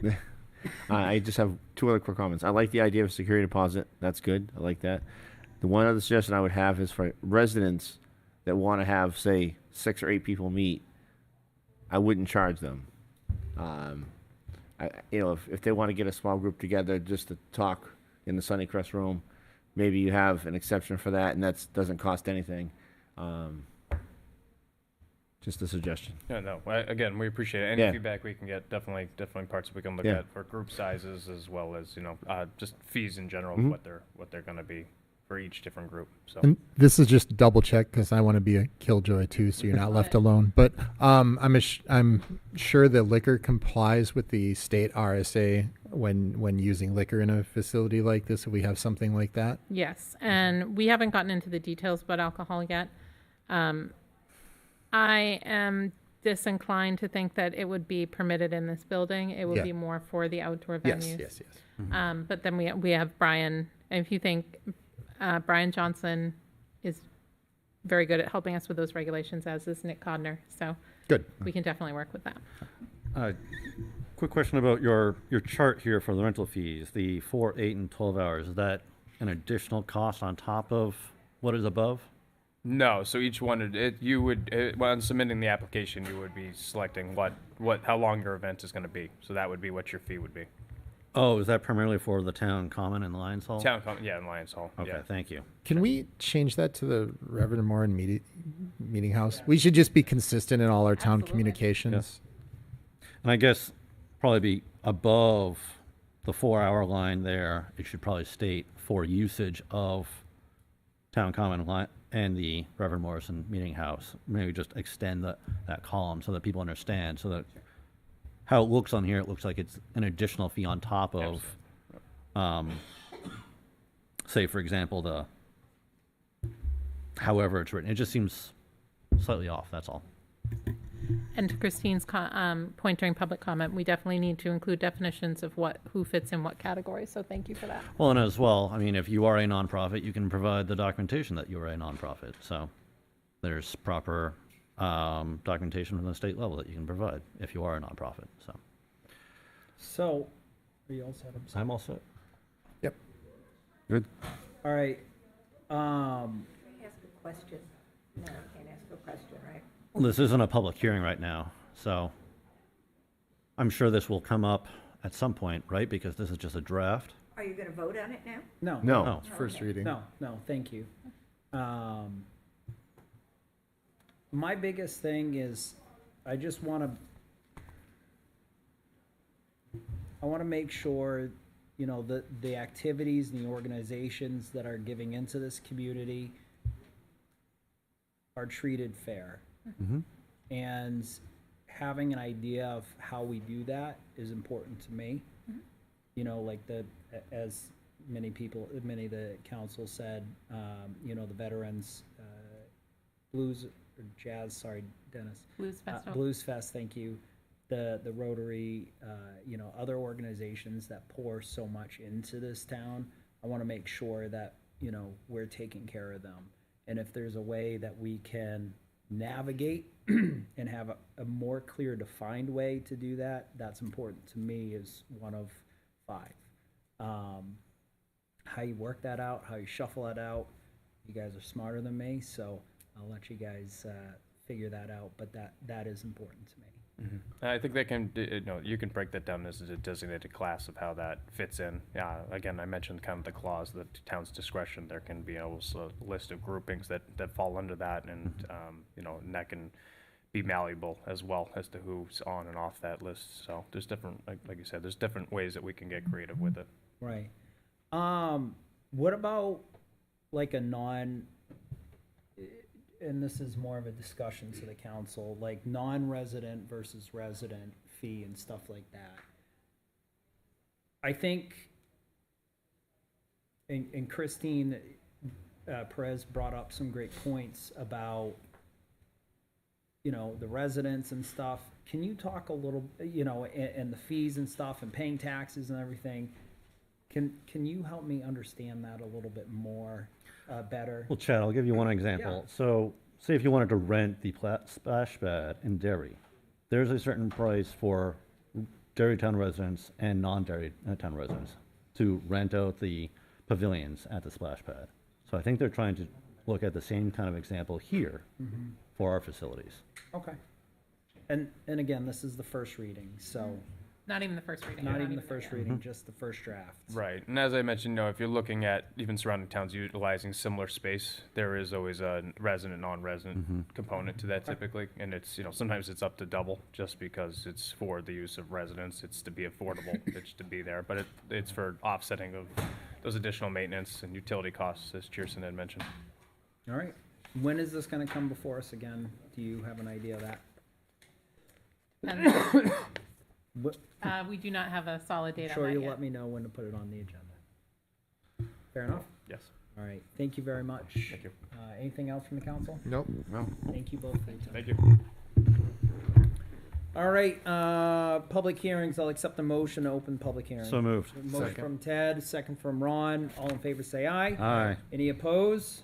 I just have two other quick comments. I like the idea of a security deposit. That's good. I like that. The one other suggestion I would have is for residents that want to have, say, 6 or 8 people meet, I wouldn't charge them. If they want to get a small group together just to talk in the Sunnycrest room, maybe you have an exception for that, and that doesn't cost anything. Just a suggestion. Yeah, no. Again, we appreciate it. Any feedback we can get, definitely parts that we can look at for group sizes, as well as just fees in general, what they're going to be for each different group. So And this is just double check because I want to be a killjoy too, so you're not left alone. But I'm sure the liquor complies with the state RSA when using liquor in a facility like this. If we have something like that. Yes, and we haven't gotten into the details about alcohol yet. I am disinclined to think that it would be permitted in this building. It would be more for the outdoor venues. Yes. But then we have Brian, and if you think Brian Johnson is very good at helping us with those regulations, as is Nick Codner. So good. We can definitely work with that. Quick question about your chart here for the rental fees, the 4, 8, and 12 hours. Is that an additional cost on top of what is above? no. So each one, when submitting the application, you would be selecting how long your event is going to be. So that would be what your fee would be. Oh, is that primarily for the town common and Lions Hall? In Lions Hall. Okay, yeah. thank you. Can we change that to the Reverend Moran meeting house? We should just be consistent in all our town communications. Yes. And I guess probably be above the 4-hour line there. It should probably state for usage of town common and the Reverend Morrison Meeting House. Maybe just extend that column so that people understand, so that how it looks on here, it looks like it's an additional fee on top of, say, for example, however it's written. It just seems slightly off, that's all. And to Christine's point during public comment, we definitely need to include definitions of who fits in what category. So thank you for that. Well, and as well, I mean, if you are a nonprofit, you can provide the documentation that you are a nonprofit. So there's proper documentation from the state level that you can provide if you are a nonprofit. So, are you all set? I'm all set. Yep. Good. All right. Ask a question. No, I can't ask a question, right? Well, this isn't a public hearing right now, so I'm sure this will come up at some point, right? Because this is just a draft. Are you going to vote on it now? No. No. It's first reading. No, thank you. My biggest thing is I just want to, I want to make sure, you know, the activities and the organizations that are giving into this community are treated fair. Mm-hmm. And having an idea of how we do that is important to me. You know, like as many of the council said, you know, the veterans, blues or jazz, sorry, Dennis. Blues Festival. Blues Fest, thank you. The Rotary, you know, other organizations that pour so much into this town. I want to make sure that, you know, we're taking care of them. And if there's a way that we can navigate and have a more clear defined way to do that, that's important to me as one of 5. How you work that out, how you shuffle that out, you guys are smarter than me, so I'll let you guys figure that out, but that is important to me. Mm-hmm. I think they can, you know, you can break that down as a designated class of how that fits in. Again, I mentioned kind of the clause, the town's discretion. There can be also a list of groupings that fall under that, and you know, and that can be malleable as well as to who's on and off that list. So there's different, like you said, there's different ways that we can get creative with it. Right. What about like a and this is more of a discussion to the council, like non-resident versus resident fee and stuff like that. I think, and Christine Perez brought up some great points about, you know, the residents and stuff. Can you talk a little, you know, and the fees and stuff and paying taxes and everything? Can you help me understand that a little bit more? Better. Well, Chad, I'll give you one example. Yeah. So, say if you wanted to rent the splash pad in Derry, there's a certain price for Derry town residents and non-Derry town residents to rent out the pavilions at the splash pad. So I think they're trying to look at the same kind of example here for our facilities. Okay. And again, this is the first reading, so. Not even the first reading. Not even the first reading, just the first draft. Right, and as I mentioned, you know, if you're looking at even surrounding towns utilizing similar space, there is always a resident, non-resident component to that typically, and it's, you know, sometimes it's up to double just because it's for the use of residents, it's to be affordable, it's to be there, but it's for offsetting of those additional maintenance and utility costs, as Cheerson had mentioned. All right. When is this going to come before us again? Do you have an idea of that? We do not have a solid date on Sure, that you'll yet. let me know when to put it on the agenda. Fair enough? Yes. All right. Thank you very much. Thank you. Anything else from the council? Nope. No. Thank you both for your time. Thank you. All right, public hearings. I'll accept the motion to open public hearing. So moved. Motion Second. from Ted, second from Ron. All in favor say aye. Aye. Any opposed?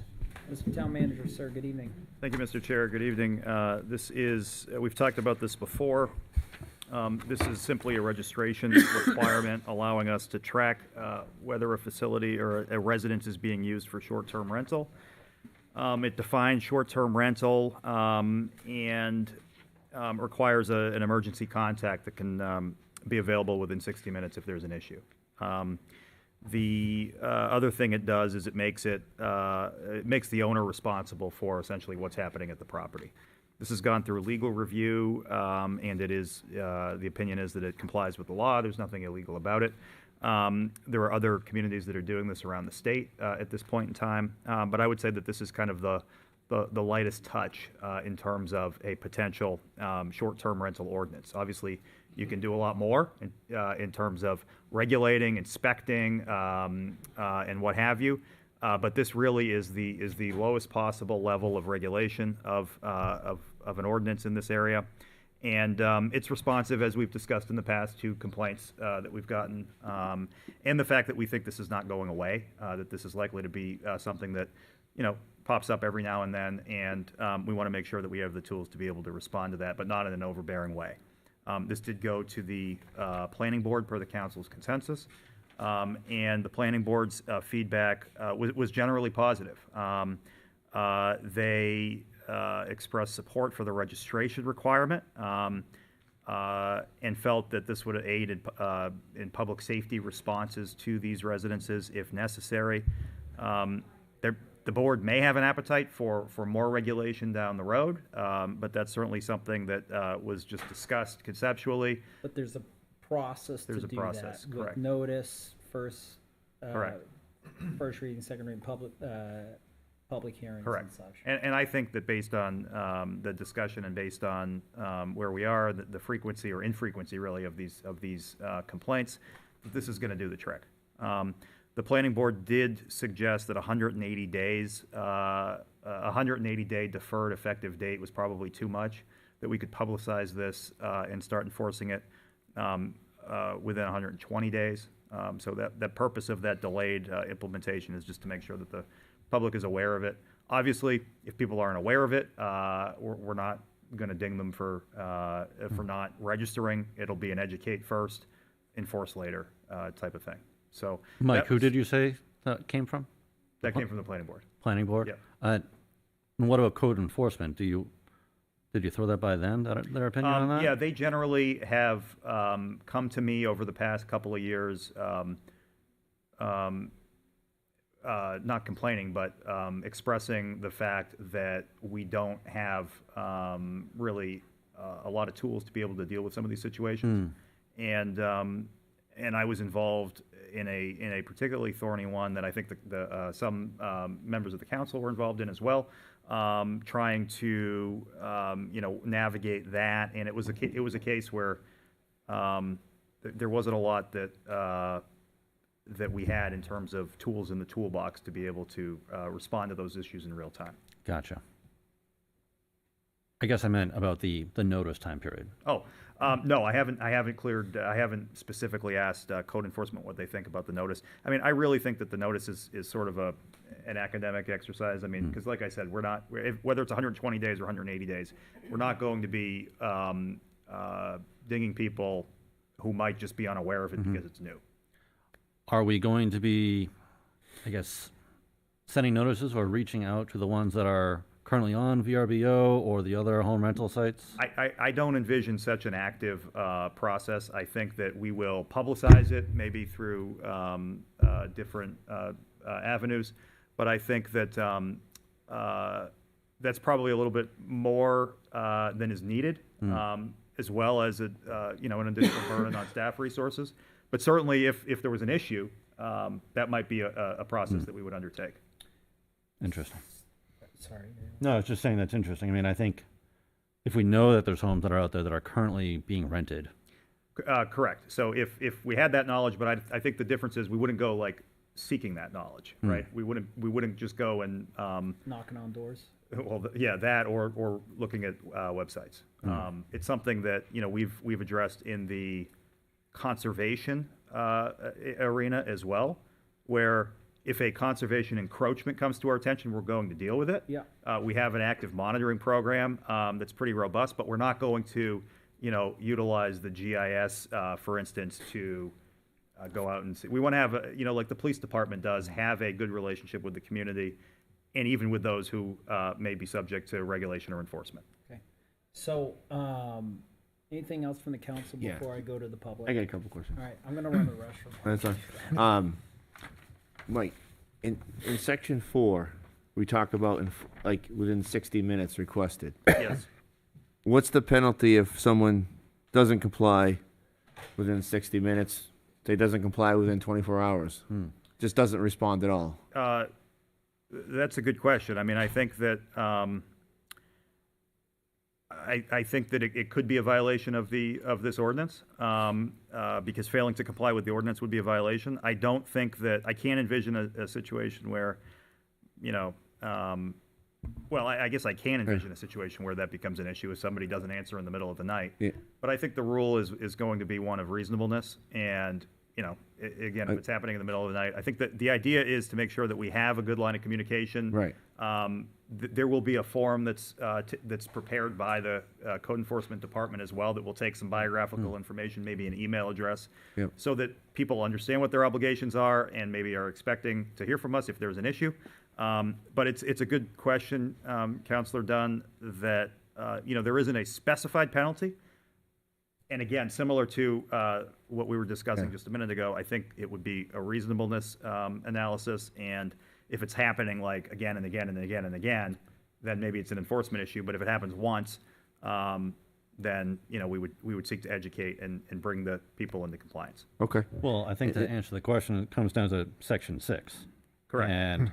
Mr. Town Manager, sir, good evening. Thank you, Mr. Chair. Good evening. This is, we've talked about this before. This is simply a registration requirement allowing us to track whether a facility or a residence is being used for short-term rental. It defines short-term rental and requires an emergency contact that can be available within 60 minutes if there's an issue. The other thing it does is it makes the owner responsible for essentially what's happening at the property. This has gone through legal review, and it is the opinion is that it complies with the law. There's nothing illegal about it. There are other communities that are doing this around the state at this point in time, but I would say that this is kind of the lightest touch in terms of a potential short-term rental ordinance. Obviously, you can do a lot more in terms of regulating, inspecting, and what have you. But this really is the lowest possible level of regulation of an ordinance in this area, and it's responsive, as we've discussed in the past, to complaints that we've gotten, and the fact that we think this is not going away, that this is likely to be something that, you know, pops up every now and then, and we want to make sure that we have the tools to be able to respond to that, but not in an overbearing way. This did go to the planning board per the council's consensus. And the planning board's feedback was generally positive. They expressed support for the registration requirement and felt that this would aid in public safety responses to these residences if necessary. The board may have an appetite for more regulation down the road, but that's certainly something that was just discussed conceptually. But there's a process There's to a do process, that correct. with notice, first Correct. first reading, second reading, public hearings Correct. and such. And I think that based on the discussion and based on where we are, the frequency or infrequency really of these complaints, this is going to do the trick. The planning board did suggest that 180 days, 180-day deferred effective date was probably too much, that we could publicize this and start enforcing it within 120 days. So that purpose of that delayed implementation is just to make sure that the public is aware of it. Obviously, if people aren't aware of it, we're not going to ding them for not registering. It'll be an educate first, enforce later type of thing. So, Mike, who did you say that came from? That came from the planning board. Planning board? Yep. And what about code enforcement? Did you throw that by them, their opinion on that? Yeah, they generally have come to me over the past couple of years, not complaining, but expressing the fact that we don't have really a lot of tools to be able to deal with some of these situations. And I was involved in a particularly thorny one that I think some members of the council were involved in as well, trying to navigate that. And it was a case where there wasn't a lot that we had in terms of tools in the toolbox to be able to respond to those issues in real time. Gotcha. I guess I meant about the notice time period. Oh, no, I haven't specifically asked code enforcement what they think about the notice. I mean, I really think that the notice is sort of an academic exercise. I mean, because like I said, whether it's 120 days or 180 days, we're not going to be dinging people who might just be unaware of it because it's new. Are we going to be, I guess, sending notices or reaching out to the ones that are currently on VRBO or the other home rental sites? I don't envision such an active process. I think that we will publicize it maybe through different avenues, but I think that that's probably a little bit more than is needed, as well as an additional burden on staff resources. But certainly, if there was an issue, that might be a process that we would undertake. Interesting. Sorry. No, I was just saying that's interesting. I mean, I think if we know that there's homes that are out there that are currently being rented. Correct. So if we had that knowledge, but I think the difference is we wouldn't go like seeking that knowledge, right? We wouldn't just go and knocking on doors. Well, that or looking at websites. It's something that we've addressed in the conservation arena as well, where if a conservation encroachment comes to our attention, we're going to deal with it. Yeah. We have an active monitoring program that's pretty robust, but we're not going to, utilize the GIS, for instance, to go out and see. We want to have, like the police department does, have a good relationship with the community, and even with those who may be subject to regulation or enforcement. Okay. So, anything else from the council before I go to the public? I got a couple questions. All right, I'm going to run the restroom. That's fine. Mike, in section 4, we talk about within 60 minutes requested. Yes. What's the penalty if someone doesn't comply within 60 minutes? Say doesn't comply within 24 hours. Just doesn't respond at all. That's a good question. I mean, I think that I think that it could be a violation of this ordinance because failing to comply with the ordinance would be a violation. I don't think that I can't envision a situation where, well, I guess I can envision a situation where that becomes an issue if somebody doesn't answer in the middle of the night. Yeah. But I think the rule is going to be one of reasonableness. And, again, if it's happening in the middle of the night, I think that the idea is to make sure that we have a good line of communication. Right. There will be a form that's prepared by the code enforcement department as well that will take some biographical information, maybe an email address, so that people understand what their obligations are and maybe are expecting to hear from us if there's an issue. But it's a good question, Councilor Dunn, that there isn't a specified penalty. And again, similar to what we were discussing just a minute ago, I think it would be a reasonableness analysis, and If it's happening like again and again and again and again, then maybe it's an enforcement issue. But if it happens once, then we would seek to educate and bring the people into compliance. Okay. Well, I think to answer the question, it comes down to Section 6. Correct. And,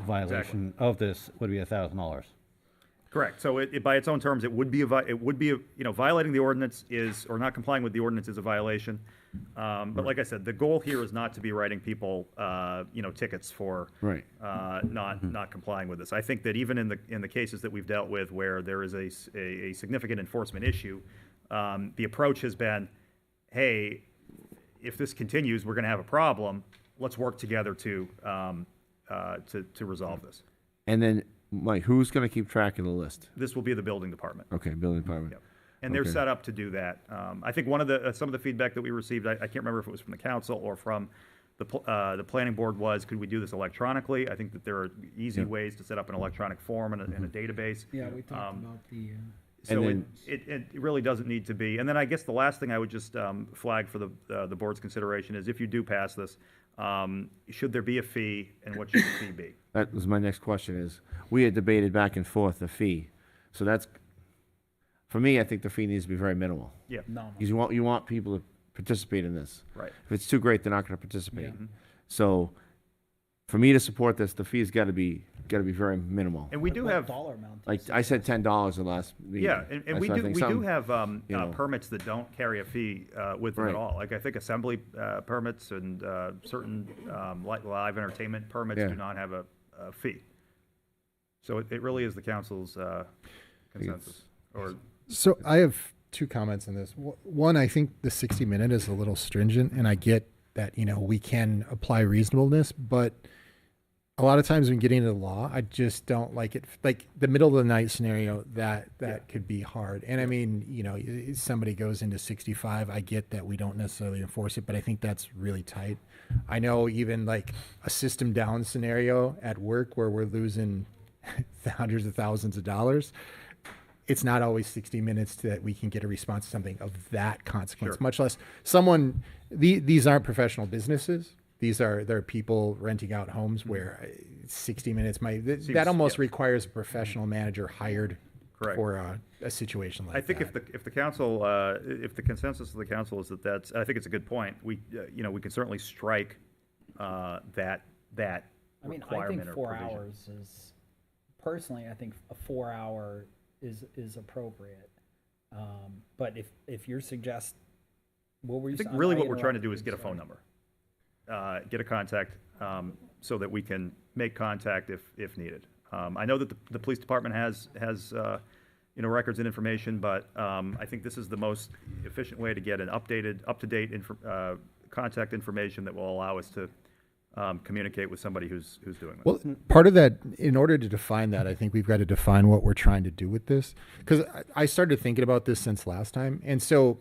violation of this would be $1,000. Correct. So it by its own terms, it would be violating the ordinance or not complying with the ordinance is a violation. But like I said, the goal here is not to be writing people, tickets for Right. not complying with this. I think that even in the cases that we've dealt with where there is a significant enforcement issue, the approach has been, hey, if this continues, we're going to have a problem. Let's work together to resolve this. And then, Mike, who's going to keep track of the list? This will be the building department. Okay, building department. Yep. And they're Okay. set up to do that. I think one of some of the feedback that we received, I can't remember if it was from the council or from the planning board, was could we do this electronically? I think that there are easy ways to set up an electronic form and a database. Yeah, we talked about the. So And it really doesn't need to be. And then I guess the last thing I would just flag for the board's consideration is if you do pass this, should there be a fee and what should the fee be? That was my next question is, we had debated back and forth the fee. So that's, for me, I think the fee needs to be very minimal. Yeah. No. Because you want people to participate in this. Right. If it's too great, they're not going to participate. Yeah. So for me to support this, the fee's got to be very minimal. And we do have, dollar amount. Like I said, $10 the last meeting. yeah, and we So I do think we do some- have you know. permits that don't carry a fee with them Right. at all. Like I think assembly permits and certain live entertainment permits Yeah. do not have a fee. So it really is the council's consensus. Or So I have two comments on this. One, I think the 60-minute is a little stringent, and I get that, we can apply reasonableness, but a lot of times when getting into the law, I just don't like it. Like the middle of the night scenario, that could be hard. And I mean, if somebody goes into 65, I get that we don't necessarily enforce it, but I think that's really tight. I know even like a system down scenario at work where we're losing hundreds of thousands of dollars, it's not always 60 minutes that we can get a response to something of that consequence, Sure. much less these aren't professional businesses. They're people renting out homes where 60 minutes that almost requires a professional manager hired Correct. for a situation like that. I think if the council, if the consensus of the council is that's, I think it's a good point. We can certainly strike that I mean, I requirement think or 4 provision. hours is, personally, I think a 4 hour is appropriate. But if you're what were you I think saying? really I what we're trying to interrupted do is you, get a phone number, get a contact, so that we can make contact if needed. I know that the police department has records and information, but I think this is the most efficient way to get an up-to-date contact information that will allow us to communicate with somebody who's doing this. Well, part of that, in order to define that, I think we've got to define what we're trying to do with this. Because I started thinking about this since last time. And so,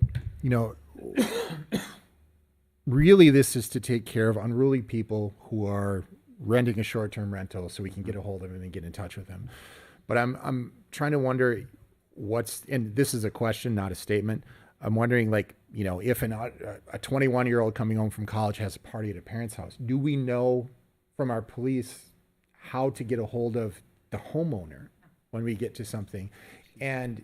really this is to take care of unruly people who are renting a short-term rental so we can get a hold of them and get in touch with them. But I'm trying to wonder and this is a question, not a statement. I'm wondering, if a 21-year-old coming home from college has a party at a parent's house, do we know from our police how to get a hold of the homeowner when we get to something? And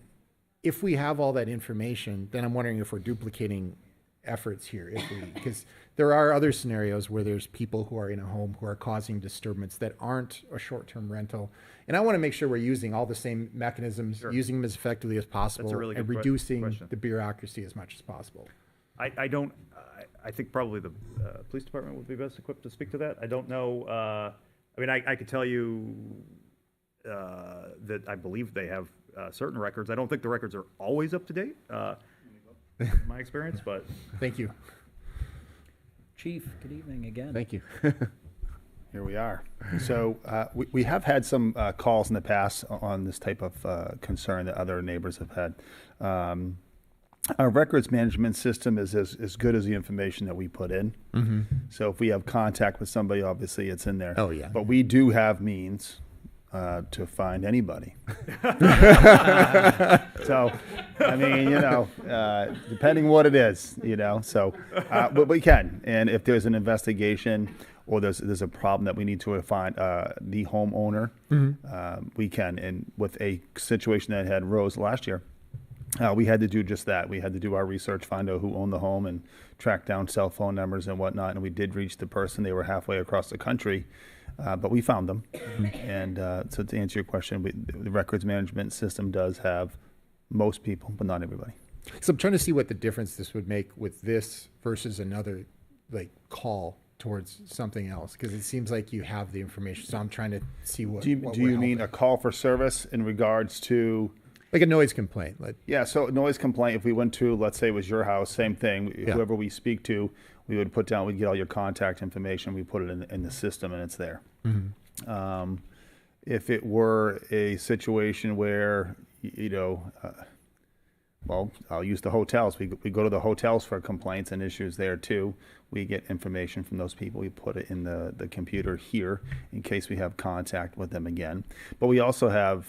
if we have all that information, then I'm wondering if we're duplicating efforts here. Because there are other scenarios where there's people who are in a home who are causing disturbance that aren't a short-term rental. And I want to make sure we're using all the same mechanisms, Sure. using them as effectively as possible, That's a really and good reducing question. the bureaucracy as much as possible. I think probably the police department would be best equipped to speak to that. I don't know, I could tell you that I believe they have certain records. I don't think the records are always up to date, in my experience, but. Thank you. Chief, good evening again. Thank you. Here we are. So we have had some calls in the past on this type of concern that other neighbors have had. Our records management system is as good as the information that we put in. Mm-hmm. So if we have contact with somebody, obviously it's in there. Oh, yeah. But we do have means to find anybody. So, I mean, depending what it is, so, but we can. And if there's an investigation or there's a problem that we need to find the homeowner, we can. And with a situation that had rose last year, we had to do just that. We had to do our research, find out who owned the home, and track down cell phone numbers and whatnot. And we did reach the person. They were halfway across the country, but we found them. And so to answer your question, the records management system does have most people, but not everybody. So I'm trying to see what the difference this would make with this versus another like call towards something else, because it seems like you have the information. So I'm trying to see what. Do you mean a call for service in regards to? Like a noise complaint. Yeah, so noise complaint, if we went to, let's say it was your house, same thing. Yeah. Whoever we speak to, we would put down, we'd get all your contact information, we put it in the system, and it's there. If it were a situation where, well, I'll use the hotels. We go to the hotels for complaints and issues there too. We get information from those people. We put it in the computer here in case we have contact with them again. But we also have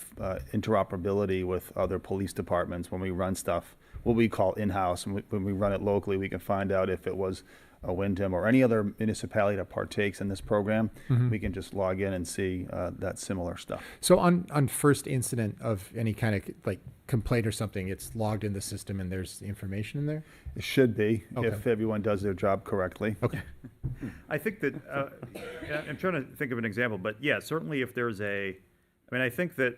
interoperability with other police departments when we run stuff, what we call in-house. And when we run it locally, we can find out if it was a Wyndham or any other municipality that partakes in this program. We can just log in and see that similar stuff. So on first incident of any kind of like complaint or something, it's logged in the system and there's information in there? It should be, Okay. if everyone does their job correctly. Okay. I think that, I'm trying to think of an example, but yeah, certainly if there's I think that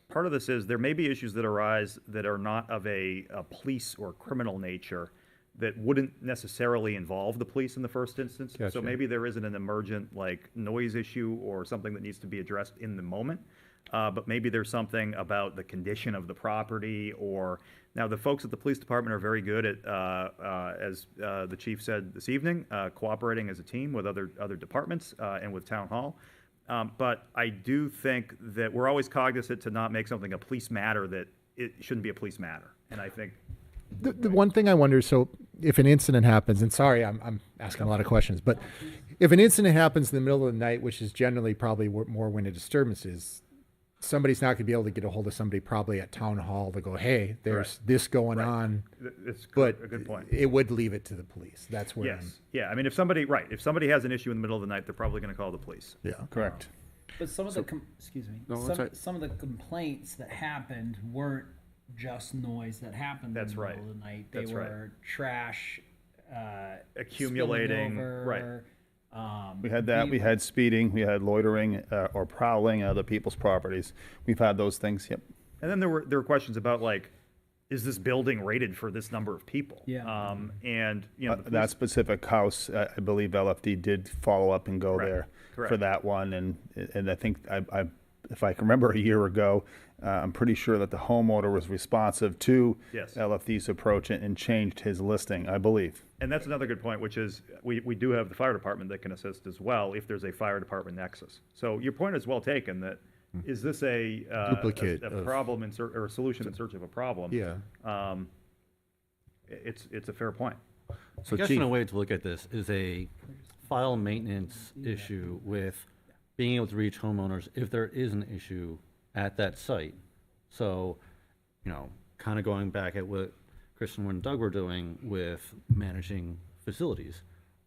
part of this is there may be issues that arise that are not of a police or criminal nature that wouldn't necessarily involve the police in the first instance. Gotcha. So maybe there isn't an emergent like noise issue or something that needs to be addressed in the moment. But maybe there's something about the condition of the property, or now the folks at the police department are very good at, as the chief said this evening, cooperating as a team with other departments and with town hall. But I do think that we're always cognizant to not make something a police matter that it shouldn't be a police matter. And I think The one thing I wonder, so if an incident happens, and sorry, I'm asking a lot of questions, but if an incident happens in the middle of the night, which is generally probably more when a disturbance is, somebody's not going to be able to get a hold of somebody probably at town hall to go, hey, there's this going on. it's But a good point. it would leave it to the police. That's where Yes. Yeah. I mean, if somebody has an issue in the middle of the night, they're probably going to call the police. Yeah. Correct. But some of excuse me, No, that's right. some of the complaints that happened weren't just noise that happened That's in the right. middle of the night. They That's right. were trash Accumulating, spilling over, right. We had that. We had speeding. We had loitering or prowling at other people's properties. We've had those things. Yep. And then there were questions about like, is this building rated for this number of people? Yeah. And the That police- specific house, I believe LFD did follow up and go Correct. there for Correct. that one. And I think if I can remember a year ago, I'm pretty sure that the homeowner was responsive to Yes. LFD's approach and changed his listing, I believe. And that's another good point, which is we do have the fire department that can assist as well if there's a fire department nexus. So your point is well taken that is this a Duplicate a of- problem or a solution in search of a problem? Yeah. It's a fair point. So I guess in a way to look at this is a file maintenance issue with being able to reach homeowners if there is an issue at that site. So, kind of going back at what Kristen and Doug were doing with managing facilities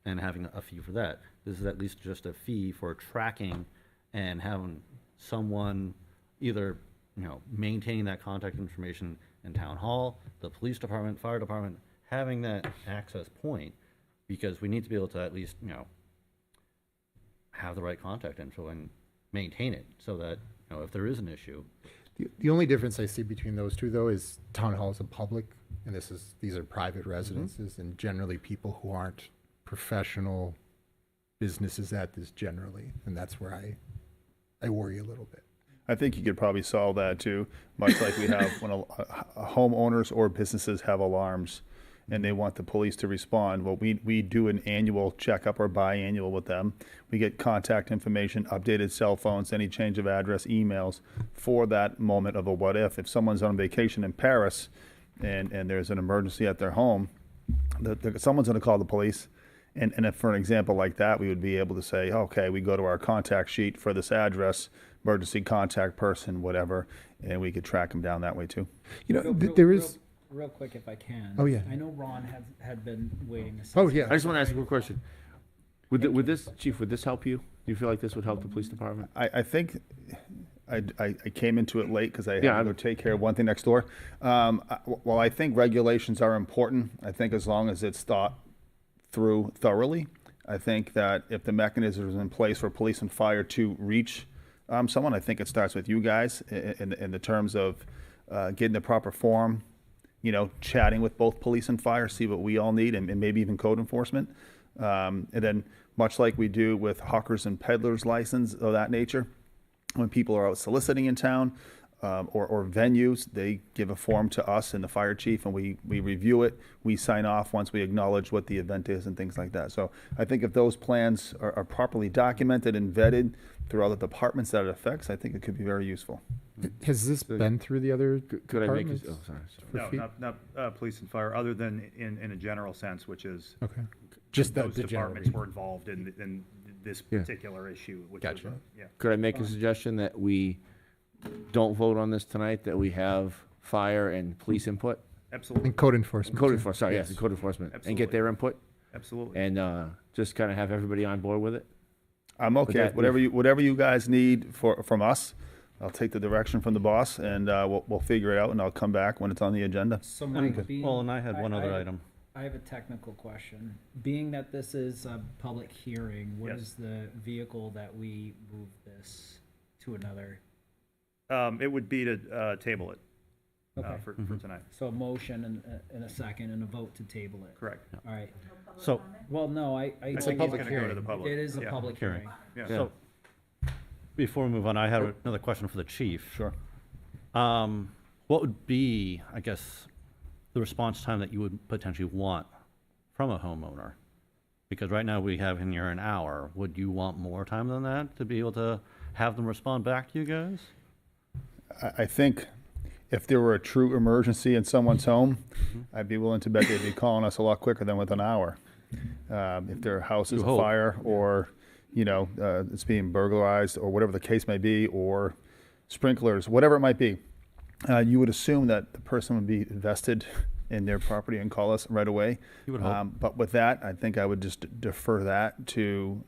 and having a fee for that. This is at least just a fee for tracking and having someone either, maintaining that contact information in town hall, the police department, fire department, having that access point, because we need to be able to at least, have the right contact info and maintain it so that, if there is an issue. The only difference I see between those two, though, is town hall is a public, and these are private residences, and generally people who aren't professional businesses at this generally, and that's where I worry a little bit. I think you could probably solve that too, much like we have when homeowners or businesses have alarms and they want the police to respond. Well, we do an annual checkup or biannual with them. We get contact information, updated cell phones, any change of address, emails for that moment of a what if. If someone's on vacation in Paris and there's an emergency at their home, someone's going to call the police. And if for an example like that, we would be able to say, okay, we go to our contact sheet for this address, emergency contact person, whatever, and we could track them down that way too. There is... Real quick, if I can. Oh, yeah. I know Ron had been waiting. Oh, yeah. I just want to ask you a quick question. Would this, Chief, would this help you? Do you feel like this would help the police department? I think I came into it late because I had Yeah, to go take care of one thing next door. Well, I think regulations are important. I think as long as it's thought through thoroughly, I think that if the mechanism is in place for police and fire to reach someone, I think it starts with you guys in the terms of getting the proper form, chatting with both police and fire, see what we all need, and maybe even code enforcement. And then much like we do with hawkers and peddlers license of that nature, when people are out soliciting in town or venues, they give a form to us and the fire chief, and we review it. We sign off once we acknowledge what the event is and things like that. So I think if those plans are properly documented and vetted through all the departments that it affects, I think it could be very useful. Has this been through the other Could I make departments? this? Oh, sorry. For No, not police and fire, other than in a general sense, which is Okay. Just those the general departments were involved in this Yeah. particular issue. Which Gotcha. Was, yeah. Could I make a suggestion that we don't vote on this tonight, that we have fire and police input? Absolutely. And code enforcement. Code too. enforcement, sorry, yes, Yes. and code enforcement, and Absolutely. get their input, Absolutely. and just kind of have everybody on board with it? I'm okay. that- Whatever you guys need from us, I'll take the direction from the boss, and we'll figure it out, and I'll come back when it's on the agenda. So And, Mike, well, and I had one other item. I have a technical question. Being that this is a public hearing, what Yes. is the vehicle that we move this to another? It would be to table it Okay. for tonight. So a motion and a second and a vote to table it. Correct. All right. So, Well, no, I I think think it's he's going to go to the public. It is a Yeah. public Hearing. hearing. Yeah. so before we move on, I had another question for the chief. Sure. What would be, I guess, the response time that you would potentially want from a homeowner? Because right now we have in here an hour. Would you want more time than that to be able to have them respond back to you guys? I think if there were a true emergency in someone's home, I'd be willing to bet they'd be calling us a lot quicker than with an hour. If their house is You a hope. fire, or it's being burglarized, or whatever the case may be, or sprinklers, whatever it might be, you would assume that the person would be invested in their property and call us right away. You would hope. But with that, I think I would just defer that to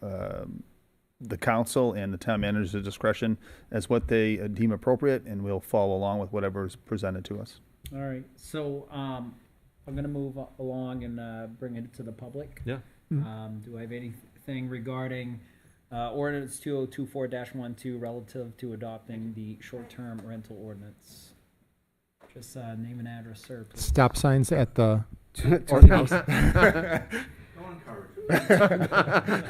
the council and the town manager's discretion as what they deem appropriate, and we'll follow along with whatever is presented to us. All right. So I'm going to move along and bring it to the public. Yeah. Do I have anything regarding ordinance 2024-12 relative to adopting the short-term rental ordinance? Just name and address, sir, please. Stop signs at the Ordinance.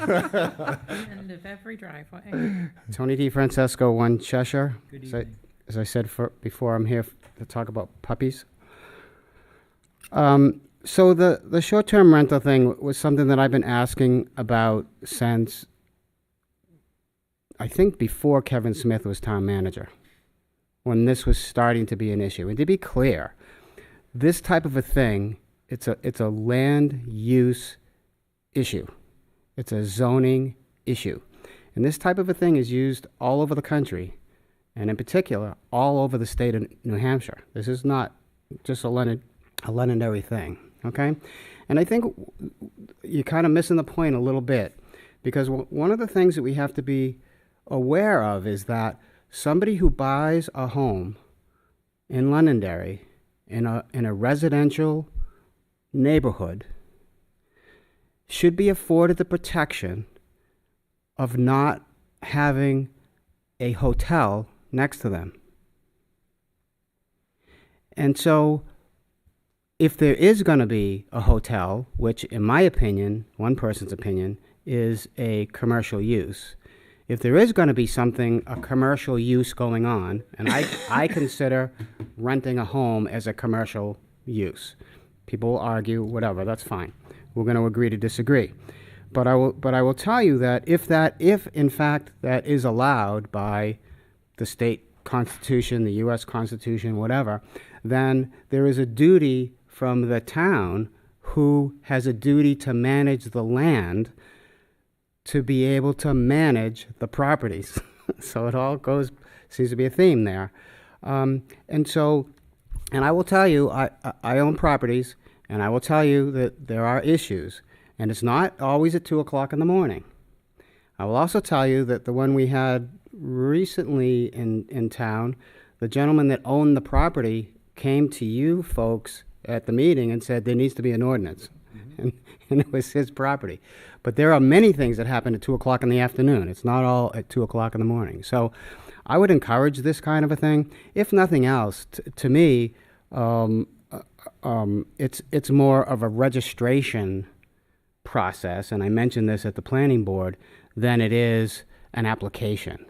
End of every driveway. Tony D. Francesco, 1 Cheshire. Good As I- evening. As I said before, I'm here to talk about puppies. So the short-term rental thing was something that I've been asking about since, I think, before Kevin Smith was town manager, when this was starting to be an issue. And to be clear, this type of a thing, it's a land use issue. It's a zoning issue. And this type of a thing is used all over the country, and in particular, all over the state of New Hampshire. This is not just a Londonderry thing, okay? And I think you're kind of missing the point a little bit, because one of the things that we have to be aware of is that somebody who buys a home in Londonderry in a residential neighborhood should be afforded the protection of not having a hotel next to them. And so if there is going to be a hotel, which in my opinion, one person's opinion, is a commercial use, if there is going to be a commercial use going on, and I consider renting a home as a commercial use. People will argue, whatever, that's fine. We're going to agree to disagree. But I will tell you that if in fact that is allowed by the state constitution, the U.S. Constitution, whatever, then there is a duty from the town, who has a duty to manage the land, to be able to manage the properties. So it all seems to be a theme there. And I will tell you, I own properties, and I will tell you that there are issues. And it's not always at 2 o'clock in the morning. I will also tell you that the one we had recently in town, the gentleman that owned the property came to you folks at the meeting and said there needs to be an ordinance. And it was his property. But there are many things that happen at 2 o'clock in the afternoon. It's not all at 2 o'clock in the morning. So I would encourage this kind of a thing. If nothing else, to me, it's more of a registration process, and I mentioned this at the planning board, than it is an application.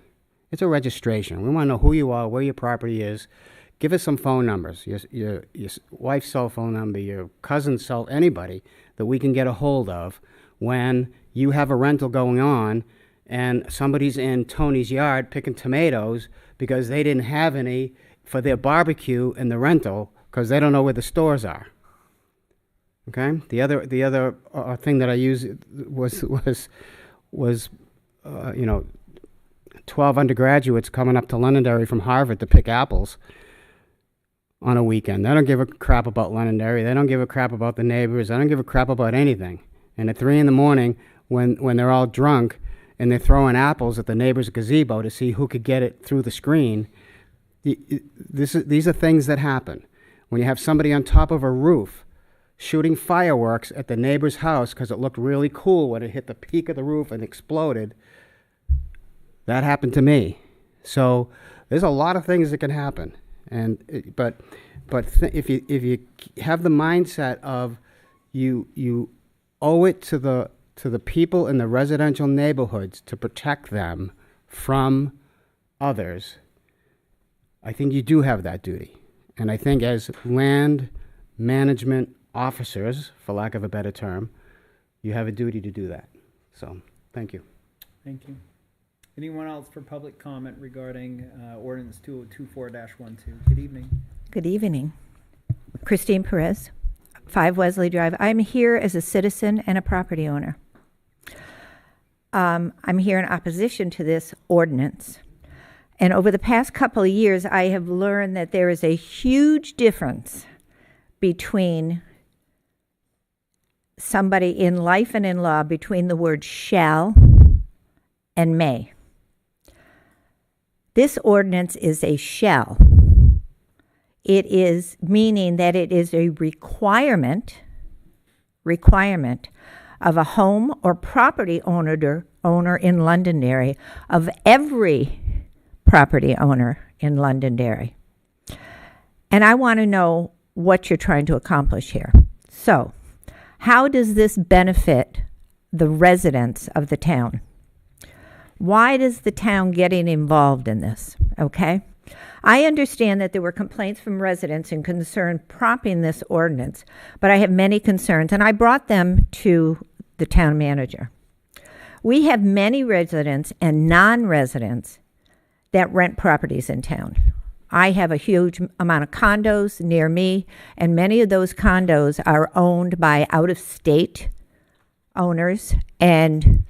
It's a registration. We want to know who you are, where your property is. Give us some phone numbers, your wife's cell phone number, your cousin's cell, anybody that we can get a hold of when you have a rental going on and somebody's in Tony's yard picking tomatoes because they didn't have any for their barbecue in the rental because they don't know where the stores are. Okay? The other thing that I used was 12 undergraduates coming up to Londonderry from Harvard to pick apples on a weekend. They don't give a crap about Londonderry. They don't give a crap about the neighbors. They don't give a crap about anything. And at 3 in the morning, when they're all drunk and they're throwing apples at the neighbor's gazebo to see who could get it through the screen, these are things that happen. When you have somebody on top of a roof shooting fireworks at the neighbor's house because it looked really cool when it hit the peak of the roof and exploded, that happened to me. So there's a lot of things that can happen. But if you have the mindset of you owe it to the people in the residential neighborhoods to protect them from others, I think you do have that duty. And I think as land management officers, for lack of a better term, you have a duty to do that. So, thank you. Thank you. Anyone else for public comment regarding ordinance 2024-12? Good evening. Good evening. Christine Perez, 5 Wesley Drive. I'm here as a citizen and a property owner. I'm here in opposition to this ordinance. And over the past couple of years, I have learned that there is a huge difference between somebody in life and in law between the word shall and may. This ordinance is a shall. It is meaning that it is a requirement of a home or property owner in Londonderry, of every property owner in Londonderry. And I want to know what you're trying to accomplish here. So, how does this benefit the residents of the town? Why does the town getting involved in this? Okay? I understand that there were complaints from residents and concern prompting this ordinance, but I have many concerns, and I brought them to the town manager. We have many residents and non-residents that rent properties in town. I have a huge amount of condos near me, and many of those condos are owned by out-of-state owners, and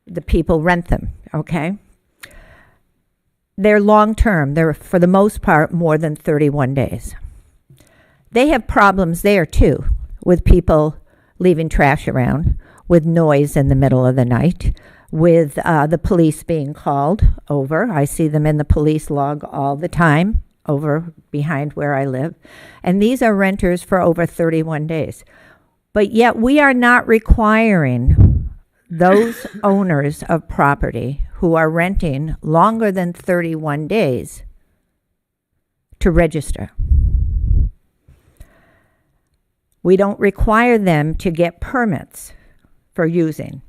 the people rent them, okay? They're long-term. They're, for the most part, more than 31 days. They have problems there, too, with people leaving trash around, with noise in the middle of the night, with the police being called over. I see them in the police log all the time over behind where I live. And these are renters for over 31 days. But yet we are not requiring those owners of property who are renting longer than 31 days to register. We don't require them to get permits for using.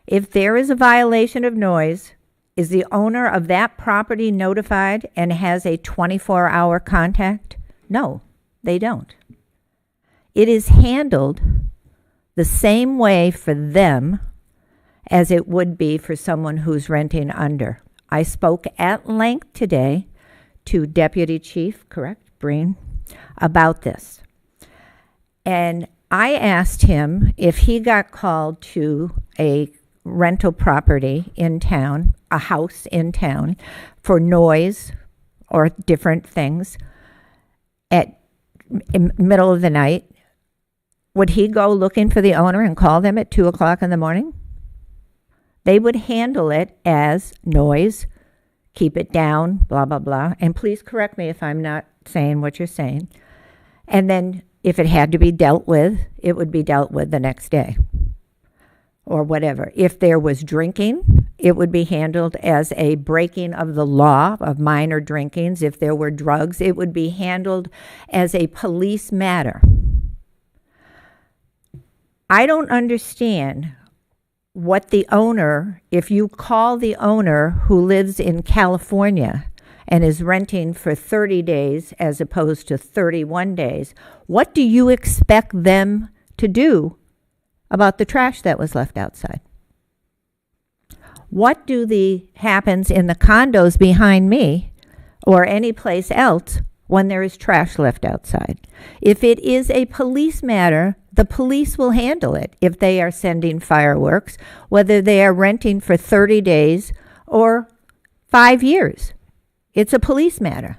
If there is a violation of noise, is the owner of that property notified and has a 24-hour contact? No, they don't. It is handled the same way for them as it would be for someone who's renting under. I spoke at length today to Deputy Chief, correct, Breen, about this. And I asked him if he got called to a rental property in town, a house in town, for noise or different things in middle of the night, Would he go looking for the owner and call them at 2 o'clock in the morning? They would handle it as noise, keep it down, blah, blah, blah. And please correct me if I'm not saying what you're saying. And then if it had to be dealt with, it would be dealt with the next day or whatever. If there was drinking, it would be handled as a breaking of the law of minor drinkings. If there were drugs, it would be handled as a police matter. I don't understand what the owner, if you call the owner who lives in California and is renting for 30 days as opposed to 31 days, what do you expect them to do about the trash that was left outside? What happens in the condos behind me or any place else when there is trash left outside? If it is a police matter, the police will handle it if they are sending fireworks, whether they are renting for 30 days or 5 years. It's a police matter.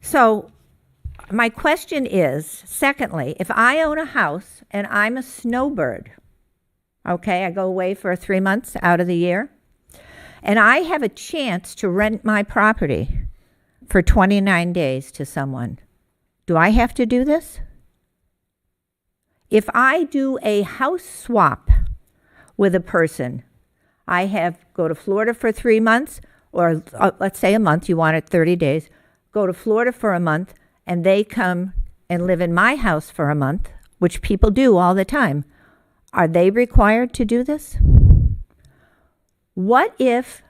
So my question is, secondly, if I own a house and I'm a snowbird, okay, I go away for 3 months out of the year, and I have a chance to rent my property for 29 days to someone, do I have to do this? If I do a house swap with a person, I go to Florida for 3 months, or let's say a month, you want it 30 days, go to Florida for a month, and they come and live in my house for a month, which people do all the time. Are they required to do this? What if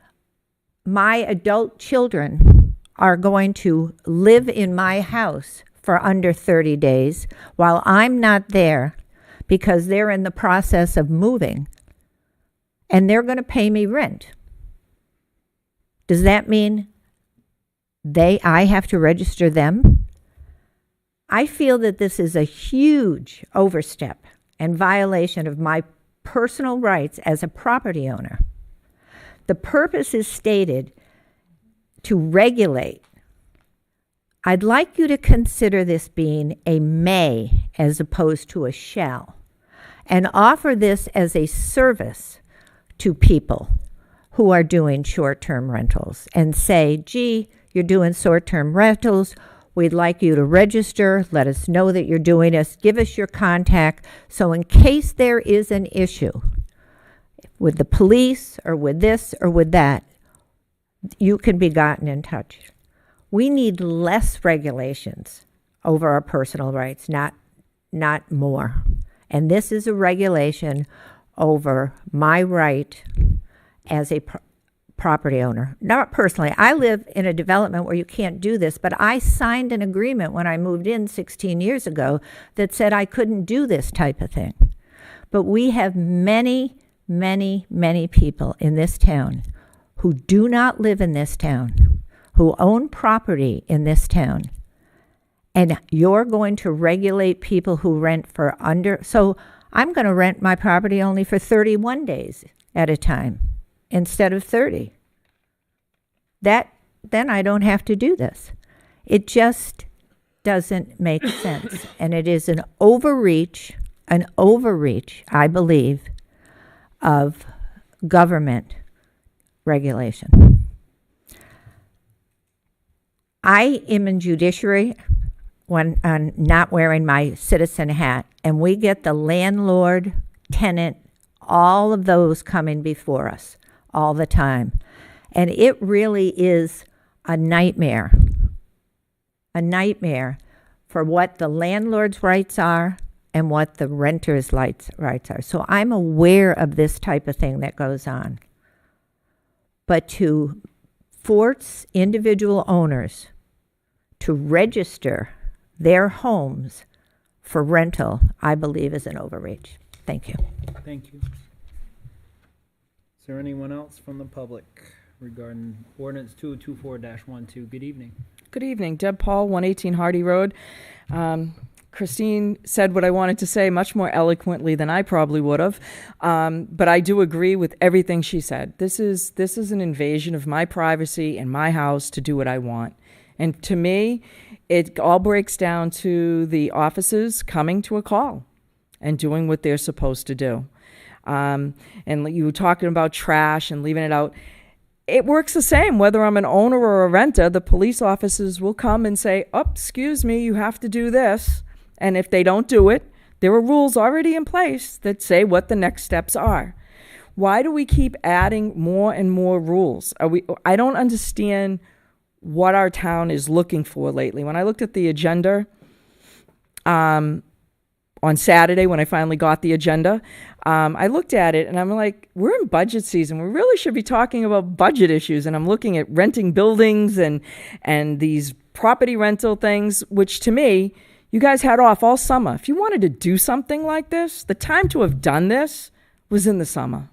my adult children are going to live in my house for under 30 days while I'm not there because they're in the process of moving and they're going to pay me rent? Does that mean I have to register them? I feel that this is a huge overstep and violation of my personal rights as a property owner. The purpose is stated to regulate. I'd like you to consider this being a may as opposed to a shall, and offer this as a service to people who are doing short-term rentals and say, gee, you're doing short-term rentals, we'd like you to register, let us know that you're doing this, give us your contact, so in case there is an issue with the police or with this or with that, you can be gotten in touch. We need less regulations over our personal rights, not more. And this is a regulation over my right as a property owner. Not personally. I live in a development where you can't do this, but I signed an agreement when I moved in 16 years ago that said I couldn't do this type of thing. But we have many, many, many people in this town who do not live in this town, who own property in this town, and you're going to regulate people who rent for under. So I'm going to rent my property only for 31 days at a time instead of 30. Then I don't have to do this. It just doesn't make sense. And it is an overreach, I believe, of government regulation. I am in judiciary when I'm not wearing my citizen hat, and we get the landlord, tenant, all of those coming before us all the time. And it really is a nightmare for what the landlord's rights are and what the renter's rights are. So I'm aware of this type of thing that goes on. But to force individual owners to register their homes for rental, I believe, is an overreach. Thank you. Thank you. Is there anyone else from the public regarding ordinance 2024-12? Good evening. Good evening. Deb Paul, 118 Hardy Road. Christine said what I wanted to say much more eloquently than I probably would have, but I do agree with everything she said. This is an invasion of my privacy and my house to do what I want, And to me, it all breaks down to the officers coming to a call and doing what they're supposed to do. And you were talking about trash and leaving it out. It works the same whether I'm an owner or a renter. The police officers will come and say, "Oh, excuse me, you have to do this." And if they don't do it, there are rules already in place that say what the next steps are. Why do we keep adding more and more rules? I don't understand what our town is looking for lately. When I looked at the agenda on Saturday, when I finally got the agenda, I looked at it and I'm like, we're in budget season. We really should be talking about budget issues. And I'm looking at renting buildings and these property rental things, which to me, you guys had off all summer. If you wanted to do something like this, the time to have done this was in the summer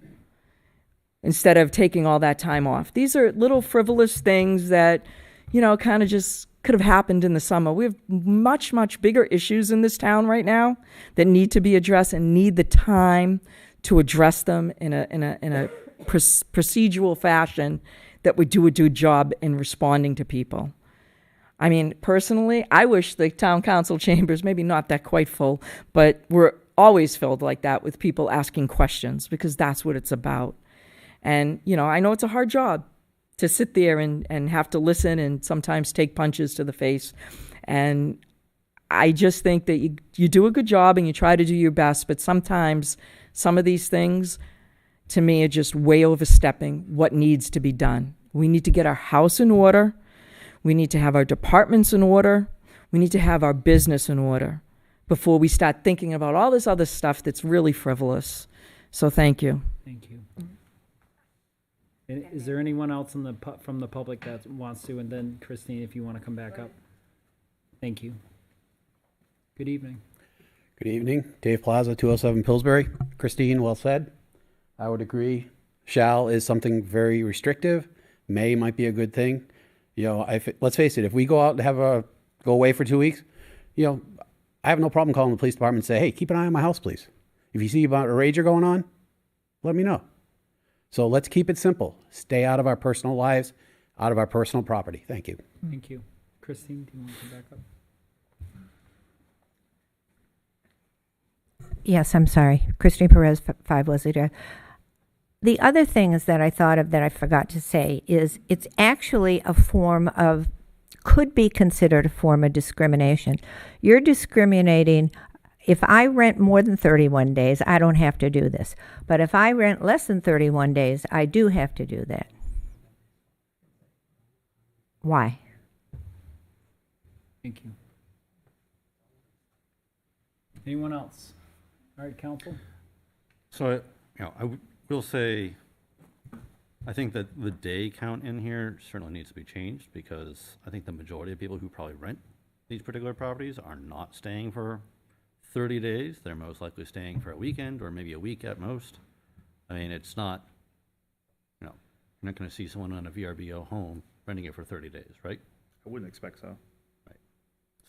instead of taking all that time off. These are little frivolous things that, kind of just could have happened in the summer. We have much, much bigger issues in this town right now that need to be addressed and need the time to address them in a procedural fashion that would do a good job in responding to people. I mean, personally, I wish the town council chambers, maybe not that quite full, but we're always filled like that with people asking questions because that's what it's about. And, I know it's a hard job to sit there and have to listen and sometimes take punches to the face. And I just think that you do a good job and you try to do your best, but sometimes some of these things, to me, are just way overstepping what needs to be done. We need to get our house in order. We need to have our departments in order. We need to have our business in order before we start thinking about all this other stuff that's really frivolous. So thank you. Thank you. And is there anyone else from the public that wants to? And then Christine, if you want to come back up. Thank you. Good evening. Good evening. Dave Plaza, 207 Pillsbury. Christine, well said. I would agree. Shall is something very restrictive. May might be a good thing. Let's face it, if we go out and go away for 2 weeks, I have no problem calling the police department and say, hey, keep an eye on my house, please. If you see about a rager going on, let me know. So let's keep it simple. Stay out of our personal lives, out of our personal property. Thank you. Thank you. Christine, do you want to come back up? Yes, I'm sorry. Christine Perez, 5 Leslie Drive. The other thing is that I thought of that I forgot to say is it's actually could be considered a form of discrimination. You're discriminating. If I rent more than 31 days, I don't have to do this. But if I rent less than 31 days, I do have to do that. Why? Thank you. Anyone else? All right, counsel. So, I will say, I think that the day count in here certainly needs to be changed because I think the majority of people who probably rent these particular properties are not staying for 30 days. They're most likely staying for a weekend or maybe a week at most. I mean, it's not, you're not going to see someone on a VRBO home renting it for 30 days, right? I wouldn't expect so. Right.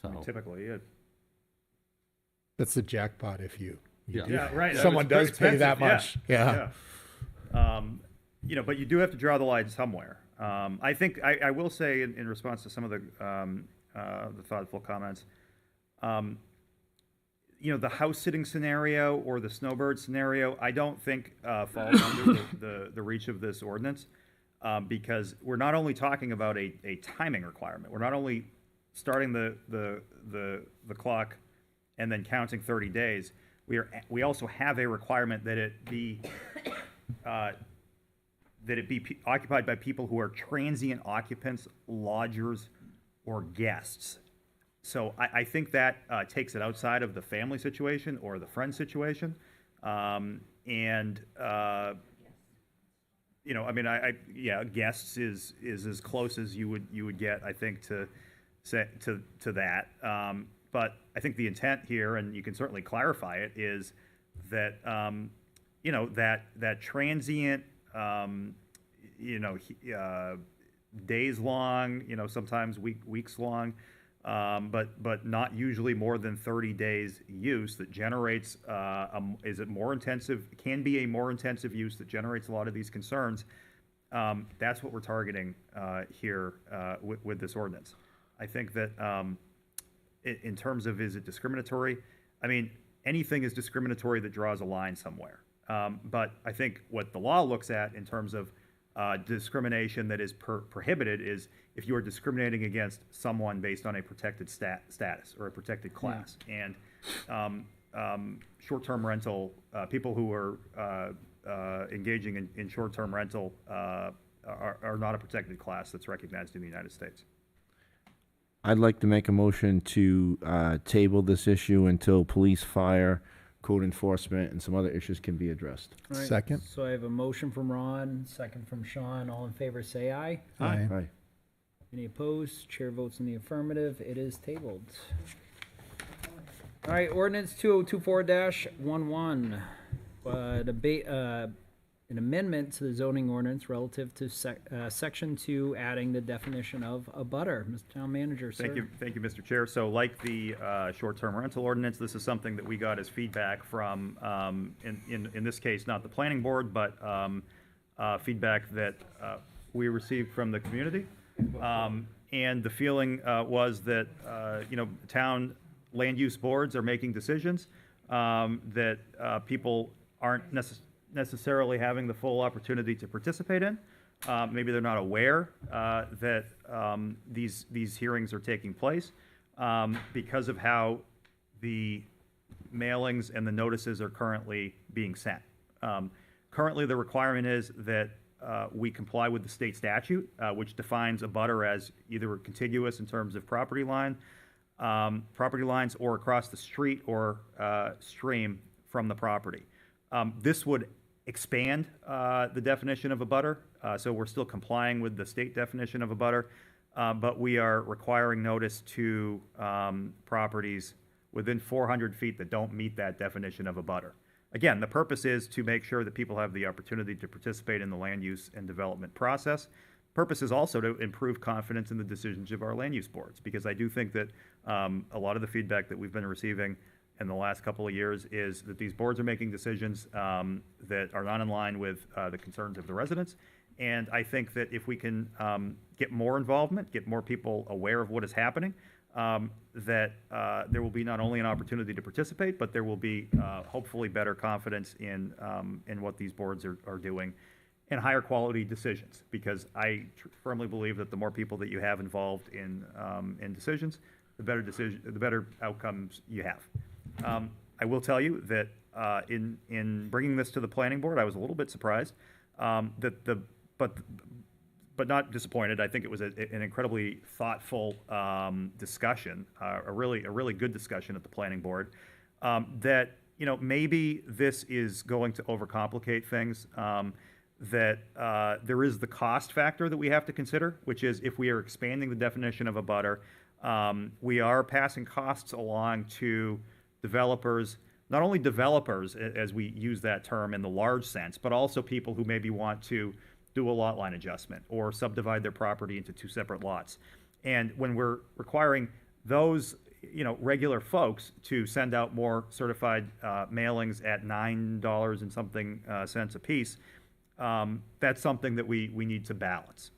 So Typically, yeah. That's the jackpot if you Yeah, right. Someone does pay that much. Yeah. But you do have to draw the line somewhere. I think I will say in response to some of the thoughtful comments, the house sitting scenario or the snowbird scenario, I don't think falls under the reach of this ordinance because we're not only talking about a timing requirement. We're not only starting the clock and then counting 30 days. We also have a requirement that it be occupied by people who are transient occupants, lodgers, or guests. So I think that takes it outside of the family situation or the friend situation, guests is as close as you would get, I think, to that. But I think the intent here, and you can certainly clarify it, is that that transient, days long, sometimes weeks long, but not usually more than 30 days use that generates is it more intensive? Can be a more intensive use that generates a lot of these concerns. That's what we're targeting here with this ordinance. I think that in terms of is it discriminatory, I mean, anything is discriminatory that draws a line somewhere. But I think what the law looks at in terms of discrimination that is prohibited is if you are discriminating against someone based on a protected status or a protected class. And short-term rental, people who are engaging in short-term rental are not a protected class that's recognized in the United States. I'd like to make a motion to table this issue until police, fire, code enforcement, and some other issues can be addressed. All right, Second. So I have a motion from Ron, second from Sean. All in favor, say aye. Aye. Aye. Any opposed? Chair votes in the affirmative. It is tabled. All right, ordinance 2024-11. An amendment to the zoning ordinance relative to section 2, adding the definition of abutter. Mr. Town Manager, sir. Thank you, Mr. Chair. So like the short-term rental ordinance, this is something that we got as feedback from, in this case, not the planning board, but feedback that we received from the community. And the feeling was that, town land use boards are making decisions that people aren't necessarily having the full opportunity to participate in. Maybe they're not aware that these hearings are taking place because of how the mailings and the notices are currently being sent. Currently, the requirement is that we comply with the state statute, which defines abutter as either contiguous in terms of property lines or across the street or stream from the property. This would expand the definition of abutter, so we're still complying with the state definition of abutter, but we are requiring notice to properties within 400 feet that don't meet that definition of abutter. Again, the purpose is to make sure that people have the opportunity to participate in the land use and development process. Purpose is also to improve confidence in the decisions of our land use boards, because I do think that a lot of the feedback that we've been receiving in the last couple of years is that these boards are making decisions that are not in line with the concerns of the residents. And I think that if we can get more involvement, get more people aware of what is happening, that there will be not only an opportunity to participate, but there will be hopefully better confidence in what these boards are doing and higher quality decisions. Because I firmly believe that the more people that you have involved in decisions, the better outcomes you have. I will tell you that in bringing this to the planning board, I was a little bit surprised but not disappointed. I think it was an incredibly thoughtful discussion, a really good discussion at the planning board. That maybe this is going to overcomplicate things. That there is the cost factor that we have to consider, which is if we are expanding the definition of abutter, we are passing costs along to developers, not only developers as we use that term in the large sense, but also people who maybe want to do a lot line adjustment or subdivide their property into two separate lots. And when we're requiring those regular folks to send out more certified mailings at $9 and something cents a piece, that's something that we need to balance.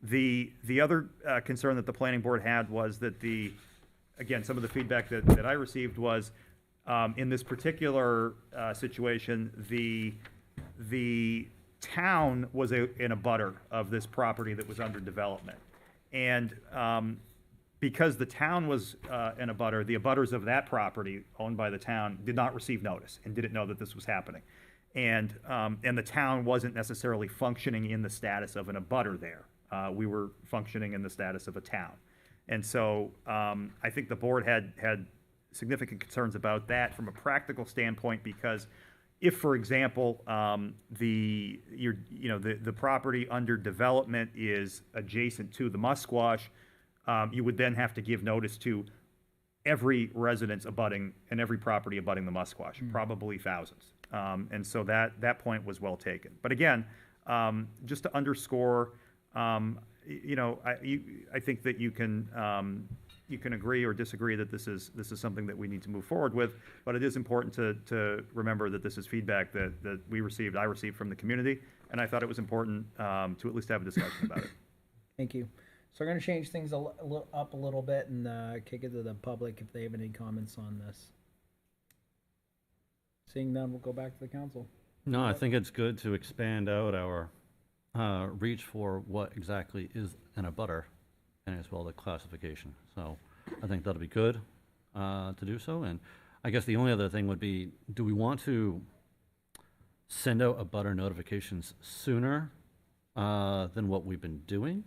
The other concern that the planning board had was that again, some of the feedback that I received was in this particular situation, the town was in abutter of this property that was under development. And because the town was in abutter, the abutters of that property owned by the town did not receive notice and didn't know that this was happening. And the town wasn't necessarily functioning in the status of an abutter there. We were functioning in the status of a town. And so I think the board had significant concerns about that from a practical standpoint, because if, for example, the property under development is adjacent to the musquash, you would then have to give notice to every residence abutting and every property abutting the musquash, probably thousands. And so that point was well taken. But again, just to underscore, I think that you can agree or disagree that this is something that we need to move forward with, but it is important to remember that this is feedback that I received from the community, and I thought it was important to at least have a discussion about it. Thank you. So we're going to change things up a little bit and kick it to the public if they have any comments on this. Seeing none, we'll go back to the council. No, I think it's good to expand out our reach for what exactly is an abutter and as well the classification. So I think that'll be good to do so. And I guess the only other thing would be, do we want to send out abutter notifications sooner than what we've been doing?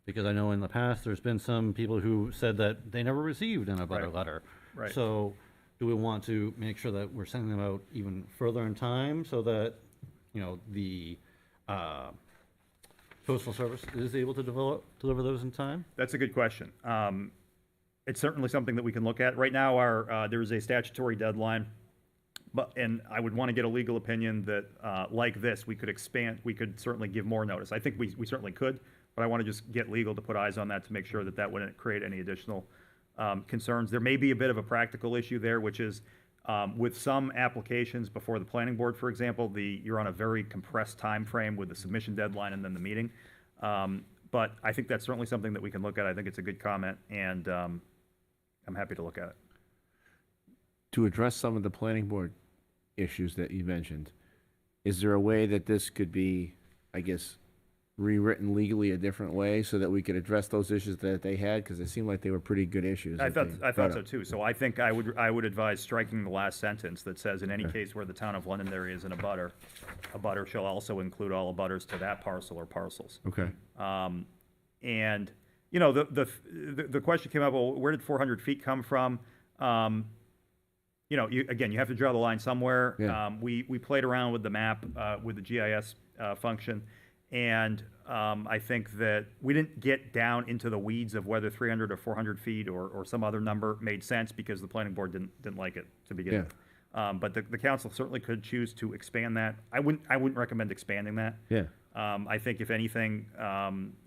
Because I know in the past there's been some people who said that they never received an abutter letter. Right. So do we want to make sure that we're sending them out even further in time so that, you know, the Postal Service is able to deliver those in time? That's a good question. It's certainly something that we can look at. Right now, there is a statutory deadline, and I would want to get a legal opinion that, like this, we could certainly give more notice. I think we certainly could, but I want to just get legal to put eyes on that to make sure that that wouldn't create any additional concerns. There may be a bit of a practical issue there, which is with some applications before the planning board, for example, you're on a very compressed time frame with the submission deadline and then the meeting. But I think that's certainly something that we can look at. I think it's a good comment, and I'm happy to look at it. To address some of the planning board issues that you mentioned, is there a way that this could be, I guess, rewritten legally a different way so that we could address those issues that they had? Because it seemed like they were pretty good issues. I thought so too. So I think I would advise striking the last sentence that says, in any case where the town of Londonderry is an abutter, abutter shall also include all abutters to that parcel or parcels. Okay. And you know, the question came up, well, where did 400 feet come from? You know, you have to draw the line somewhere. Yeah. We played around with the map, with the GIS function, and I think that we didn't get down into the weeds of whether 300 or 400 feet or some other number made sense, because the planning board didn't like it to begin with. But the council certainly could choose to expand that. I wouldn't recommend expanding that. Yeah. I think if anything,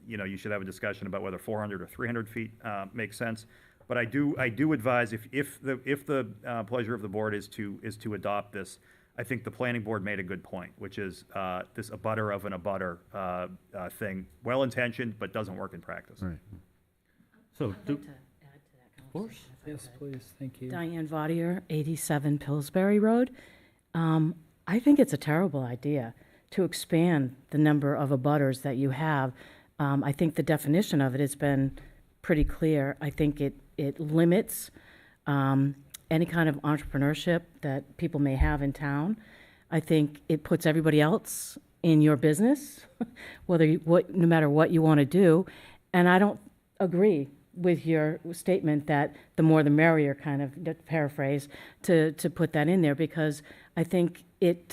you know, you should have a discussion about whether 400 or 300 feet makes sense. But I do advise, if the pleasure of the board is to adopt this, I think the planning board made a good point, which is this abutter of an abutter thing, well intentioned but doesn't work in practice. Right. So I'd like to add to that, Of course. Yes, please. Thank you. Diane Vaudier, 87 Pillsbury Road. I think it's a terrible idea to expand the number of abutters that you have. I think the definition of it has been pretty clear. I think it limits any kind of entrepreneurship that people may have in town. I think it puts everybody else in your business, no matter what you want to do. And I don't agree with your statement that the more the merrier, kind of paraphrase, to put that in there, because I think it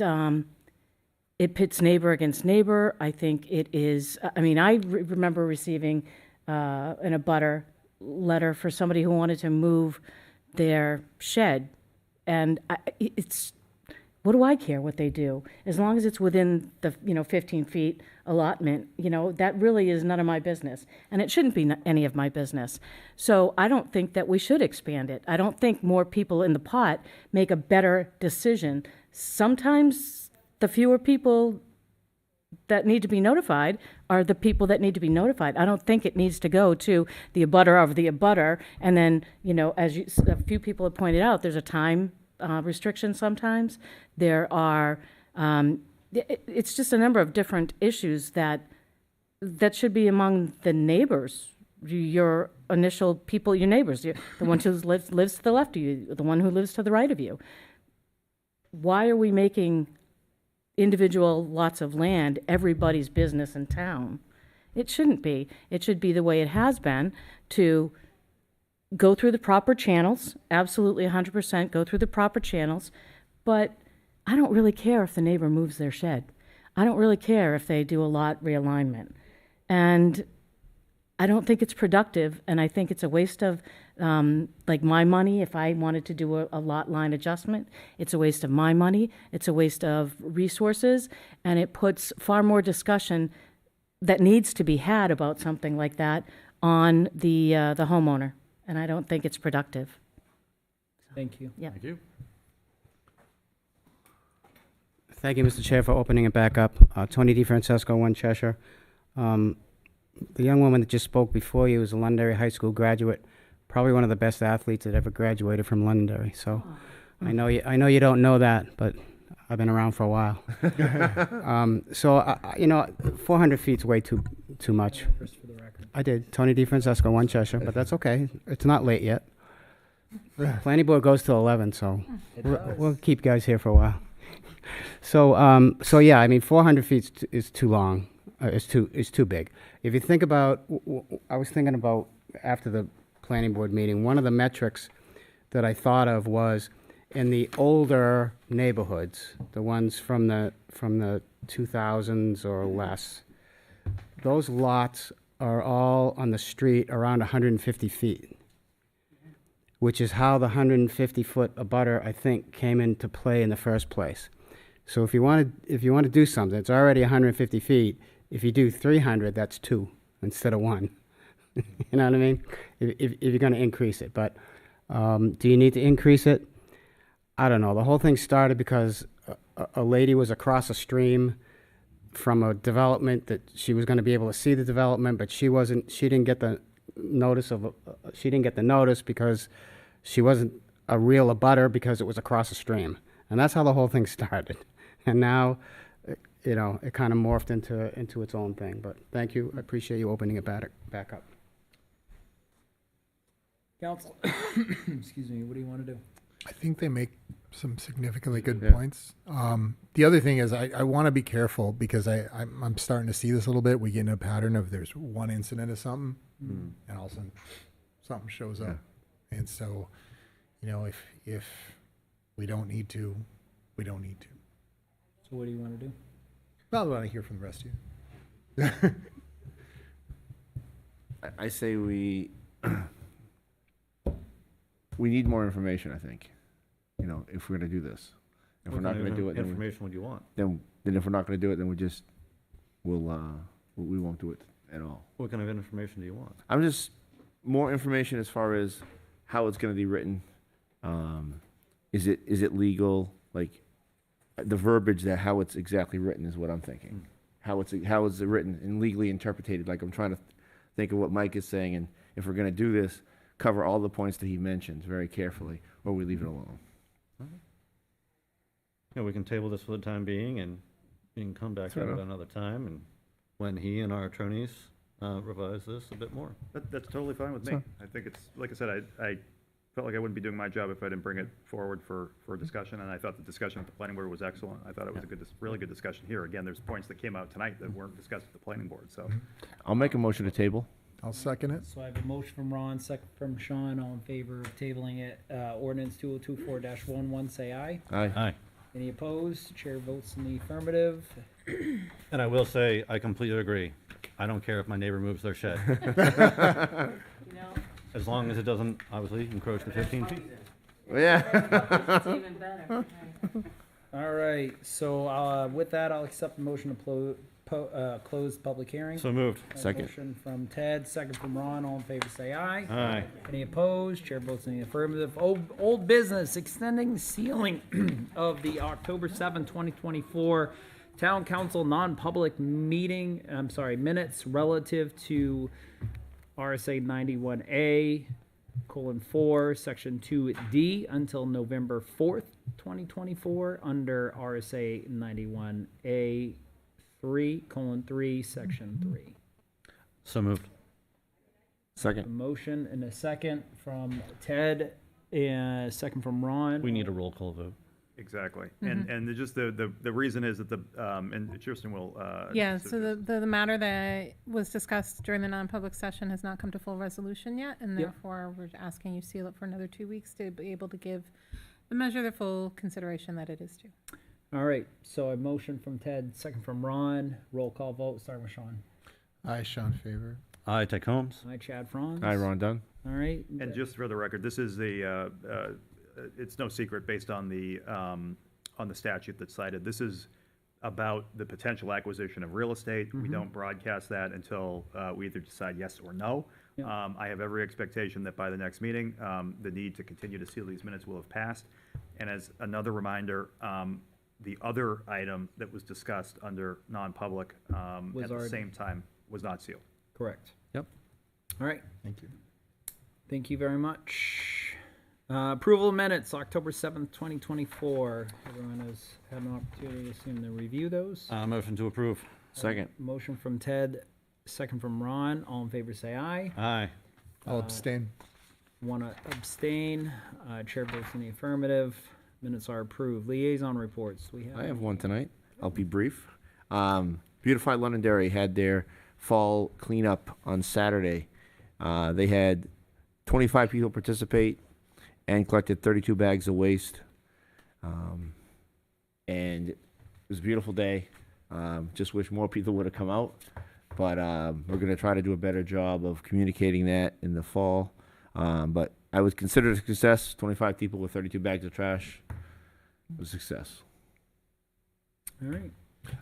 pits neighbor against neighbor. I think it is, I mean, I remember receiving an abutter letter for somebody who wanted to move their shed, and it's, what do I care what they do, as long as it's within the 15 feet allotment? That really is none of my business, and it shouldn't be any of my business. So I don't think that we should expand it. I don't think more people in the pot make a better decision. Sometimes the fewer people that need to be notified are the people that need to be notified. I don't think it needs to go to the abutter of the abutter. And then, as a few people have pointed out, there's a time restriction sometimes. There are, it's just a number of different issues that should be among the neighbors, your initial people, your neighbors, the one who lives to the left of you, the one who lives to the right of you. Why are we making individual lots of land everybody's business in town? It shouldn't be. It should be the way it has been, to go through the proper channels, absolutely 100% go through the proper channels, but I don't really care if the neighbor moves their shed. I don't really care if they do a lot realignment. And I don't think it's productive, and I think it's a waste of my money. If I wanted to do a lot line adjustment, it's a waste of my money, it's a waste of resources, and it puts far more discussion that needs to be had about something like that on the homeowner, and I don't think it's productive. Thank you. Yeah. Thank you. Thank you, Mr. Chair, for opening it back up. Tony DeFrancesco, 1 Cheshire. the young woman that just spoke before you is a Londonderry High School graduate, probably one of the best athletes that ever graduated from Londonderry. So I know you don't know that, but I've been around for a while. You know, 400 feet's way too much. First for the record. I did. Tony DeFrancesco, 1 Cheshire, but that's okay. It's not late yet. Planning board goes till 11, so we'll keep guys here for a while. So yeah, I mean, 400 feet is too long. It's too big. If you think about, I was thinking about after the planning board meeting, one of the metrics that I thought of was in the older neighborhoods, the ones from the 2000s or less, those lots are all on the street around 150 feet, which is how the 150-foot abutter, I think, came into play in the first place. So if you want to do something, it's already 150 feet. If you do 300, that's 2 instead of 1. You know what I mean? If you're going to increase it. But do you need to increase it? I don't know. The whole thing started because a lady was across a stream from a development that she was going to be able to see the development, but she didn't get the notice because she wasn't a real abutter because it was across a stream. And that's how the whole thing started. And now, you know, it kind of morphed into its own thing. But thank you. I appreciate you opening it back up. Council, excuse me, what do you want to do? I think they make some significantly good points. The other thing is I want to be careful because I'm starting to see this a little bit. We get in a pattern of there's one incident of something, and all of a sudden something shows up. And so, you know, if we don't need to, we don't need to. So what do you want to do? Well, I want to hear from the rest of you. I say we need more information, I think. You know, if we're going to do this. If we're not going to do it, then information would you want? Then if we're not going to do it, then we won't do it at all. What kind of information do you want? I'm just more information as far as how it's going to be written. Is it legal? Like the verbiage that how it's exactly written is what I'm thinking. How is it written and legally interpreted? Like I'm trying to think of what Mike is saying, and if we're going to do this, cover all the points that he mentions very carefully, or we leave it alone. Yeah, we can table this for the time being, and we can come back to it another time, and when he and our attorneys revise this a bit more. That's totally fine with me. I think it's, like I said, I felt like I wouldn't be doing my job if I didn't bring it forward for discussion, and I thought the discussion at the planning board was excellent. I thought it was a really good discussion here. Again, there's points that came out tonight that weren't discussed at the planning board, so. I'll make a motion to table. I'll second it. So I have a motion from Ron, second from Sean, all in favor of tabling it. Ordinance 2024-11, say aye. Aye. Aye. Any opposed? Chair votes in the affirmative. And I will say, I completely agree. I don't care if my neighbor moves their shed. As long as it doesn't, obviously, encroach the 15 feet. Yeah. It's even better. All right, so with that, I'll accept the motion to close the public hearing. So moved. Second. Motion from Ted, second from Ron, all in favor say aye. Aye. Any opposed? Chair votes in the affirmative. Old business, extending sealing of the October 7, 2024 Town Council non-public minutes relative to RSA 91A:4, Section 2D until November 4th, 2024, under RSA 91A:3, Section 3. So moved. A Second. motion and a second from Ted and a second from Ron. We need a roll call vote. Exactly. And just the reason is that and Kirsten will. Yeah, so the matter that was discussed during the non-public session has not come to full resolution yet, and therefore we're asking you seal it for another 2 weeks to be able to give the measure the full consideration that it is due. All right, so a motion from Ted, second from Ron. Roll call vote, starting with Sean. Aye, Sean Favor. Aye, Ted Combs. Aye, Chad Franz. Aye, Ron Dunn. All right. And just for the record, this is it's no secret based on the statute that's cited. This is about the potential acquisition of real estate. We don't broadcast that until we either decide yes or no. I have every expectation that by the next meeting, the need to continue to seal these minutes will have passed. And as another reminder, the other item that was discussed under non-public at the same time was not sealed. Correct. Yep. All right. Thank you. Thank you very much. Approval of minutes, October 7th, 2024. Everyone has had an opportunity, I assume, to review those. Motion to approve. Second. Motion from Ted, second from Ron. All in favor, say aye. Aye. I'll abstain. Want to abstain. Chair votes in the affirmative. Minutes are approved. Liaison reports. I have one tonight. I'll be brief. Beautify Londonderry had their fall cleanup on Saturday. They had 25 people participate and collected 32 bags of waste. And it was a beautiful day. Just wish more people would have come out. But we're going to try to do a better job of communicating that in the fall. But I would consider it a success. 25 people with 32 bags of trash was a success. All right.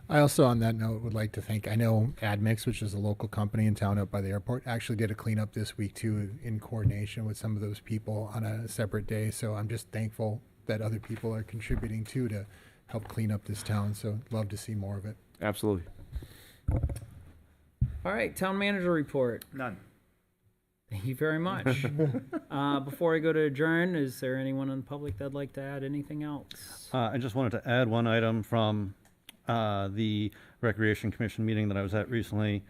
I also, on that note, would like to thank, I know AdMix, which is a local company in town up by the airport, actually did a cleanup this week too in coordination with some of those people on a separate day. So I'm just thankful that other people are contributing too to help clean up this town. So love to see more of it. Absolutely. All right, town manager report. None. Thank you very much. Before I go to adjourn, is there anyone in the public that'd like to add anything else? I just wanted to add one item from the Recreation Commission meeting that I was at recently.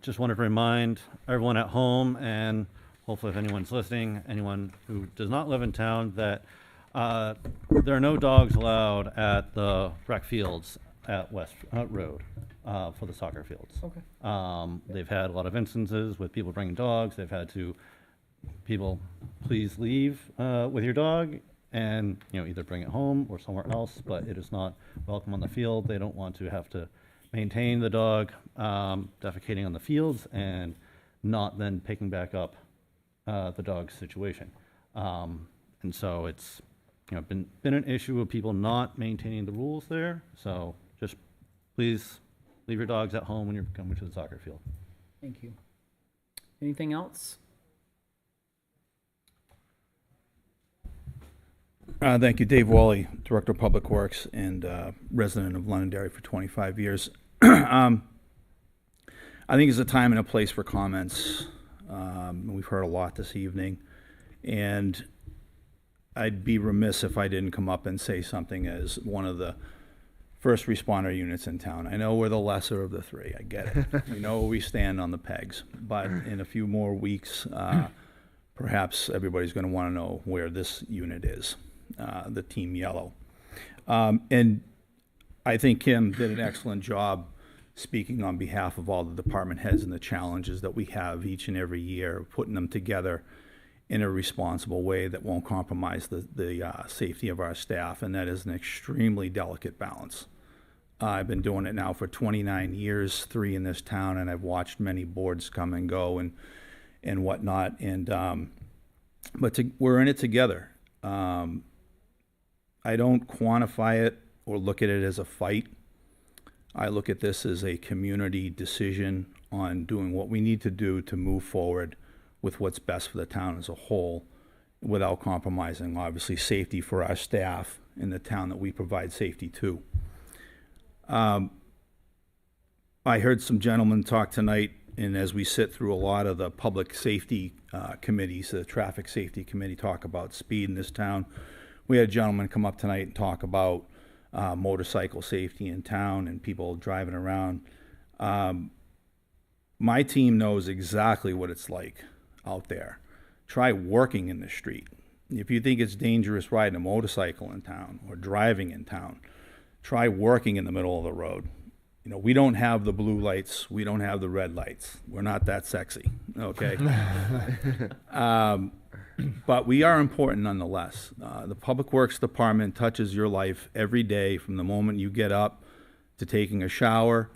Just wanted to remind everyone at home, and hopefully if anyone's listening, anyone who does not live in town, that there are no dogs allowed at the rec fields at West Road for the soccer fields. Okay. They've had a lot of instances with people bringing dogs. They've had to, people, please leave with your dog and, you know, either bring it home or somewhere else, but it is not welcome on the field. They don't want to have to maintain the dog defecating on the fields and not then picking back up the dog's situation. And so it's, you know, been an issue of people not maintaining the rules there. So just please leave your dogs at home when you're coming to the soccer field. Thank you. Anything else? Thank you, Dave Wally, Director of Public Works and resident of Londonderry for 25 years. I think it's a time and a place for comments. We've heard a lot this evening, and I'd be remiss if I didn't come up and say something as one of the first responder units in town. I know we're the lesser of the three. I get it. We know where we stand on the pegs, but in a few more weeks, perhaps everybody's going to want to know where this unit is, the Team Yellow. And I think Kim did an excellent job speaking on behalf of all the department heads and the challenges that we have each and every year, putting them together in a responsible way that won't compromise the safety of our staff, and that is an extremely delicate balance. I've been doing it now for 29 years, 3 in this town, and I've watched many boards come and go and whatnot. And we're in it together. I don't quantify it or look at it as a fight. I look at this as a community decision on doing what we need to do to move forward with what's best for the town as a whole, without compromising, obviously, safety for our staff in the town that we provide safety to. I heard some gentlemen talk tonight, and as we sit through a lot of the public safety committees, the traffic safety committee talk about speed in this town. We had a gentleman come up tonight and talk about motorcycle safety in town and people driving around. My team knows exactly what it's like out there. Try working in the street. If you think it's dangerous riding a motorcycle in town or driving in town, try working in the middle of the road. You know, we don't have the blue lights. We don't have the red lights. We're not that sexy, okay? But we are important nonetheless. The Public Works Department touches your life every day, from the moment you get up to taking a shower,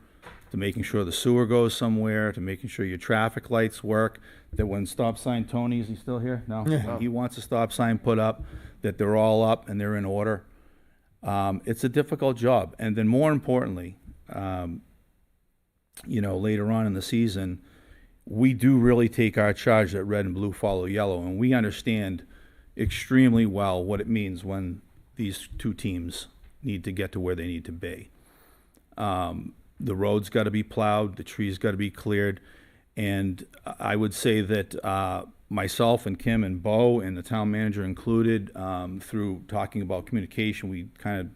to making sure the sewer goes somewhere, to making sure your traffic lights work, that when stop sign Tony, is he still here? No? Yeah. He wants a stop sign put up, that they're all up and they're in order. It's a difficult job. And then more importantly, you know, later on in the season, we do really take our charge that red and blue follow yellow, and we understand extremely well what it means when these two teams need to get to where they need to be. The road's got to be plowed, the trees got to be cleared, And I would say that myself and Kim and Bo and the town manager included, through talking about communication, we kind of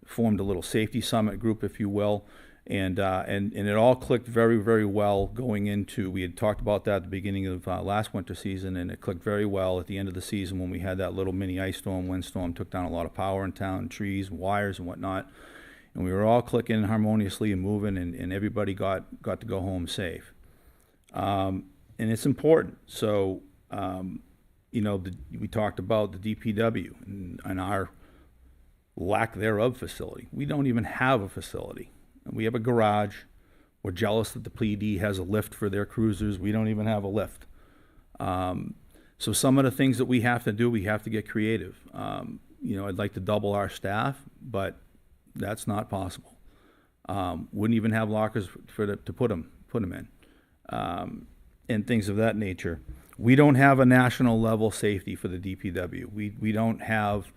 formed a little safety summit group, if you will. And it all clicked very, very well going into, we had talked about that at the beginning of last winter season, and it clicked very well at the end of the season when we had that little mini ice storm, windstorm, took down a lot of power in town, and trees and wires and whatnot. And we were all clicking harmoniously and moving, and everybody got to go home safe. And it's important. So, we talked about the DPW and our lack thereof facility. We don't even have a facility. We have a garage. We're jealous that the PD has a lift for their cruisers. We don't even have a lift. So some of the things that we have to do, we have to get creative. I'd like to double our staff, but that's not possible. Wouldn't even have lockers to put them in, and things of that nature. We don't have a national level safety for the DPW. We don't have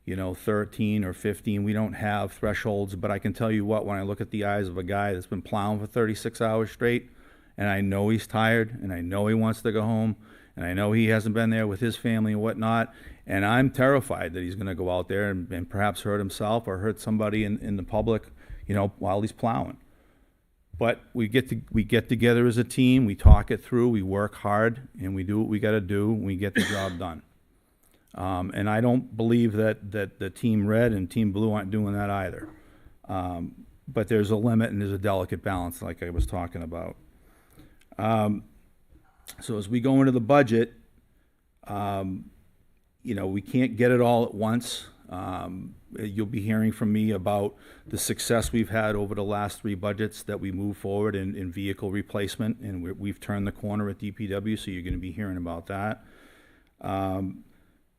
13 or 15. We don't have thresholds, but I can tell you what, when I look at the eyes of a guy that's been plowing for 36 hours straight, and I know he's tired, and I know he wants to go home, and I know he hasn't been there with his family and whatnot, and I'm terrified that he's going to go out there and perhaps hurt himself or hurt somebody in the public, while he's plowing. But we get together as a team, we talk it through, we work hard, and we do what we got to do, and we get the job done. And I don't believe that the Team Red and Team Blue aren't doing that either. But there's a limit and there's a delicate balance, like I was talking about. So as we go into the budget, we can't get it all at once. You'll be hearing from me about the success we've had over the last 3 budgets that we move forward in vehicle replacement, and we've turned the corner at DPW, so you're going to be hearing about that.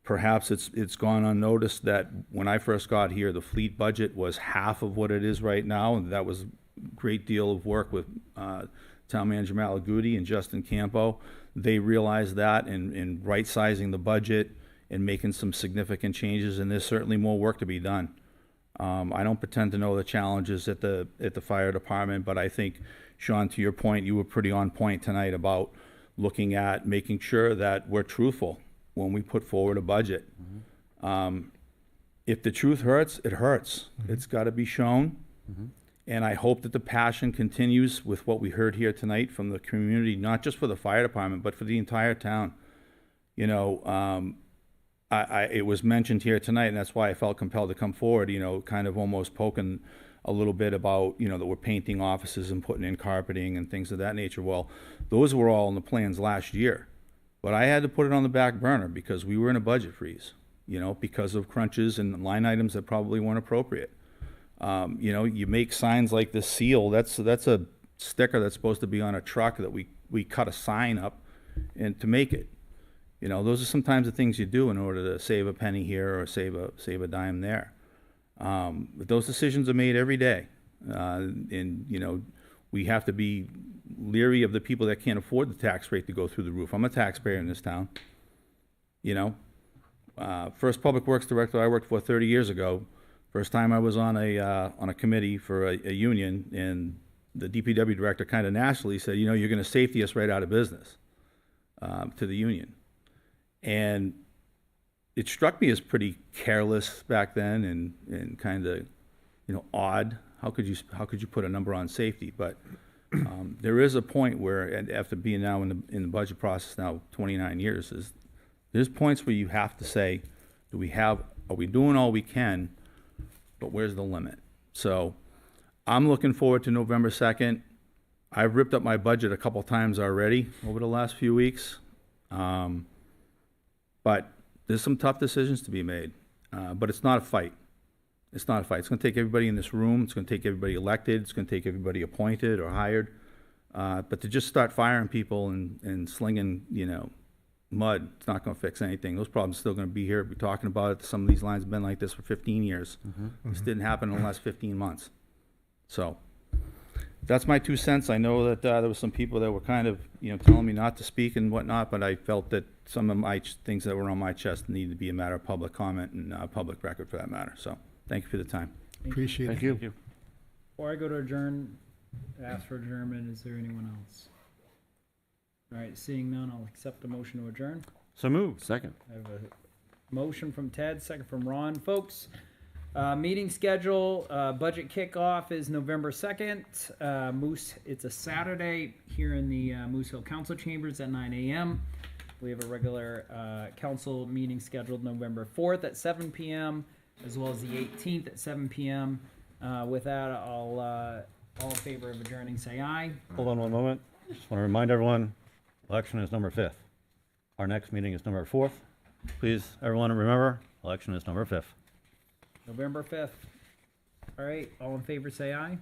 Perhaps it's gone unnoticed that when I first got here, the fleet budget was half of what it is right now, and that was a great deal of work with Town Manager Malaguti and Justin Campo. They realized that in right-sizing the budget and making some significant changes, and there's certainly more work to be done. I don't pretend to know the challenges at the fire department, but I think, Sean, to your point, you were pretty on point tonight about looking at making sure that we're truthful when we put forward a budget. If the truth hurts, it hurts. It's got to be shown. And I hope that the passion continues with what we heard here tonight from the community, not just for the fire department, but for the entire town. It was mentioned here tonight, and that's why I felt compelled to come forward, kind of almost poking a little bit about, that we're painting offices and putting in carpeting and things of that nature. Well, those were all in the plans last year. But I had to put it on the back burner because we were in a budget freeze, because of crunches and line items that probably weren't appropriate. You make signs like this seal, that's a sticker that's supposed to be on a truck that we cut a sign up and to make it. Those are sometimes the things you do in order to save a penny here or save a dime there. But those decisions are made every day. We have to be leery of the people that can't afford the tax rate to go through the roof. I'm a taxpayer in this town. First public works director I worked for 30 years ago. First time I was on a committee for a union, and the DPW director kind of nationally said, you're going to safety us right out of business, to the union. And it struck me as pretty careless back then and kind of, odd. How could you put a number on safety? But there is a point where, and after being now in the budget process now 29 years, there's points where you have to say, are we doing all we can, but where's the limit? So I'm looking forward to November 2nd. I've ripped up my budget a couple times already over the last few weeks. But there's some tough decisions to be made. But it's not a fight. It's not a fight. It's going to take everybody in this room. It's going to take everybody elected. It's going to take everybody appointed or hired. But to just start firing people and slinging, mud, it's not going to fix anything. Those problems are still going to be here. We're talking about it. Some of these lines have been like this for 15 years. This didn't happen in the last 15 months. So that's my 2 cents. I know that there were some people that were kind of, telling me not to speak and whatnot, but I felt that some of my things that were on my chest needed to be a matter of public comment and public record for that matter. So thank you for the time. Appreciate it. Thank you. Before I go to adjourn, ask for adjournment, is there anyone else? All right, seeing none, I'll accept a motion to adjourn. So moved. Second. I have a motion from Ted, second from Ron. Folks, meeting schedule, budget kickoff is November 2nd. It's a Saturday here in the Moose Hill Council Chambers at 9 a.m. We have a regular council meeting scheduled November 4th at 7 p.m., as well as the 18th at 7 p.m. With that, all in favor of adjourning, say aye. Hold on one moment. Just want to remind everyone, election is November 5th. Our next meeting is November 4th. Please, everyone, remember, election is November 5th. November 5th. All right, all in favor, say aye.